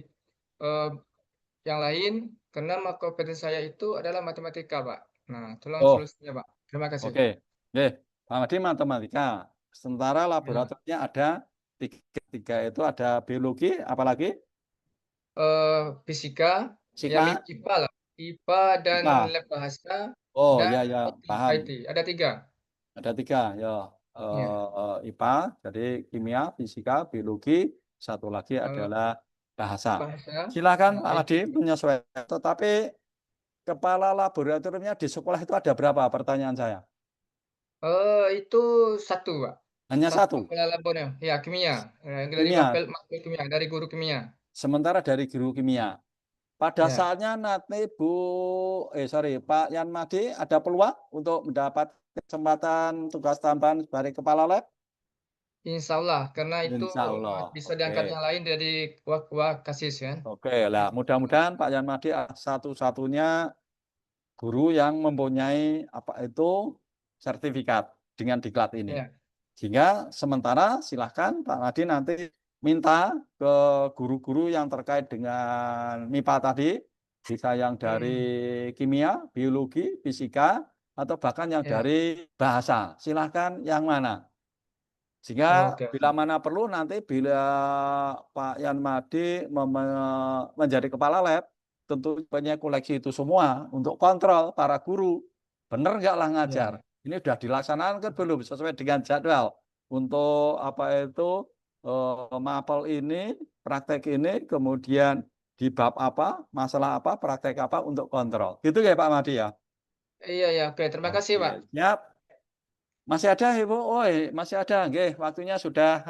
yang lain karena kompetensi saya itu adalah matematika Pak. Nah, tolong solusinya Pak. Terima kasih. Oke. Pak Madi matematika. Sementara laboratoriumnya ada 3 itu ada biologi, apalagi? Fisika, ya IPA lah. IPA dan lab bahasa. Oh dan ya, paham. IT. Ada 3. Ada 3 ya. IPA, jadi kimia, fisika, biologi. Satu lagi adalah bahasa. Silakan Pak Madi menyesuaikan. Tetapi kepala laboratoriumnya di sekolah itu ada berapa? Pertanyaan saya. Itu 1 Pak. Hanya 1. Kepala labornya. Ya, kimia. Dari mapel kimia, dari guru kimia. Sementara dari guru kimia. Pada saatnya nanti Pak Yan Madi ada peluang untuk mendapat kesempatan tugas tambahan sebagai kepala lab? Insya Allah, karena itu bisa diangkat yang lain dari Kasis kan. Oke lah, mudah-mudahan Pak Yan Madi satu-satunya guru yang mempunyai sertifikat dengan diklat ini. Sehingga sementara silahkan Pak Madi nanti minta ke guru-guru yang terkait dengan MIPA tadi, bisa yang dari kimia, biologi, fisika, atau bahkan yang dari bahasa. Silahkan yang mana. Sehingga bila mana perlu nanti bila Pak Yan Madi menjadi kepala lab, tentu punya koleksi itu semua untuk kontrol para guru. Benar nggak lah ngajar? Ini sudah dilaksanakan kan belum sesuai dengan jadwal. Untuk mapel ini, praktek ini, kemudian di bab apa, masalah apa, praktek apa untuk kontrol. Gitu ya Pak Madi ya? Iya, oke. Terima kasih Pak. Siap. Masih ada Ibu? Masih ada. Oke, waktunya sudah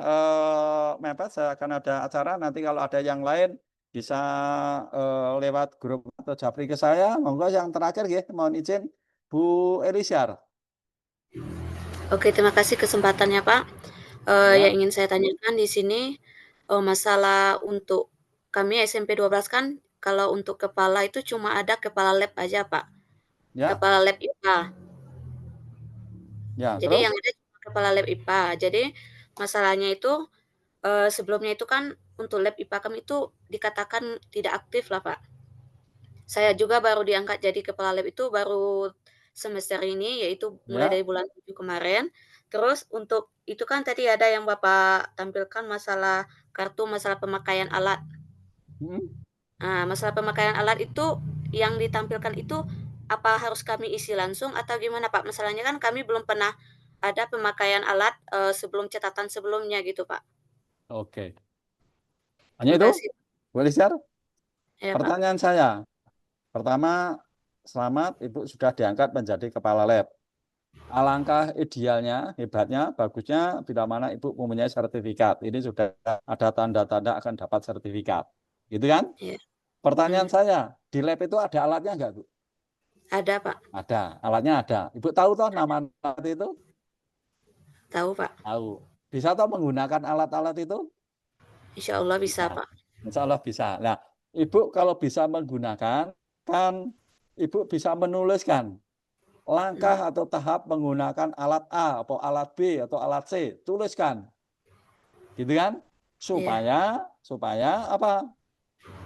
mepet. Saya akan ada acara. Nanti kalau ada yang lain bisa lewat grup atau japri ke saya. Monggo yang terakhir mohon izin Bu Elisyar. Oke, terima kasih kesempatannya Pak. Yang ingin saya tanyakan di sini masalah untuk kami SMP 12 kan kalau untuk kepala itu cuma ada kepala lab aja Pak. Kepala lab IPA. Jadi yang ada cuma kepala lab IPA. Jadi masalahnya itu sebelumnya itu kan untuk lab IPA kami itu dikatakan tidak aktif lah Pak. Saya juga baru diangkat jadi kepala lab itu baru semester ini, yaitu mulai dari bulan 7 kemarin. Terus untuk itu kan tadi ada yang Bapak tampilkan masalah kartu, masalah pemakaian alat. Nah, masalah pemakaian alat itu yang ditampilkan itu apa harus kami isi langsung atau gimana Pak? Masalahnya kan kami belum pernah ada pemakaian alat sebelum catatan sebelumnya gitu Pak. Oke. Hanya itu? Boleh share? Pertanyaan saya. Pertama, selamat Ibu sudah diangkat menjadi kepala lab. Alangkah idealnya, hebatnya, bagusnya bila mana Ibu mempunyai sertifikat. Ini sudah ada tanda-tanda akan dapat sertifikat. Gitu kan? Pertanyaan saya, di lab itu ada alatnya enggak Bu? Ada, Pak. Ada, alatnya ada. Ibu tahu toh nama alat itu? Tahu, Pak. Tahu. Bisa toh menggunakan alat-alat itu? Insya Allah bisa, Bisa. Pak. Insya Allah bisa. Nah, Ibu kalau bisa menggunakan, kan Ibu bisa menuliskan langkah atau tahap menggunakan alat A atau alat B atau alat C. Tuliskan. Gitu kan? Supaya apa?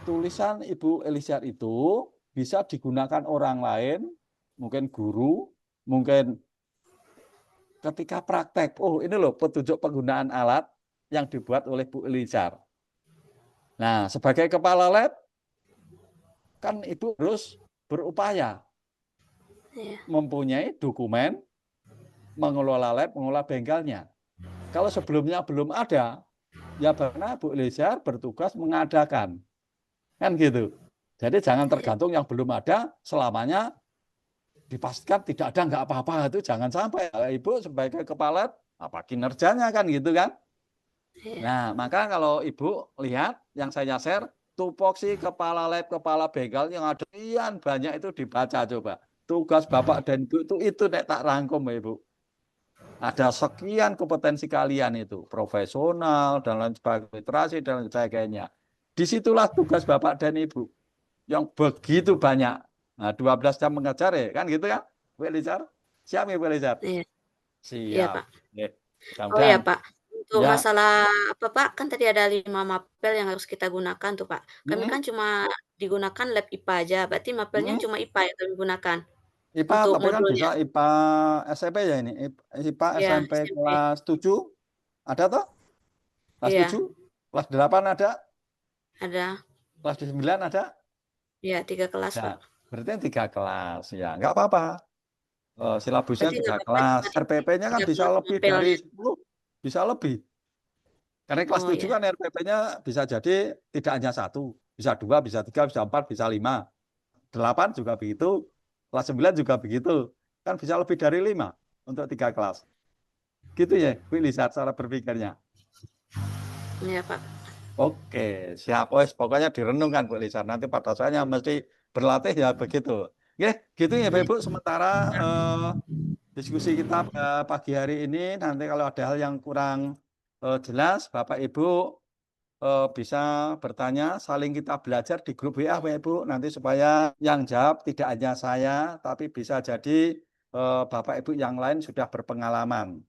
Tulisan Ibu Elizar itu bisa digunakan orang lain, mungkin guru, mungkin ketika praktek. Oh, ini loh petunjuk penggunaan alat yang dibuat oleh Bu Elizar. Nah, sebagai kepala lab, kan Ibu harus berupaya mempunyai dokumen, mengelola lab, mengelola bengkelnya. Kalau sebelumnya belum ada, ya karena Bu Elizar bertugas mengadakan. Kan gitu. Jadi jangan tergantung yang belum ada, selamanya dipastikan tidak ada, nggak apa-apa. Itu jangan sampai. Ibu sebagai kepala lab, apa kinerjanya kan gitu kan. Nah, maka kalau Ibu lihat yang saya share, tupoksi kepala lab, kepala bengkel yang ada sekian banyak itu dibaca coba. Tugas Bapak dan Ibu itu nek tak rangkum Ibu. Ada sekian kompetensi kalian itu, profesional dan lain sebagainya, literasi dan lain sebagainya. Disitulah tugas Bapak dan Ibu yang begitu banyak. Nah, 12 jam mengajar ya, kan gitu kan, Bu Elizar? Siap ya Bu Elizar? Iya. Siap. Iya, Pak. Oh ya, Pak. Untuk masalah apa, Pak? Kan tadi ada 5 mapel yang harus kita gunakan tuh, Pak. Kami kan cuma digunakan lab IPA aja, berarti mapelnya cuma IPA yang kami gunakan. IPA, Untuk tapi kan modulnya. bisa IPA SMP ya ini. IPA Iya, SMP kelas 7 ada toh? Kelas Iya. 7? Kelas 8 ada? Ada. Kelas 9 ada? Iya, 3 kelas, Nah, Pak. berarti 3 kelas ya, nggak apa-apa. Silabusnya Berarti 3 nggak apa-apa kelas. cuma RPP-nya kan 3 bisa kelas lebih dari mapelnya. 10, bisa lebih. Karena kelas 7 kan RPP-nya bisa jadi tidak hanya 1, bisa 2, bisa 3, bisa 4, bisa 5. 8 juga begitu, kelas 9 juga begitu. Kan bisa lebih dari 5 untuk 3 kelas. Gitu ya, Bu Elizar cara berpikirnya. Iya, Pak. Oke, siap. Pokoknya direnungkan Bu Elizar. Nanti pada saatnya mesti berlatih ya begitu. Oke, gitu ya Bapak Ibu. Sementara diskusi kita pagi hari ini, nanti kalau ada hal yang kurang jelas, Bapak Ibu bisa bertanya, saling kita belajar di grup WA Bapak Ibu, nanti supaya yang jawab tidak hanya saya, tapi bisa jadi Bapak Ibu yang lain sudah berpengalaman.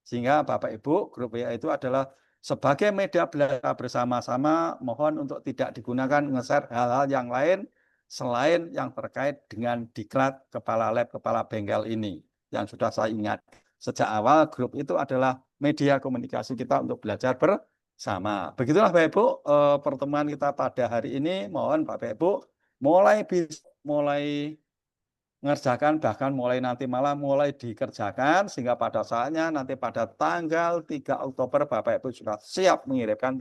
Sehingga Bapak Ibu, grup WA itu adalah sebagai media belajar bersama-sama, mohon untuk tidak digunakan nge-share hal-hal yang lain selain yang terkait dengan diklat kepala lab, kepala bengkel ini. Yang sudah saya ingat. Sejak awal grup itu adalah media komunikasi kita untuk belajar bersama. Begitulah Bapak Ibu, pertemuan kita pada hari ini. Mohon Bapak Ibu mulai mengerjakan, bahkan mulai nanti malam mulai dikerjakan, sehingga pada saatnya nanti pada tanggal 3 Oktober Bapak Ibu sudah siap mengirimkan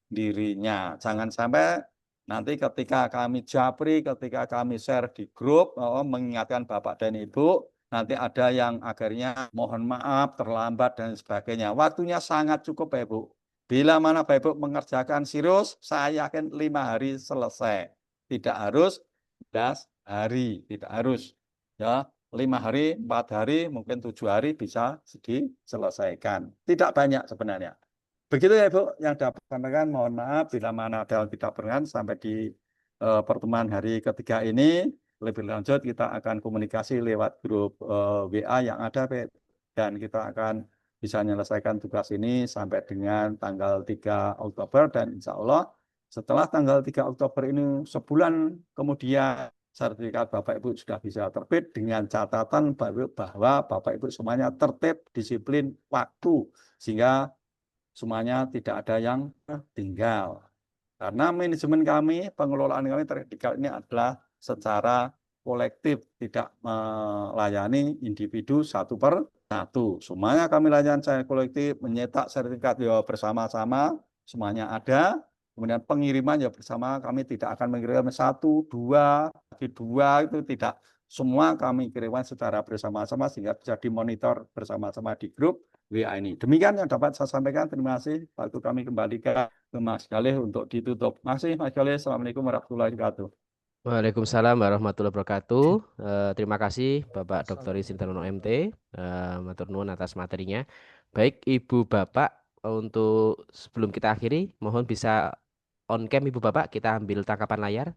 dirinya. Jangan sampai nanti ketika kami japri, ketika kami share di grup, mengingatkan Bapak dan Ibu, nanti ada yang akhirnya mohon maaf, terlambat dan sebagainya. Waktunya sangat cukup Bapak Ibu. Bila mana Bapak Ibu mengerjakan serius, saya yakin 5 hari selesai. Tidak harus 11 hari, tidak harus. Ya, 5 hari, 4 hari, mungkin 7 hari bisa diselesaikan. Tidak banyak sebenarnya. Begitu ya Ibu yang dapat sampaikan. Mohon maaf bila mana ada yang tidak berkenan sampai di pertemuan hari ketiga ini. Lebih lanjut kita akan komunikasi lewat grup WA yang ada, dan kita akan bisa menyelesaikan tugas ini sampai dengan tanggal 3 Oktober, dan insya Allah setelah tanggal 3 Oktober ini sebulan kemudian sertifikat Bapak Ibu sudah bisa terbit dengan catatan bahwa Bapak Ibu semuanya tertib, disiplin waktu, sehingga semuanya tidak ada yang tinggal. Karena manajemen kami, pengelolaan kami terhadap ini adalah secara kolektif, tidak melayani individu satu per satu. Semuanya kami layani secara kolektif, menyetak sertifikat ya bersama-sama, semuanya ada. Kemudian pengiriman ya bersama, kami tidak akan mengirimkan 1, 2, lagi 2, itu tidak. Semua kami kirimkan secara bersama-sama sehingga bisa dimonitor bersama-sama di grup WA ini. Demikian yang dapat saya sampaikan. Terima kasih. Waktu kami kembali ke Mas Galih untuk ditutup. Terima kasih Mas Galih. Assalamualaikum warahmatullahi wabarakatuh. Waalaikumsalam warahmatullahi wabarakatuh. Terima kasih Bapak Dr. Sintarno MT, matur nuwun atas materinya. Baik Ibu Bapak, untuk sebelum kita akhiri, mohon bisa on cam Ibu Bapak, kita ambil tangkapan layar.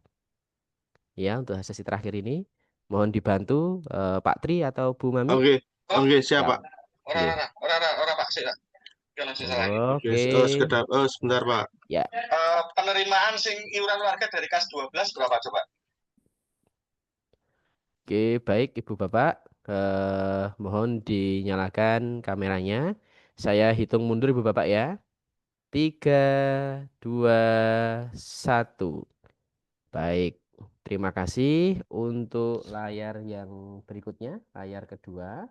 Ya, untuk sesi terakhir ini, mohon dibantu Pak Tri atau Bu Mami. Oke, siap Pak. Ora Pak, sik. Oke. Sekedar, sebentar Pak. Ya. Penerimaan sing iuran warga dari kas 12 berapa coba? Oke, baik Ibu Bapak, mohon dinyalakan kameranya. Saya hitung mundur Ibu Bapak ya. 3, 2, 1. Baik, terima kasih. Untuk layar yang berikutnya, layar kedua.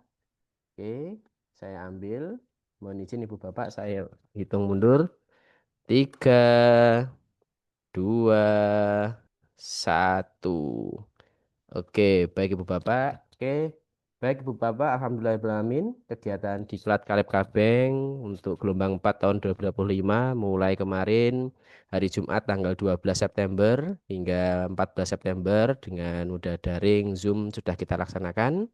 Oke, saya ambil. Mohon izin Ibu Bapak, saya hitung mundur. 3, 2, 1. Oke, baik Ibu Bapak. Oke, baik Ibu Bapak, alhamdulillahirrahmanirrahim. Kegiatan Diklat Kaleb Kabeng untuk gelombang 4 tahun 2025 mulai kemarin hari Jumat tanggal 12 September hingga 14 September dengan mudah daring Zoom sudah kita laksanakan.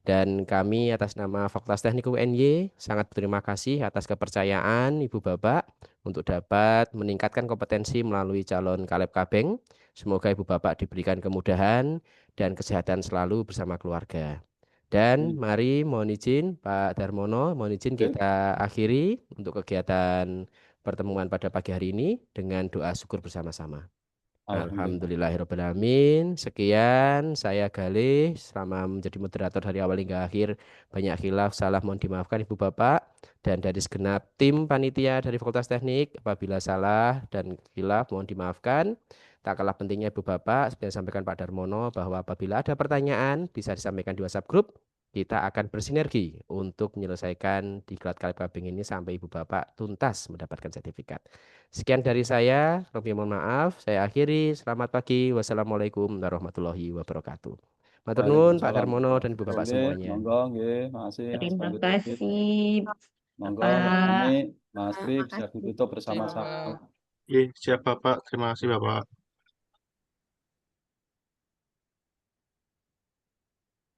Dan kami atas nama Fakultas Teknik UNY sangat berterima kasih atas kepercayaan Ibu Bapak untuk dapat meningkatkan kompetensi melalui calon Kaleb Kabeng. Semoga Ibu Bapak diberikan kemudahan dan kesehatan selalu bersama keluarga. Dan mari mohon izin Pak Darmono, mohon izin kita akhiri untuk kegiatan pertemuan pada pagi hari ini dengan doa syukur bersama-sama. Alhamdulillahirrahmanirrahim. Sekian, saya Galih selama menjadi moderator dari awal hingga akhir. Banyak khilaf, salah mohon dimaafkan Ibu Bapak. Dan dari segenap tim panitia dari Fakultas Teknik, apabila salah dan khilaf mohon dimaafkan. Tak kalah pentingnya Ibu Bapak, seperti yang disampaikan Pak Darmono, bahwa apabila ada pertanyaan bisa disampaikan di WhatsApp Group. Kita akan bersinergi untuk menyelesaikan Diklat Kaleb Kabeng ini sampai Ibu Bapak tuntas mendapatkan sertifikat. Sekian dari saya, mohon maaf, saya akhiri. Selamat pagi, wassalamualaikum warahmatullahi wabarakatuh. Matur nuwun Pak Darmono dan Ibu Bapak semuanya. Monggo, nggih, makasih. Terima kasih. Monggo, Bapak. Mas Tri bisa ditutup bersama-sama. Siap Bapak. Terima kasih Bapak.